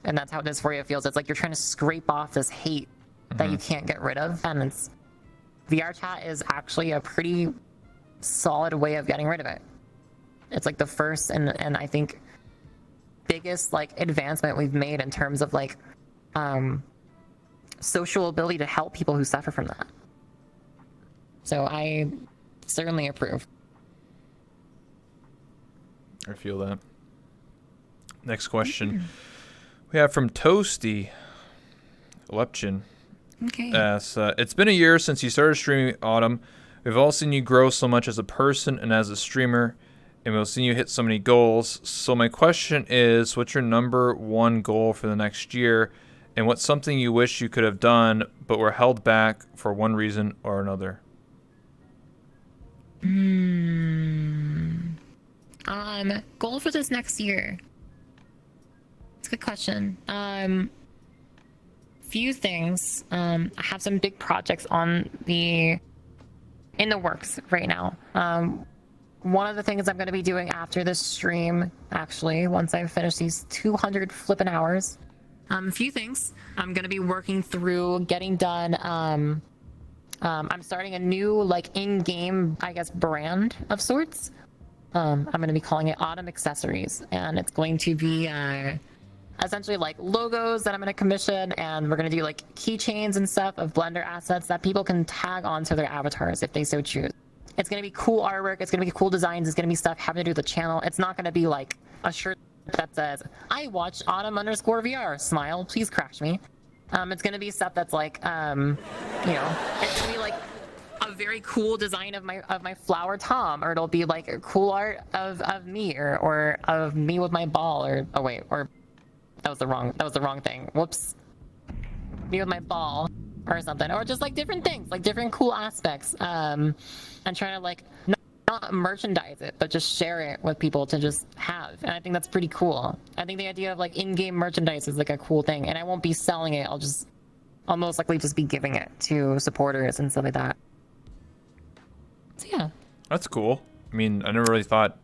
And that's how dysphoria feels. It's like you're trying to scrape off this hate that you can't get rid of, and it's VR chat is actually a pretty solid way of getting rid of it. It's like the first and I think biggest like advancement we've made in terms of like social ability to help people who suffer from that. So I certainly approve. I feel that. Next question. We have from Toasty Lepchin. Okay. It's been a year since you started streaming, Autumn. We've all seen you grow so much as a person and as a streamer, and we've seen you hit so many goals. So my question is, what's your number one goal for the next year, and what's something you wish you could have done but were held back for one reason or another? Goal for this next year. It's a good question. Few things. I have some big projects in the works right now. One of the things I'm going to be doing after this stream, actually, once I finish these 200 flippin' hours, a few things I'm going to be working through getting done. I'm starting a new like in-game, I guess, brand of sorts. I'm going to be calling it Autumn Accessories, and it's going to be essentially like logos that I'm going to commission, and we're going to do like keychains and stuff of Blender assets that people can tag onto their avatars if they so choose. It's going to be cool artwork, it's going to be cool designs, it's going to be stuff having to do with the channel. It's not going to be like a shirt that says, I watch Autumn_VR, smile, please crash me. It's going to be stuff that's like, you know, it's going to be like a very cool design of my flower Tom, or it'll be like a cool art of me, or of me with my ball, or oh wait, or that was the wrong thing. Whoops. Me with my ball or something, or just like different things, like different cool aspects. And trying to like not merchandise it, but just share it with people to just have. And I think that's pretty cool. I think the idea of like in-game merchandise is like a cool thing, and I won't be selling it. I'll most likely just be giving it to supporters and stuff like that. So yeah. That's cool. I mean, I never really thought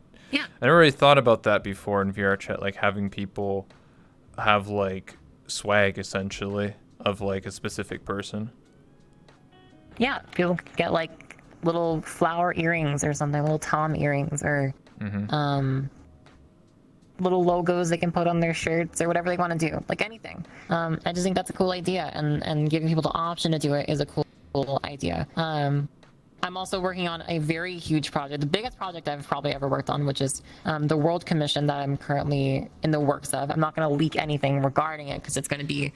about that before in VR chat, like having people have like swag essentially of like a specific person. Yeah, people get like little flower earrings or something, little Tom earrings, or little logos they can put on their shirts or whatever they want to do, like anything. I just think that's a cool idea, and giving people the option to do it is a cool idea. I'm also working on a very huge project, the biggest project I've probably ever worked on, which is the World Commission that I'm currently in the works of. I'm not going to leak anything regarding it because it's going to be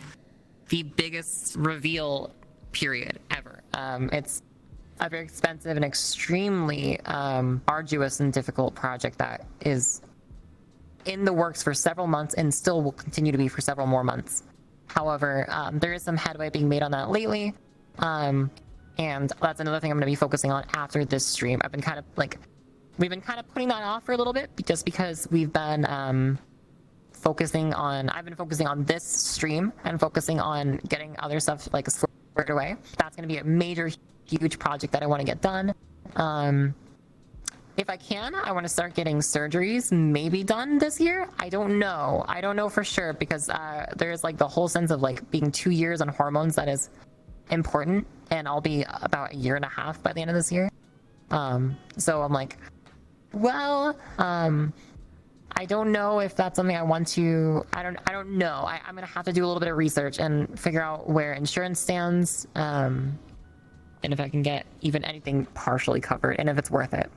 the biggest reveal period ever. It's a very expensive and extremely arduous and difficult project that is in the works for several months and still will continue to be for several more months. However, there is some headway being made on that lately. And that's another thing I'm going to be focusing on after this stream. We've been kind of putting that off for a little bit, just because we've been I've been focusing on this stream and focusing on getting other stuff like squared away. That's going to be a major, huge project that I want to get done. If I can, I want to start getting surgeries maybe done this year. I don't know for sure, because there's like the whole sense of like being 2 years on hormones that is important, and I'll be about 1.5 years by the end of this year. So I'm like, well, I don't know if that's something I want to. I don't know. I'm gonna have to do a little bit of research and figure out where insurance stands, and if I can get even anything partially covered, and if it's worth it.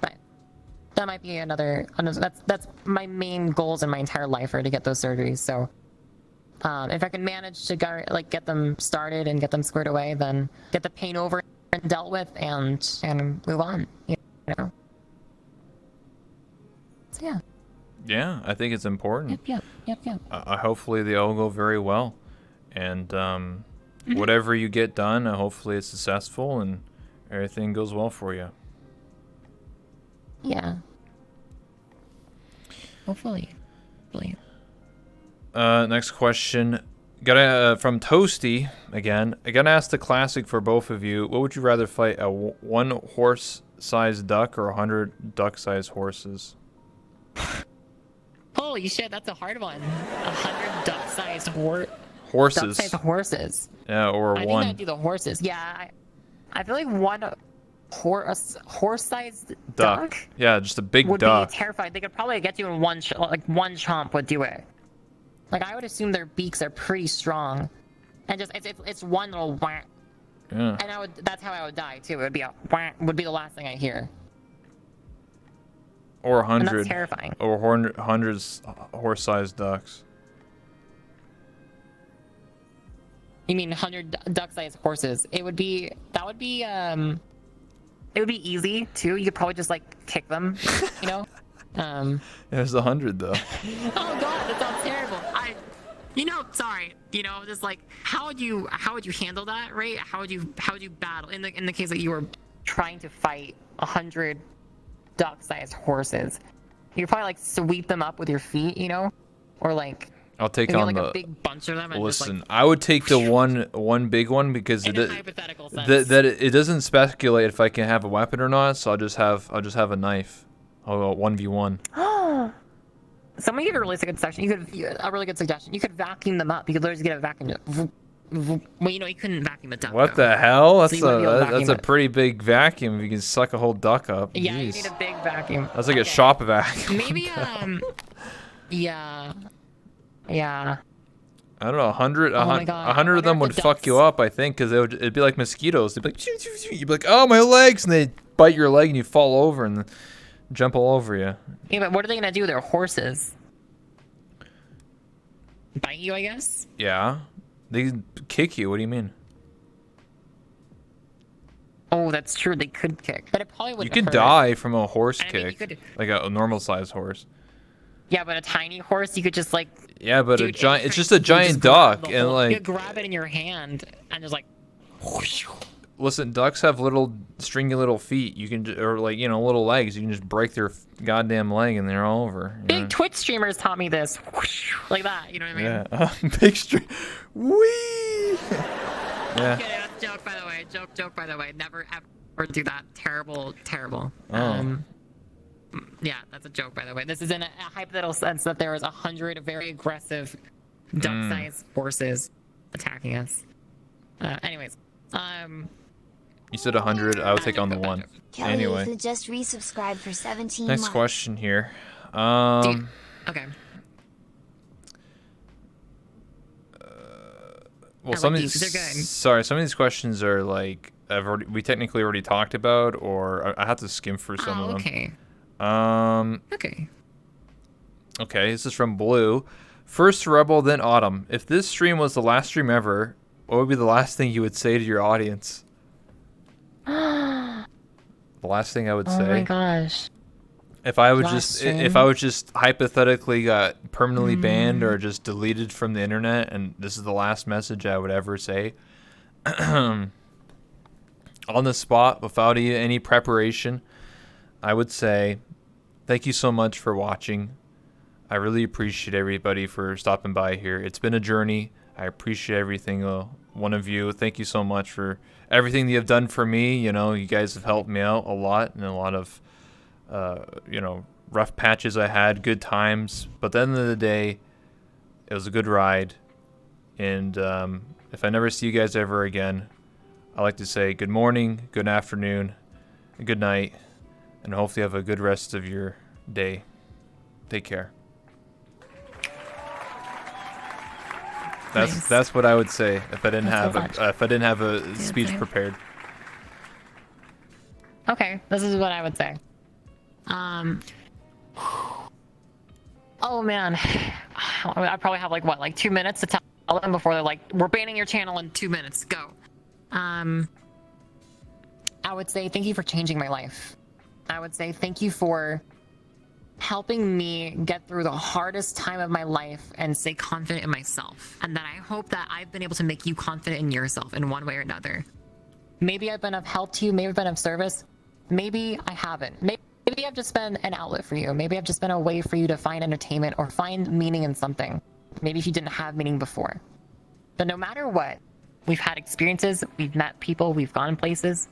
But that might be another. That's my main goals in my entire life are to get those surgeries. So. If I can manage to get them started and get them squared away, then get the pain over and dealt with, and move on. You know. So yeah. Yeah, I think it's important. Yep. Hopefully they all go very well, and whatever you get done, hopefully it's successful and everything goes well for you. Yeah. Hopefully. Next question. From Toasty again. I gotta ask the classic for both of you. What would you rather fight, a one horse sized duck or 100 duck sized horses? Holy shit, that's a hard one. 100 duck-sized Horses. duck-sized horses. Yeah, or I one. think I'd do the horses. Yeah, I feel like one horse-sized duck Yeah, just a big would duck. be terrifying. They could probably get you in one one chomp would do it. Like I would assume their beaks are pretty strong, and just it's one little whack, Yeah. and that's how I would die too. It would be a whack, would be the last thing I hear. Or And 100. that's terrifying. Or hundreds horse-sized ducks. You mean 100 duck-sized horses? It would be easy too. You could probably just like kick them, you know. There's 100 though. Oh god, that sounds terrible. Sorry, just like how would you handle that, right? How would you battle in the case that you were trying to fight 100 duck-sized horses? You probably like sweep them up with your feet, or like I'll take maybe on like the. a big bunch of them. And Listen, just, I would take the one big one because in it a hypothetical sense. it doesn't speculate if I can have a weapon or not. So I'll just have a knife. I'll go 1v1. Someone gave a really good suggestion. A really good suggestion. You could vacuum them up. You could literally just get a vacuum. Well, you couldn't vacuum a duck. What though. the hell? So you wouldn't be able to That's vacuum a it. pretty big vacuum. If you can suck a whole duck up. Yeah, you Jeez. need a big vacuum. That's like a Okay. shop vacuum. Maybe yeah. I don't know. 100 Oh my God. 100 of them I would wonder if the fuck you ducks- up. I think because it'd be like mosquitoes. They'd be like, you'd be like, oh my legs, and they bite your leg and you fall over and jump all over you. Yeah, but what are they gonna do? They're horses. Bite you, I guess. Yeah, they kick you. What do you mean? Oh, that's true. They could kick, but it probably You wouldn't could hurt. die from a horse I mean, you kick, could- like a normal sized horse. Yeah, but a tiny horse, you could just like. Yeah, but Dude, a giant. It's just a you giant grab duck, the and whole- you like, grab it in your hand and just like. listen, ducks have little stringy little feet. You can, or like little legs. You can just break their goddamn leg and they're all over. you know? Big Twitch streamers taught me this, like that. You know what I mean? Yeah, big string. Wee. Yeah. Okay, that's a joke, by the way. Joke, by the way. Never ever do that. Terrible. Oh. Yeah, that's a joke, by the way. This is in a hypothetical sense that there was 100 very aggressive duck-sized horses attacking us. Anyways, You said 100. I would take on the one. Kelly, Anyway, who just resubscribed for 17 next months. question here. dude, okay. Well, I some like of these, these. they're good. Sorry, some of these questions are like we technically already talked about, or I have to skim through some of them. Okay. Okay, Okay. this is from Blue. First Rebel, then Autumn. If this stream was the last stream ever, what would be the last thing you would say to your audience? The last thing I would Oh say. my gosh. If I would Last if I would just hypothetically got permanently banned or just deleted from the internet, and this is the last message I would ever say, on the spot without any preparation, I would say, thank you so much for watching. I really appreciate everybody for stopping by here. It's been a journey. I appreciate every single one of you. Thank you so much for everything you have done for me. You guys have helped me out a lot, and a lot of rough patches I had, good times. But at the end of the day, it was a good ride. And if I never see you guys ever again, I like to say good morning, good afternoon, and good night. And hopefully you have a good rest of your day. Take care. Nice. That's what I would say if I didn't That's so have a speech same. prepared. Okay, this is what I would say. Oh man, I probably have like 2 minutes to tell them before they're like, we're banning your channel in 2 minutes. Go. I would say thank you for changing my life. I would say thank you for helping me get through the hardest time of my life and stay confident in myself. And that I hope that I've been able to make you confident in yourself in one way or another. Maybe I've been of help to you. Maybe I've been of service. Maybe I haven't. Maybe I've just been an outlet for you. Maybe I've just been a way for you to find entertainment or find meaning in something. Maybe if you didn't have meaning before. But no matter what, we've had experiences, we've met people, we've gone places,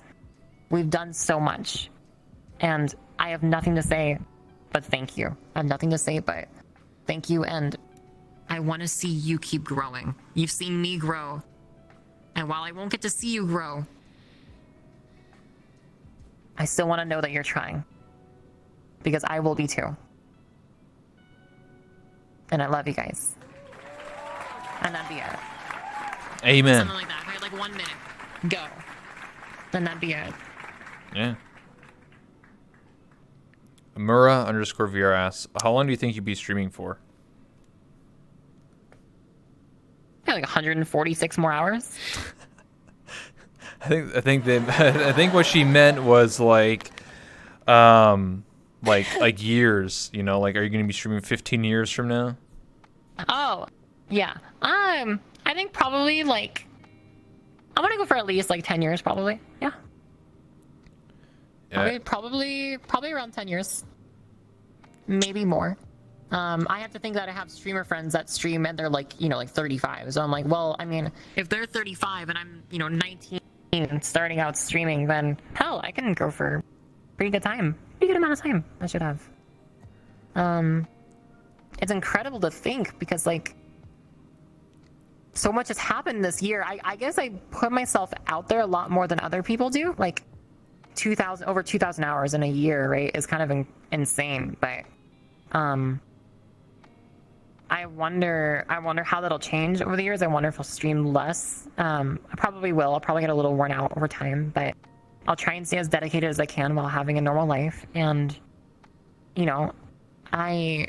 we've done so much. And I have nothing to say but thank you. I have nothing to say but thank you, and I want to see you keep growing. You've seen me grow. And while I won't get to see you grow, I still want to know that you're trying. Because I will be too. And I love you guys. And that'd be it. Amen. Something like that. I had like 1 minute. Go. Then that'd be it. Yeah. Amura_VR asks, how long do you think you'd be streaming for? Yeah, like 146 more hours. I think what she meant was like years, you know, like are you going to be streaming 15 years from now? Oh, yeah. I think probably like I'm gonna go for at least like 10 years, probably. Yeah. Probably around 10 years. Maybe more. I have to think that I have streamer friends that stream and they're like, you know, like 35. So I'm like, well, I mean, if they're 35 and I'm, you know, 19 and starting out streaming, then hell, I can go for a pretty good time. Pretty good amount of time I should have. It's incredible to think because like so much has happened this year. I guess I put myself out there a lot more than other people do. Like over 2,000 hours in a year, right, is kind of insane. But I wonder how that'll change over the years. I wonder if I'll stream less. I probably will. I'll probably get a little worn out over time, but I'll try and stay as dedicated as I can while having a normal life. And you know, I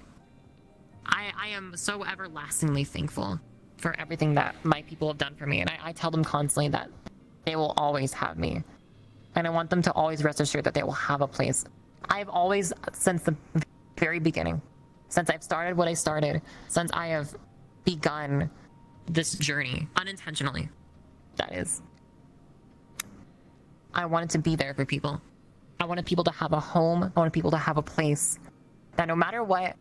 am so everlastingly thankful for everything that my people have done for me. And I tell them constantly that they will always have me. And I want them to always rest assured that they will have a place. I've always, since the very beginning, since I've started what I started, since I have begun this journey, unintentionally, that is, I wanted to be there for people. I wanted people to have a home. I wanted people to have a place. That no matter what,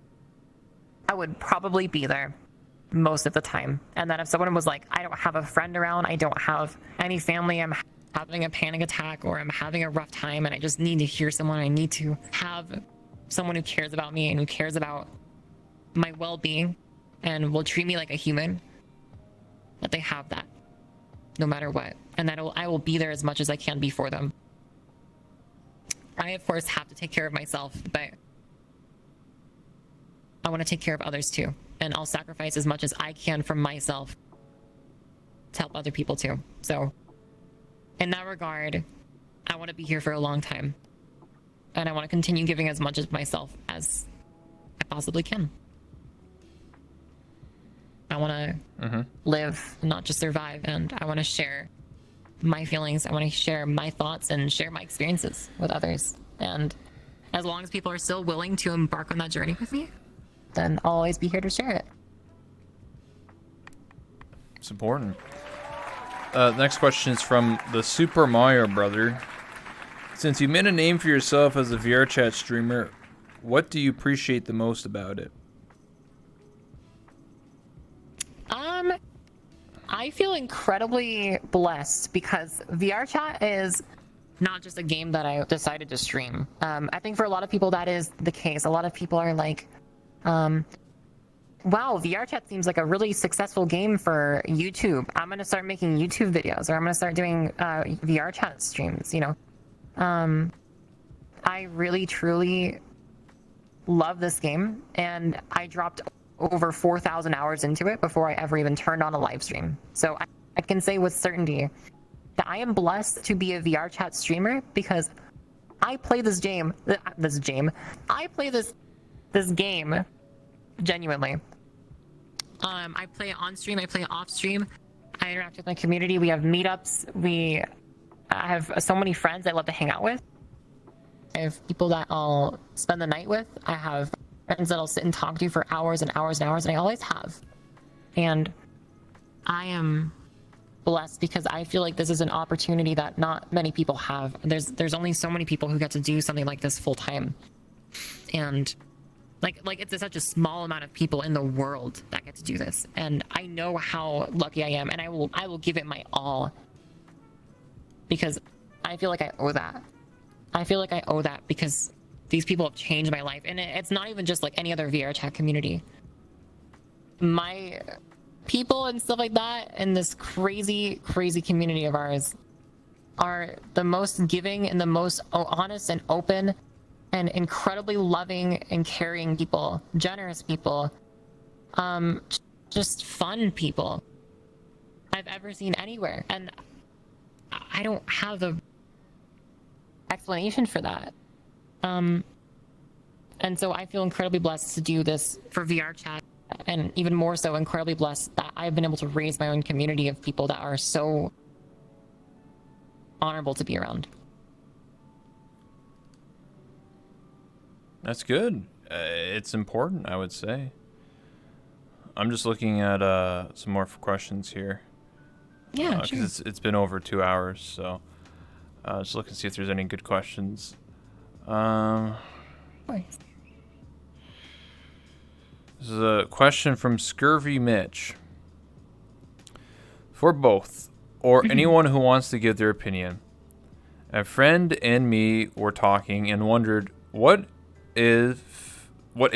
I would probably be there most of the time. And that if someone was like, I don't have a friend around, I don't have any family, I'm having a panic attack or I'm having a rough time and I just need to hear someone, I need to have someone who cares about me and who cares about my well-being and will treat me like a human, that they have that no matter what. And that I will be there as much as I can be for them. I, of course, have to take care of myself, but I want to take care of others too. And I'll sacrifice as much as I can from myself to help other people too. So in that regard, I want to be here for a long time. And I want to continue giving as much of myself as I possibly can. I want to live, not just survive. And I want to share my feelings. I want to share my thoughts and share my experiences with others. And as long as people are still willing to embark on that journey with me, then I'll always be here to share it. It's important. Next question is from the Super Mario Brother. Since you made a name for yourself as a VR chat streamer, what do you appreciate the most about it? I feel incredibly blessed because VR chat is not just a game that I decided to stream. I think for a lot of people that is the case. A lot of people are like, wow, VR chat seems like a really successful game for YouTube. I'm going to start making YouTube videos, or I'm going to start doing VR chat streams, you know. I really, truly love this game, and I dropped over 4,000 hours into it before I ever even turned on a live stream. So I can say with certainty that I am blessed to be a VR chat streamer because I play this game. I play this game genuinely. I play it on stream. I play it off stream. I interact with my community. We have meetups. I have so many friends I love to hang out with. I have people that I'll spend the night with. I have friends that I'll sit and talk to for hours and hours and hours, and I always have. And I am blessed because I feel like this is an opportunity that not many people have. There's only so many people who get to do something like this full time. And like it's such a small amount of people in the world that get to do this. And I know how lucky I am, and I will give it my all because I feel like I owe that I feel like I owe that because these people have changed my life. And it's not even just like any other VR chat community. My people and stuff like that in this crazy, crazy community of ours are the most giving and the most honest and open and incredibly loving and caring people, generous people, just fun people I've ever seen anywhere. And I don't have a explanation for that. And so I feel incredibly blessed to do this for VR chat, and even more so incredibly blessed that I've been able to raise my own community of people that are so honorable to be around. That's good. It's important, I would say. I'm just looking at some more questions here. Yeah, because sure. it's been over 2 hours, so just looking to see if there's any good questions. Nice. This is a question from Scurvy Mitch. For both, or anyone who wants to give their opinion. A friend and me were talking and wondered what is well,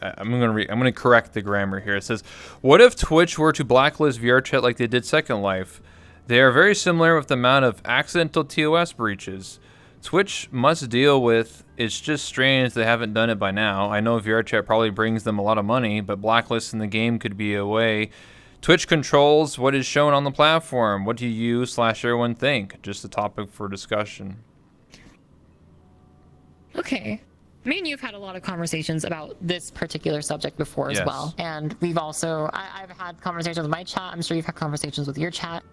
I'm gonna correct the grammar here. It says, what if Twitch were to blacklist VR chat like they did Second Life? They are very similar with the amount of accidental TOS breaches Twitch must deal with. It's just strange they haven't done it by now. I know VR chat probably brings them a lot of money, but blacklisting the game could be a way. Twitch controls what is shown on the platform. What do you/everyone think? Just a topic for discussion. Okay. Me and you've had a lot of conversations about this particular subject before as well. And we've also, I've had conversations with my chat. I'm sure you've had conversations with your chat.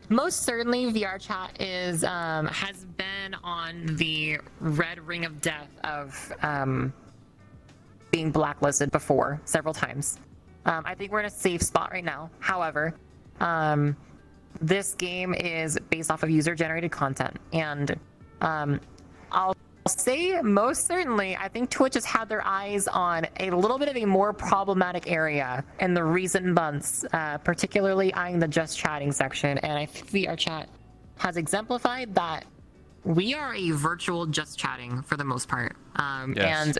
Most certainly VR chat is, has been on the red ring of death of being blacklisted before several times. I think we're in a safe spot right now. However, this game is based off of user-generated content. And I'll say most certainly, I think Twitch has had their eyes on a little bit of a more problematic area in the recent months, particularly eyeing the just chatting section. And I think VR chat has exemplified that we are a virtual just chatting for the most part. And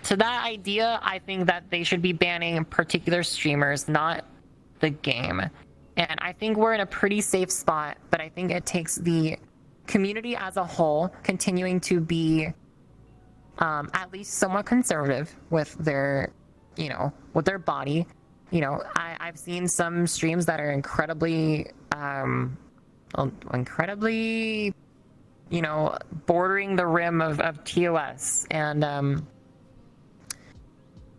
to that idea, I think that they should be banning particular streamers, not the game. And I think we're in a pretty safe spot, but I think it takes the community as a whole continuing to be at least somewhat conservative with their, with their body. I've seen some streams that are incredibly, bordering the rim of TOS, and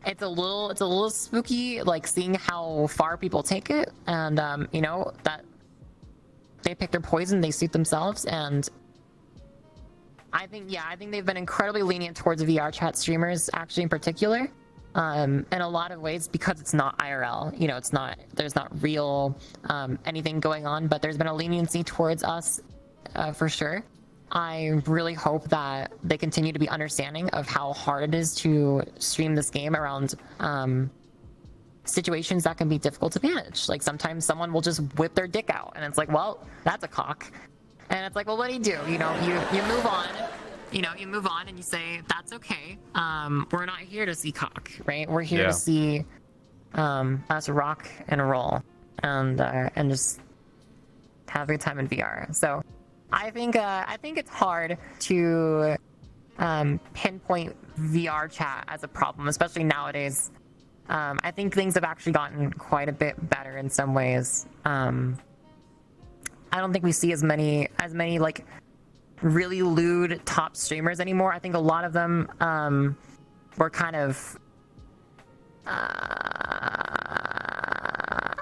it's a little spooky, like seeing how far people take it, and that they pick their poison, they suit themselves. And I think they've been incredibly lenient towards VR chat streamers, actually, in particular, in a lot of ways, because it's not IRL. There's not real anything going on, but there's been a leniency towards us for sure. I really hope that they continue to be understanding of how hard it is to stream this game around situations that can be difficult to manage. Like sometimes someone will just whip their dick out, and it's like, well, that's a cock. And it's like, well, what do? You move on. You move on and you say, that's okay. We're not here to see cock, right? We're here to see us rock and roll and just have a good time in VR. So I think it's hard to pinpoint VR chat as a problem, especially nowadays. I think things have actually gotten quite a bit better in some ways. I don't think we see as many like really lewd top streamers anymore. I think a lot of them were kind of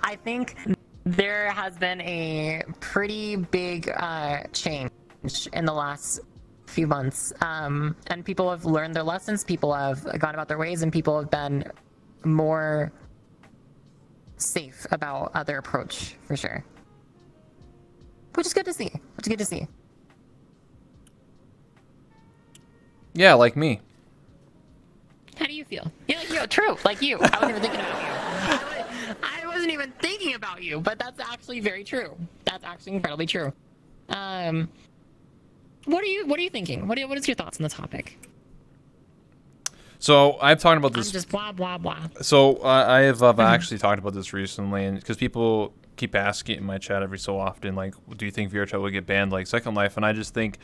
I think there has been a pretty big change in the last few months, and people have learned their lessons, people have gone about their ways, and people have been more safe about their approach, for sure. Which is good to see. Yeah, like me. How do you feel? Yeah, like you. True, like you. I wasn't even thinking about you. I wasn't even thinking about you, but that's actually very true. That's actually incredibly true. What are you thinking? What is your thoughts on the topic? So I've talked about this. I'm just blah blah blah. So I have actually talked about this recently, and because people keep asking in my chat every so often, like, do you think VR chat would get banned like Second Life? And I just think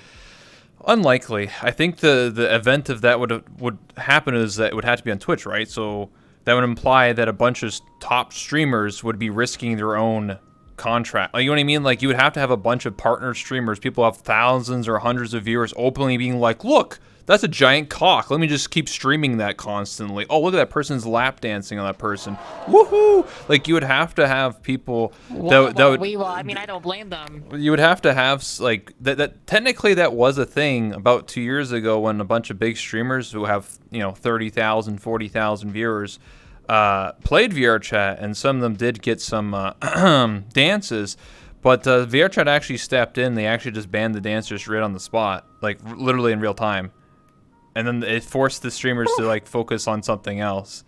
unlikely. I think the event of that would happen is that it would have to be on Twitch, right? So that would imply that a bunch of top streamers would be risking their own contract. Like, you know what I mean? Like, you would have to have a bunch of partner streamers, people have thousands or hundreds of viewers openly being like, look, that's a giant cock. Let me just keep streaming that constantly. Oh, look at that person's lap dancing on that person. Woohoo! Like, you would have to have people that would. Well, I mean, I don't blame them. You would have to have like that. Technically, that was a thing about 2 years ago when a bunch of big streamers who have 30,000, 40,000 viewers played VR chat, and some of them did get some dances. But VR chat actually stepped in. They actually just banned the dancers right on the spot, like literally in real time. And then it forced the streamers to like focus on something else.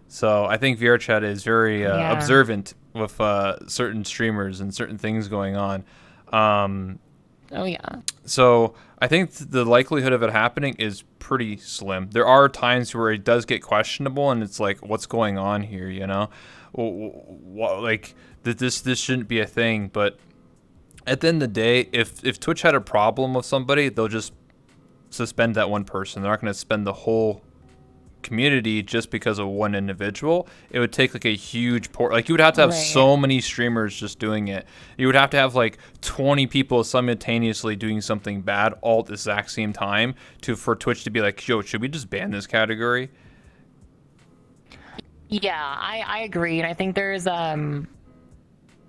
So I think VR chat is very observant with certain streamers and certain things going on. Oh yeah. So I think the likelihood of it happening is pretty slim. There are times where it does get questionable, and it's like, what's going on here? Like this shouldn't be a thing. But at the end of the day, if Twitch had a problem with somebody, they'll just suspend that one person. They're not going to suspend the whole community just because of one individual. It would take like a huge like you would have to have so many streamers just doing it. You would have to have like 20 people simultaneously doing something bad all at the exact same time for Twitch to be like, yo, should we just ban this category? Yeah, I agree, and I think there's been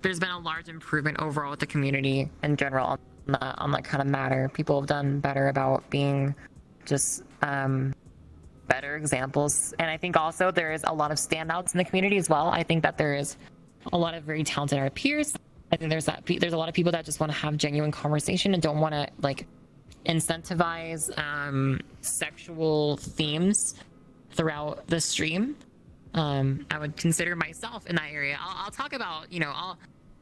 a large improvement overall with the community in general on that kind of matter. People have done better about being just better examples, and I think also there is a lot of standouts in the community as well. I think that there is a lot of very talented peers. I think there's a lot of people that just want to have genuine conversation and don't want to like incentivize sexual themes throughout the stream. I would consider myself in that area. I'll talk about,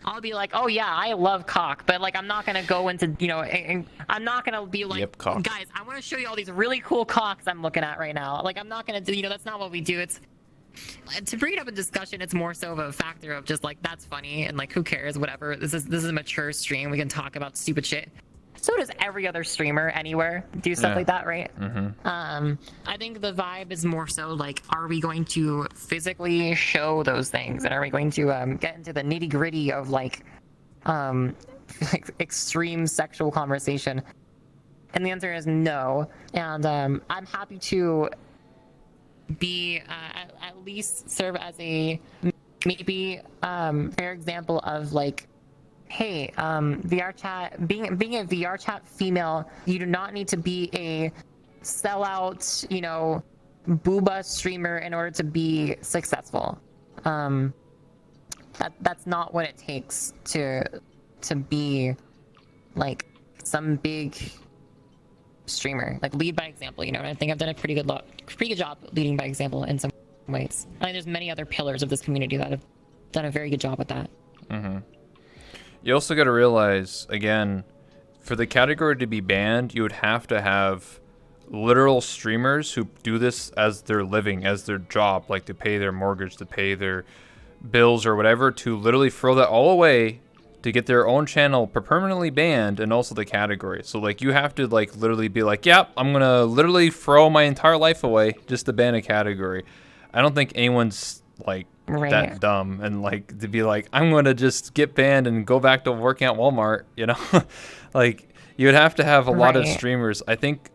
I'll be like, oh yeah, I love cock, but like I'm not gonna go into, and I'm not gonna be like, yep, guys, I want to show you all these really cool cocks I'm looking at right now. Like I'm not gonna do, that's not what we do. It's to bring it up in discussion. It's more so of a factor of just like, that's funny and like who cares, whatever. This is a mature stream. We can talk about stupid shit. So does every other streamer anywhere do stuff like that, right? Mm-hmm. I think the vibe is more so like, are we going to physically show those things, and are we going to get into the nitty gritty of like extreme sexual conversation? And the answer is no. And I'm happy to be at least serve as a maybe fair example of like, hey, VR chat, being a VR chat female, you do not need to be a sellout, booba streamer in order to be successful. That's not what it takes to be like some big streamer. Like lead by example, and I think I've done a pretty good job leading by example in some ways. I think there's many other pillars of this community that have done a very good job with that. Mm-hmm. You also got to realize, again, for the category to be banned, you would have to have literal streamers who do this as their living, as their job, like to pay their mortgage, to pay their bills or whatever, to literally throw that all away to get their own channel permanently banned, and also the category. So like you have to like literally be like, yep, I'm going to literally throw my entire life away just to ban a category. I don't think anyone's like that dumb and like to be like, I'm going to just get banned and go back to working at Walmart, like you would have to have a lot of streamers. I think,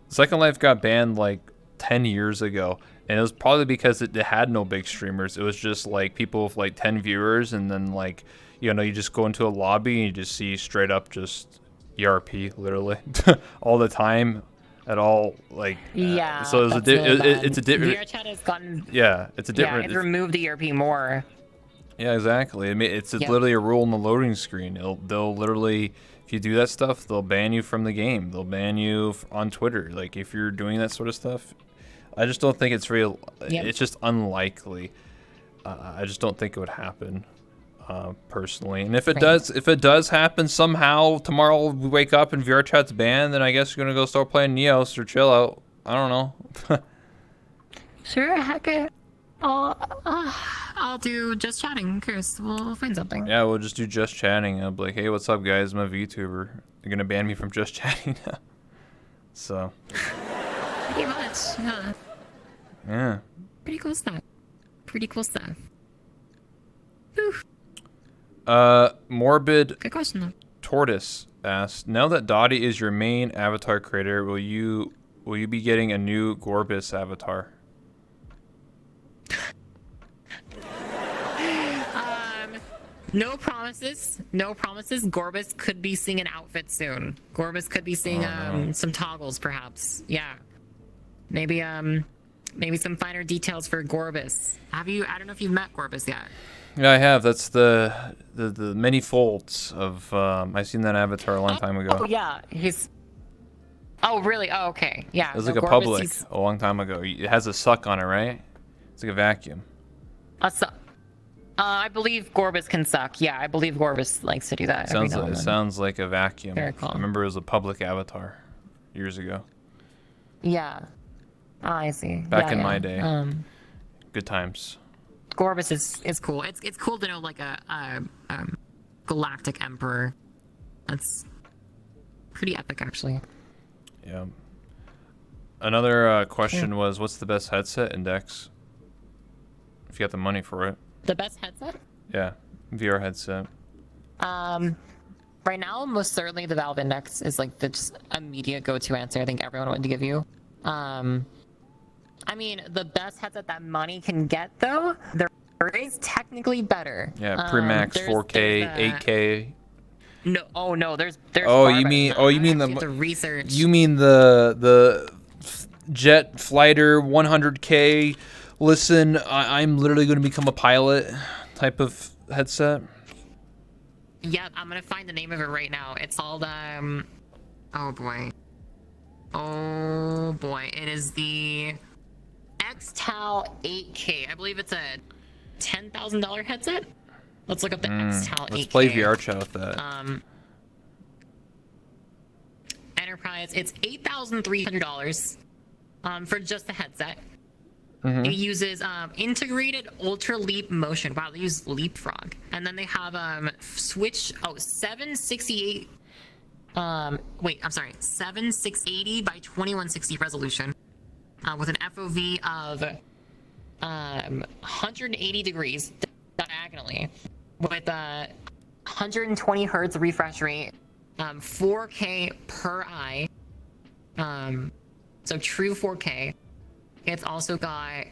Second Life got banned like 10 years ago, and it was probably because it had no big streamers. It was just like people with like 10 viewers, and then like, you just go into a lobby and you just see straight up just ERP literally all the time. At all, like so it's a different. VR chat has gotten it's a different. It's removed the ERP more. Yeah, exactly. I mean, it's literally a rule in the loading screen. They'll literally, if you do that stuff, they'll ban you from the game. They'll ban you on Twitter. Like if you're doing that sort of stuff, I just don't think it's real. It's just unlikely. I just don't think it would happen. personally. And if it does happen somehow, tomorrow we wake up and VR chat's banned, then I guess we're gonna go start playing Neos or chill out. I don't know. Sure, heck it. I'll do just chatting, Chris. We'll find something. Yeah, we'll just do just chatting. I'll be like, hey, what's up, guys? I'm a VTuber. They're gonna ban me from just chatting now. So. Pretty much, yeah. Yeah. Pretty cool stuff. Pretty cool stuff. Morbid Good question though. Tortoise asked, now that Dottie is your main avatar creator, will you be getting a new Gorbis avatar? No promises. No promises. Gorbis could be seeing an outfit soon. Gorbis could be seeing some toggles, perhaps. Yeah. Maybe some finer details for Gorbis. I don't know if you've met Gorbis yet. Yeah, I have. That's the many folds of. I seen that avatar a long time ago. Oh yeah, Oh really? Oh okay. Yeah. It was like a public a long time ago. It has a suck on it, right? It's like a vacuum. I believe Gorbis can suck. Yeah, I believe Gorbis likes to do that. It sounds like a vacuum. Very cool. I remember it was a public avatar years ago. Yeah. Oh, I see. Back in my day. Good times. Gorbis is cool. It's cool to know like a galactic emperor. That's pretty epic, actually. Yeah. Another question was, what's the best headset, Index? If you got the money for it. The best headset? Yeah, VR headset. Right now, most certainly the Valve Index is like the just immediate go-to answer I think everyone would give you. I mean, the best headset that money can get, though, there is technically better. Yeah, Premax 4K, 8K. No, there's. You mean the research. You mean the Jet Fighter 100K? Listen, I'm literally going to become a pilot type of headset. Yeah, I'm gonna find the name of it right now. It's called oh boy, it is the XTAL 8K. I believe it's a $10,000 headset. Let's look up the XTAL 8K. Let's play VR chat with that. Enterprise. It's $8,300 for just the headset. It uses integrated ultra leap motion. Wow, they use leapfrog. And then they have 768 7680 by 2160 resolution with an FOV of 180 degrees diagonally with 120 hertz refresh rate, 4K per eye, so true 4K. It's also got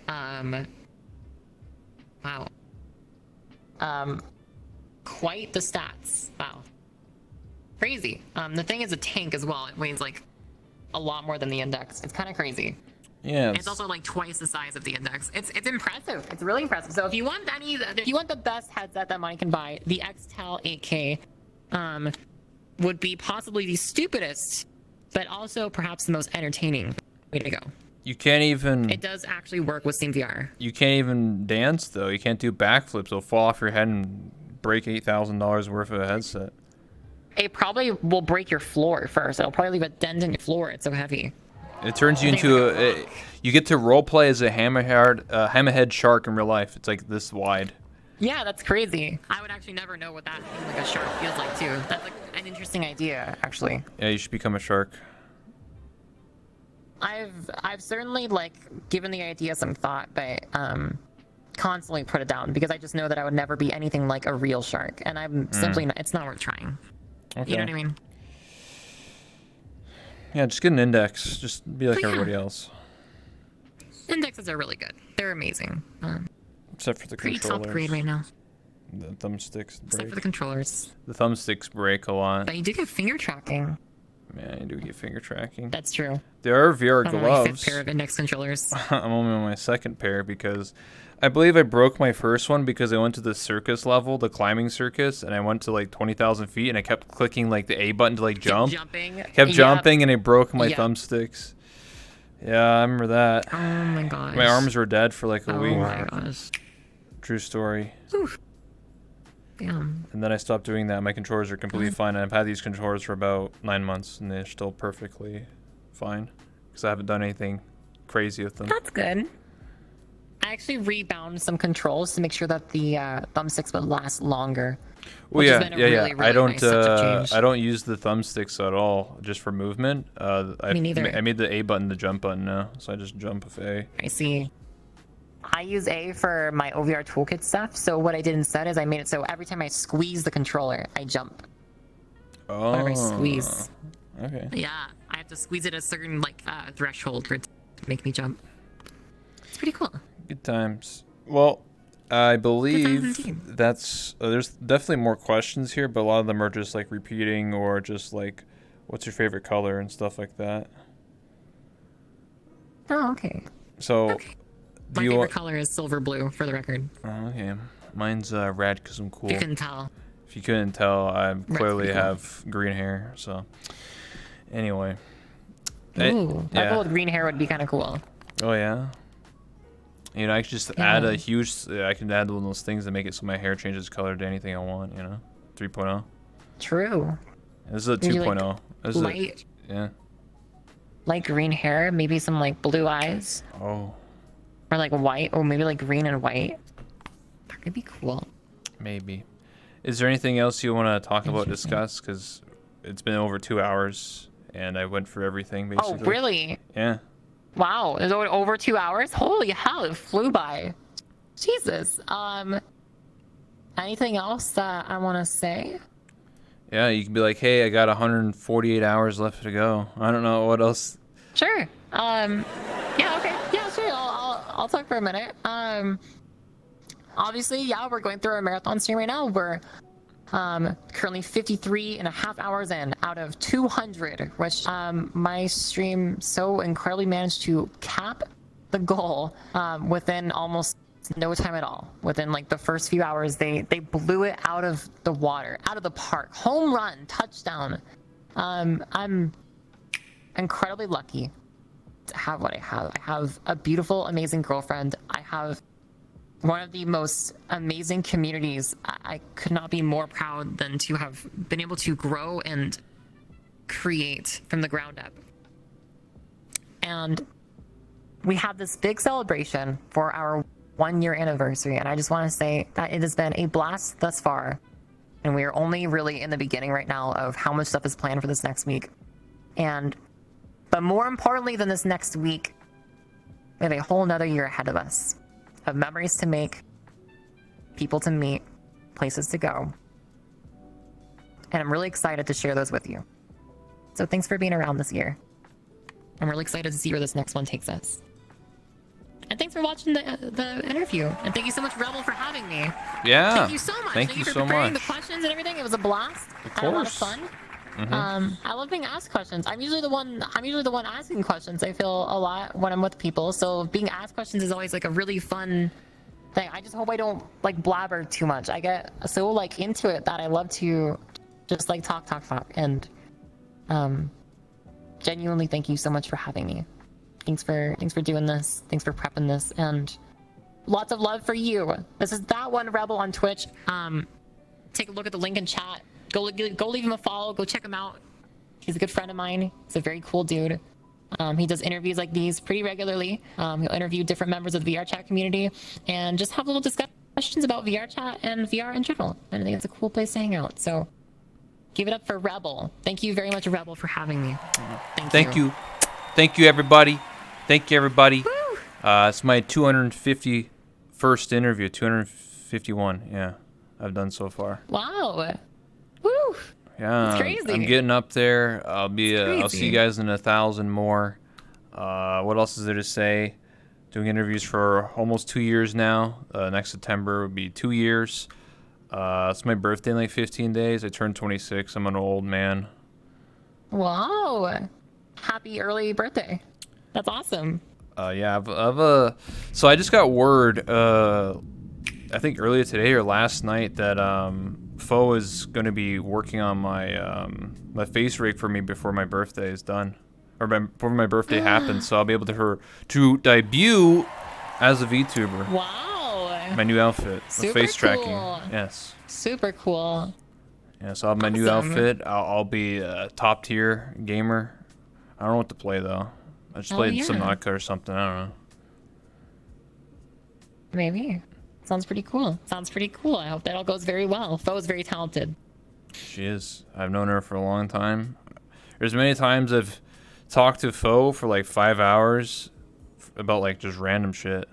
quite the stats. Wow, crazy. The thing is a tank as well. It weighs like a lot more than the Index. It's kind of crazy. Yeah. It's also like twice the size of the Index. It's impressive. It's really impressive. So if you want the best headset that money can buy, the XTAL 8K would be possibly the stupidest, but also perhaps the most entertaining way to go. You can't even. It does actually work with SteamVR. You can't even dance though. You can't do backflips. It'll fall off your head and break $8,000 worth of a headset. It probably will break your floor first. It'll probably leave a dent in your floor. It's so heavy. It turns you into you get to roleplay as a hammerhead shark in real life. It's like this wide. Yeah, that's crazy. I would actually never know what that thing like a shark feels like too. That's like an interesting idea, actually. Yeah, you should become a shark. I've certainly like given the idea some thought, but constantly put it down because I just know that I would never be anything like a real shark, and I'm simply not. It's not worth trying. Okay. You know what I mean? Yeah, just get an Index. Just be like everybody else. Indexes are really good. They're amazing. Except for the Pretty controllers. top grade right now. The thumbsticks break. Except for the controllers. The thumbsticks break a lot. But you do get finger tracking. Man, you do get finger tracking. That's true. There are VR I'm on gloves. my 5th pair of Index controllers. I'm only on my 2nd pair because I believe I broke my first one because I went to the circus level, the climbing circus, and I went to like 20,000 feet and I kept clicking like the A button to like jump. Kept jumping and I broke my thumbsticks. Yeah, I remember that. Oh my gosh. My arms were dead for like a week. Oh my gosh. True story. Oof. Damn. And then I stopped doing that. My controllers are completely fine. And I've had these controllers for about 9 months, and they're still perfectly fine because I haven't done anything crazy with them. That's good. I actually rebound some controls to make sure that the thumbsticks would last longer. Well, which has yeah, been a yeah, really, yeah. really I don't, nice touch of change. I don't use the thumbsticks at all, just for movement. Me neither. I made the A button the jump button now, so I just jump with A. I see. I use A for my OVR toolkit stuff. So what I did instead is I made it so every time I squeeze the controller, I jump. Oh. Whenever I squeeze. Okay. Yeah, I have to squeeze it a certain threshold for it to make me jump. It's pretty cool. Good times. Well, I believe indeed. that's there's definitely more questions here, but a lot of them are just like repeating or just like, what's your favorite color and stuff like that. Oh, okay. So, Okay. do My you? favorite color is silver blue, for the record. Oh, okay, mine's red because I'm cool. If you couldn't tell. If you couldn't tell, I clearly pretty cool. have green hair. So, anyway. Ooh, yeah. purple with green hair would be kind of cool. Oh yeah. You know, I could just add a huge. I can add one of those things that make it so my hair changes color to anything I want. You know, 3.0. True. This is a Maybe, 2.0. This is Light, yeah. light green hair, maybe some like blue eyes, Oh, or like white, or maybe like green and white. That could be cool. maybe. Is there anything else you want to talk about, discuss? Because it's been over 2 hours, and I went for everything basically. Oh, really? Yeah. Wow, it's over 2 hours. Holy hell, it flew by. Jesus. Anything else that I want to say? Yeah, you can be like, hey, I got 148 hours left to go. I don't know what else. Sure. Yeah, okay. Yeah, sure. I'll talk for a minute. Obviously, yeah, we're going through our marathon stream right now. We're currently 53 and a half hours in out of 200, which my stream so incredibly managed to cap the goal within almost no time at all. Within like the first few hours, they blew it out of the water, out of the park. Home run, touchdown. I'm incredibly lucky to have what I have. I have a beautiful, amazing girlfriend. I have one of the most amazing communities. I could not be more proud than to have been able to grow and create from the ground up. And we have this big celebration for our 1-year anniversary, and I just want to say that it has been a blast thus far, and we are only really in the beginning right now of how much stuff is planned for this next week. But more importantly than this next week, we have a whole nother year ahead of us of memories to make, people to meet, places to go. And I'm really excited to share those with you. So thanks for being around this year. I'm really excited to see where this next one takes us. And thanks for watching the interview. And thank you so much, Rebel, for having me. Yeah. Thank you so much. Thank you for so preparing much. the questions and everything. It was a blast. Of I had a lot of course. fun. Mm-hmm. I love being asked questions. I'm usually the one asking questions. I feel a lot when I'm with people. So being asked questions is always like a really fun thing. I just hope I don't like blabber too much. I get so like into it that I love to just like talk. And genuinely thank you so much for having me. Thanks for doing this. Thanks for prepping this, and lots of love for you. This is That One Rebel on Twitch. Take a look at the link in chat. Go leave him a follow. Go check him out. He's a good friend of mine. He's a very cool dude. He does interviews like these pretty regularly. He'll interview different members of the VR chat community and just have little discussions about VR chat and VR in general. And I think it's a cool place to hang out. So give it up for Rebel. Thank you very much, Rebel, for having me. Thank you. Thank you, everybody. Thank you, everybody. It's my 251st interview. 251. Yeah, I've done so far. Wow. Woo. Yeah, It's crazy. I'm getting up there. I'll see crazy. you guys in 1,000 more. What else is there to say? Doing interviews for almost 2 years now. Next September will be 2 years. It's my birthday in like 15 days. I turned 26. I'm an old man. Wow. Happy early birthday. That's awesome. Yeah, so I just got word, I think earlier today or last night, that Fo is going to be working on my my face rig for me before my birthday is done, or before my birthday happens. So I'll be able to debut as a VTuber. Wow. My new outfit with Super face tracking. cool. Yes. Super cool. Yeah, so I'll have my new Awesome. outfit. I'll be a top tier gamer. I don't know what to play though. I just Oh, played yeah. Subnautica or something. I don't know. Maybe. Sounds pretty cool. Sounds pretty cool. I hope that all goes very well. Foe's very talented. She is. I've known her for a long time. There's many times I've talked to Foe for like 5 hours about like just random shit.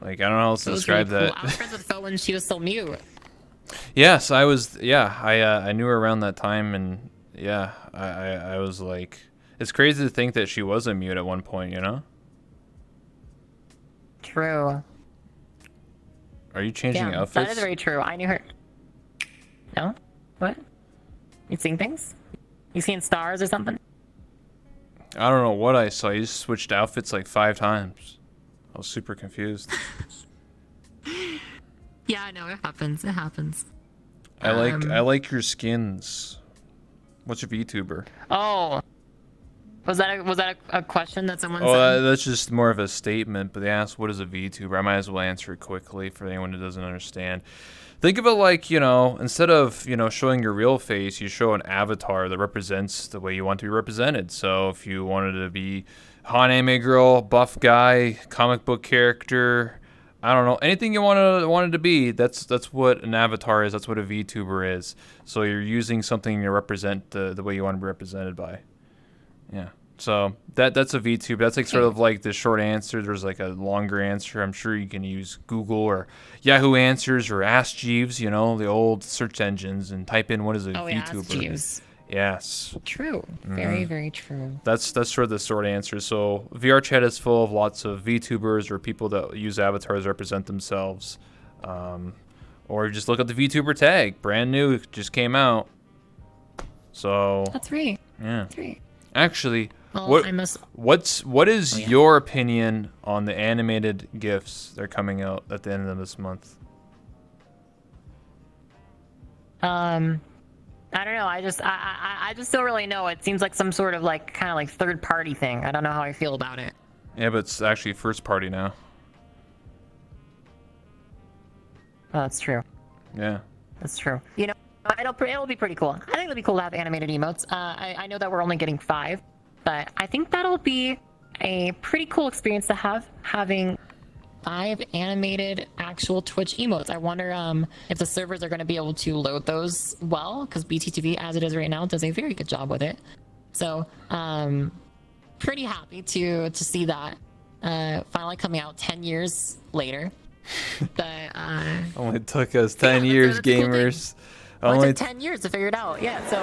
Like I don't know how else to Foe's describe really that. cool. I was friends with Foe when she was still mute. Yes, I was. Yeah, I knew her around that time, and yeah, I was like, it's crazy to think that she was a mute at one point. You know? True. Are you changing Yeah, outfits? that is very true. I knew her. No? What? You seen things? You seen stars or something? I don't know what I saw. You just switched outfits like 5 times. I was super confused. Yeah, I know. It happens. It happens. I like your skins. What's your VTuber? Oh. Was that a question that someone Oh, said? that's just more of a statement. But they asked, "What is a VTuber?" I might as well answer it quickly for anyone who doesn't understand. Think of it like, instead of showing your real face, you show an avatar that represents the way you want to be represented. So if you wanted to be hot anime girl, buff guy, comic book character, I don't know, anything you wanted to be, that's what an avatar is. That's what a VTuber is. So you're using something to represent the way you want to be represented by. Yeah. So that's a VTuber. That's like sort of like the short answer. There's like a longer answer. I'm sure you can use Google or Yahoo Answers or Ask Jeeves, the old search engines, and type in what is a VTuber. Ask Jeeves. Yes. True. Very, very true. That's sort of the short answer. So VR chat is full of lots of VTubers or people that use avatars to represent themselves. Or just look at the VTuber tag. Brand new. It just came out. So That's right. yeah. That's right. Actually, Well, what is your opinion on the animated GIFs that are coming out at the end of this month? I don't know. I just don't really know. It seems like some sort of like kind of like third party thing. I don't know how I feel about it. Yeah, but it's actually first party now. Oh, that's true. Yeah. That's true. It'll be pretty cool. I think it'll be cool to have animated emotes. I know that we're only getting 5, but I think that'll be a pretty cool experience to having 5 animated actual Twitch emotes. I wonder if the servers are going to be able to load those well, because BTTV, as it is right now, does a very good job with it. So, pretty happy to see that finally coming out 10 years later. But Only took us 10 years, that's a cool thing. gamers. Well, it took 10 years to figure it out. Yeah, so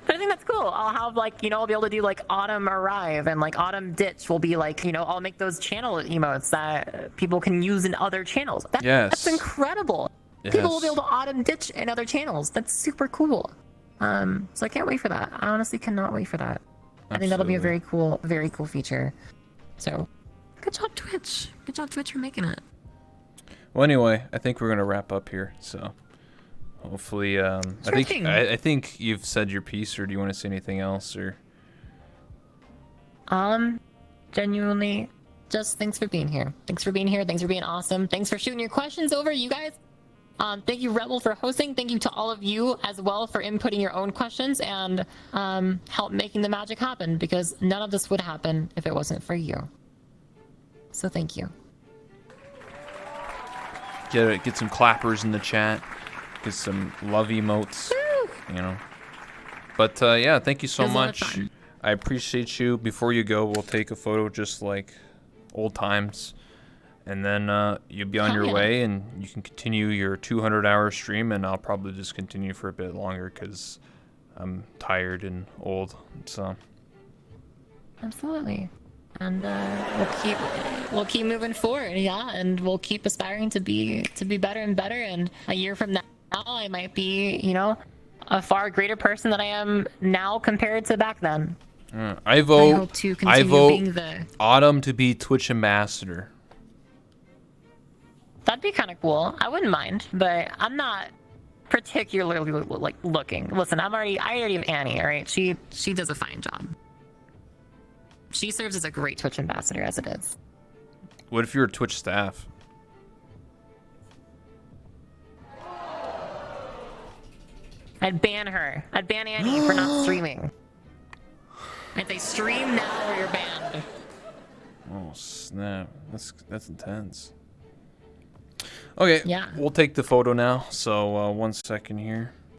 but I think that's cool. I'll have I'll be able to do like Autumn Arrive, and like Autumn Ditch will be like, I'll make those channel emotes that people can use in other channels. That's incredible. Yes. People will be able to Autumn Ditch in other channels. That's super cool. So I can't wait for that. I honestly cannot wait for that. I think that'll be a very cool feature. So good job, Twitch. Good job, Twitch, for making it. Well, anyway, I think we're gonna wrap up here. So hopefully, I think you've said your piece, or do you want to say anything else, or? Genuinely, just thanks for being here. Thanks for being here. Thanks for being awesome. Thanks for shooting your questions over, you guys. Thank you, Rebel, for hosting. Thank you to all of you as well for inputting your own questions and help making the magic happen, because none of this would happen if it wasn't for you. So thank you. Get some clappers in the chat. Get some love emotes. But yeah, thank you so much. I appreciate you. Before you go, we'll take a photo just like old times. And then you'll be on your way, and you can continue your 200-hour stream, and I'll probably just continue for a bit longer because I'm tired and old. So. Absolutely. And we'll keep moving forward, yeah, and we'll keep aspiring to be better and better. And a year from now, I might be, a far greater person than I am now compared to back then. I vote. I hope to continue being the Autumn to be Twitch ambassador. That'd be kind of cool. I wouldn't mind, but I'm not particularly like looking. Listen, I already have Annie. All right, she does a fine job. She serves as a great Twitch ambassador as it is. What if you're a Twitch staff? I'd ban her. I'd ban Annie for not streaming. I'd say stream now or you're banned. Oh snap! That's intense. Okay, Yeah. we'll take the photo now. So 1 second here.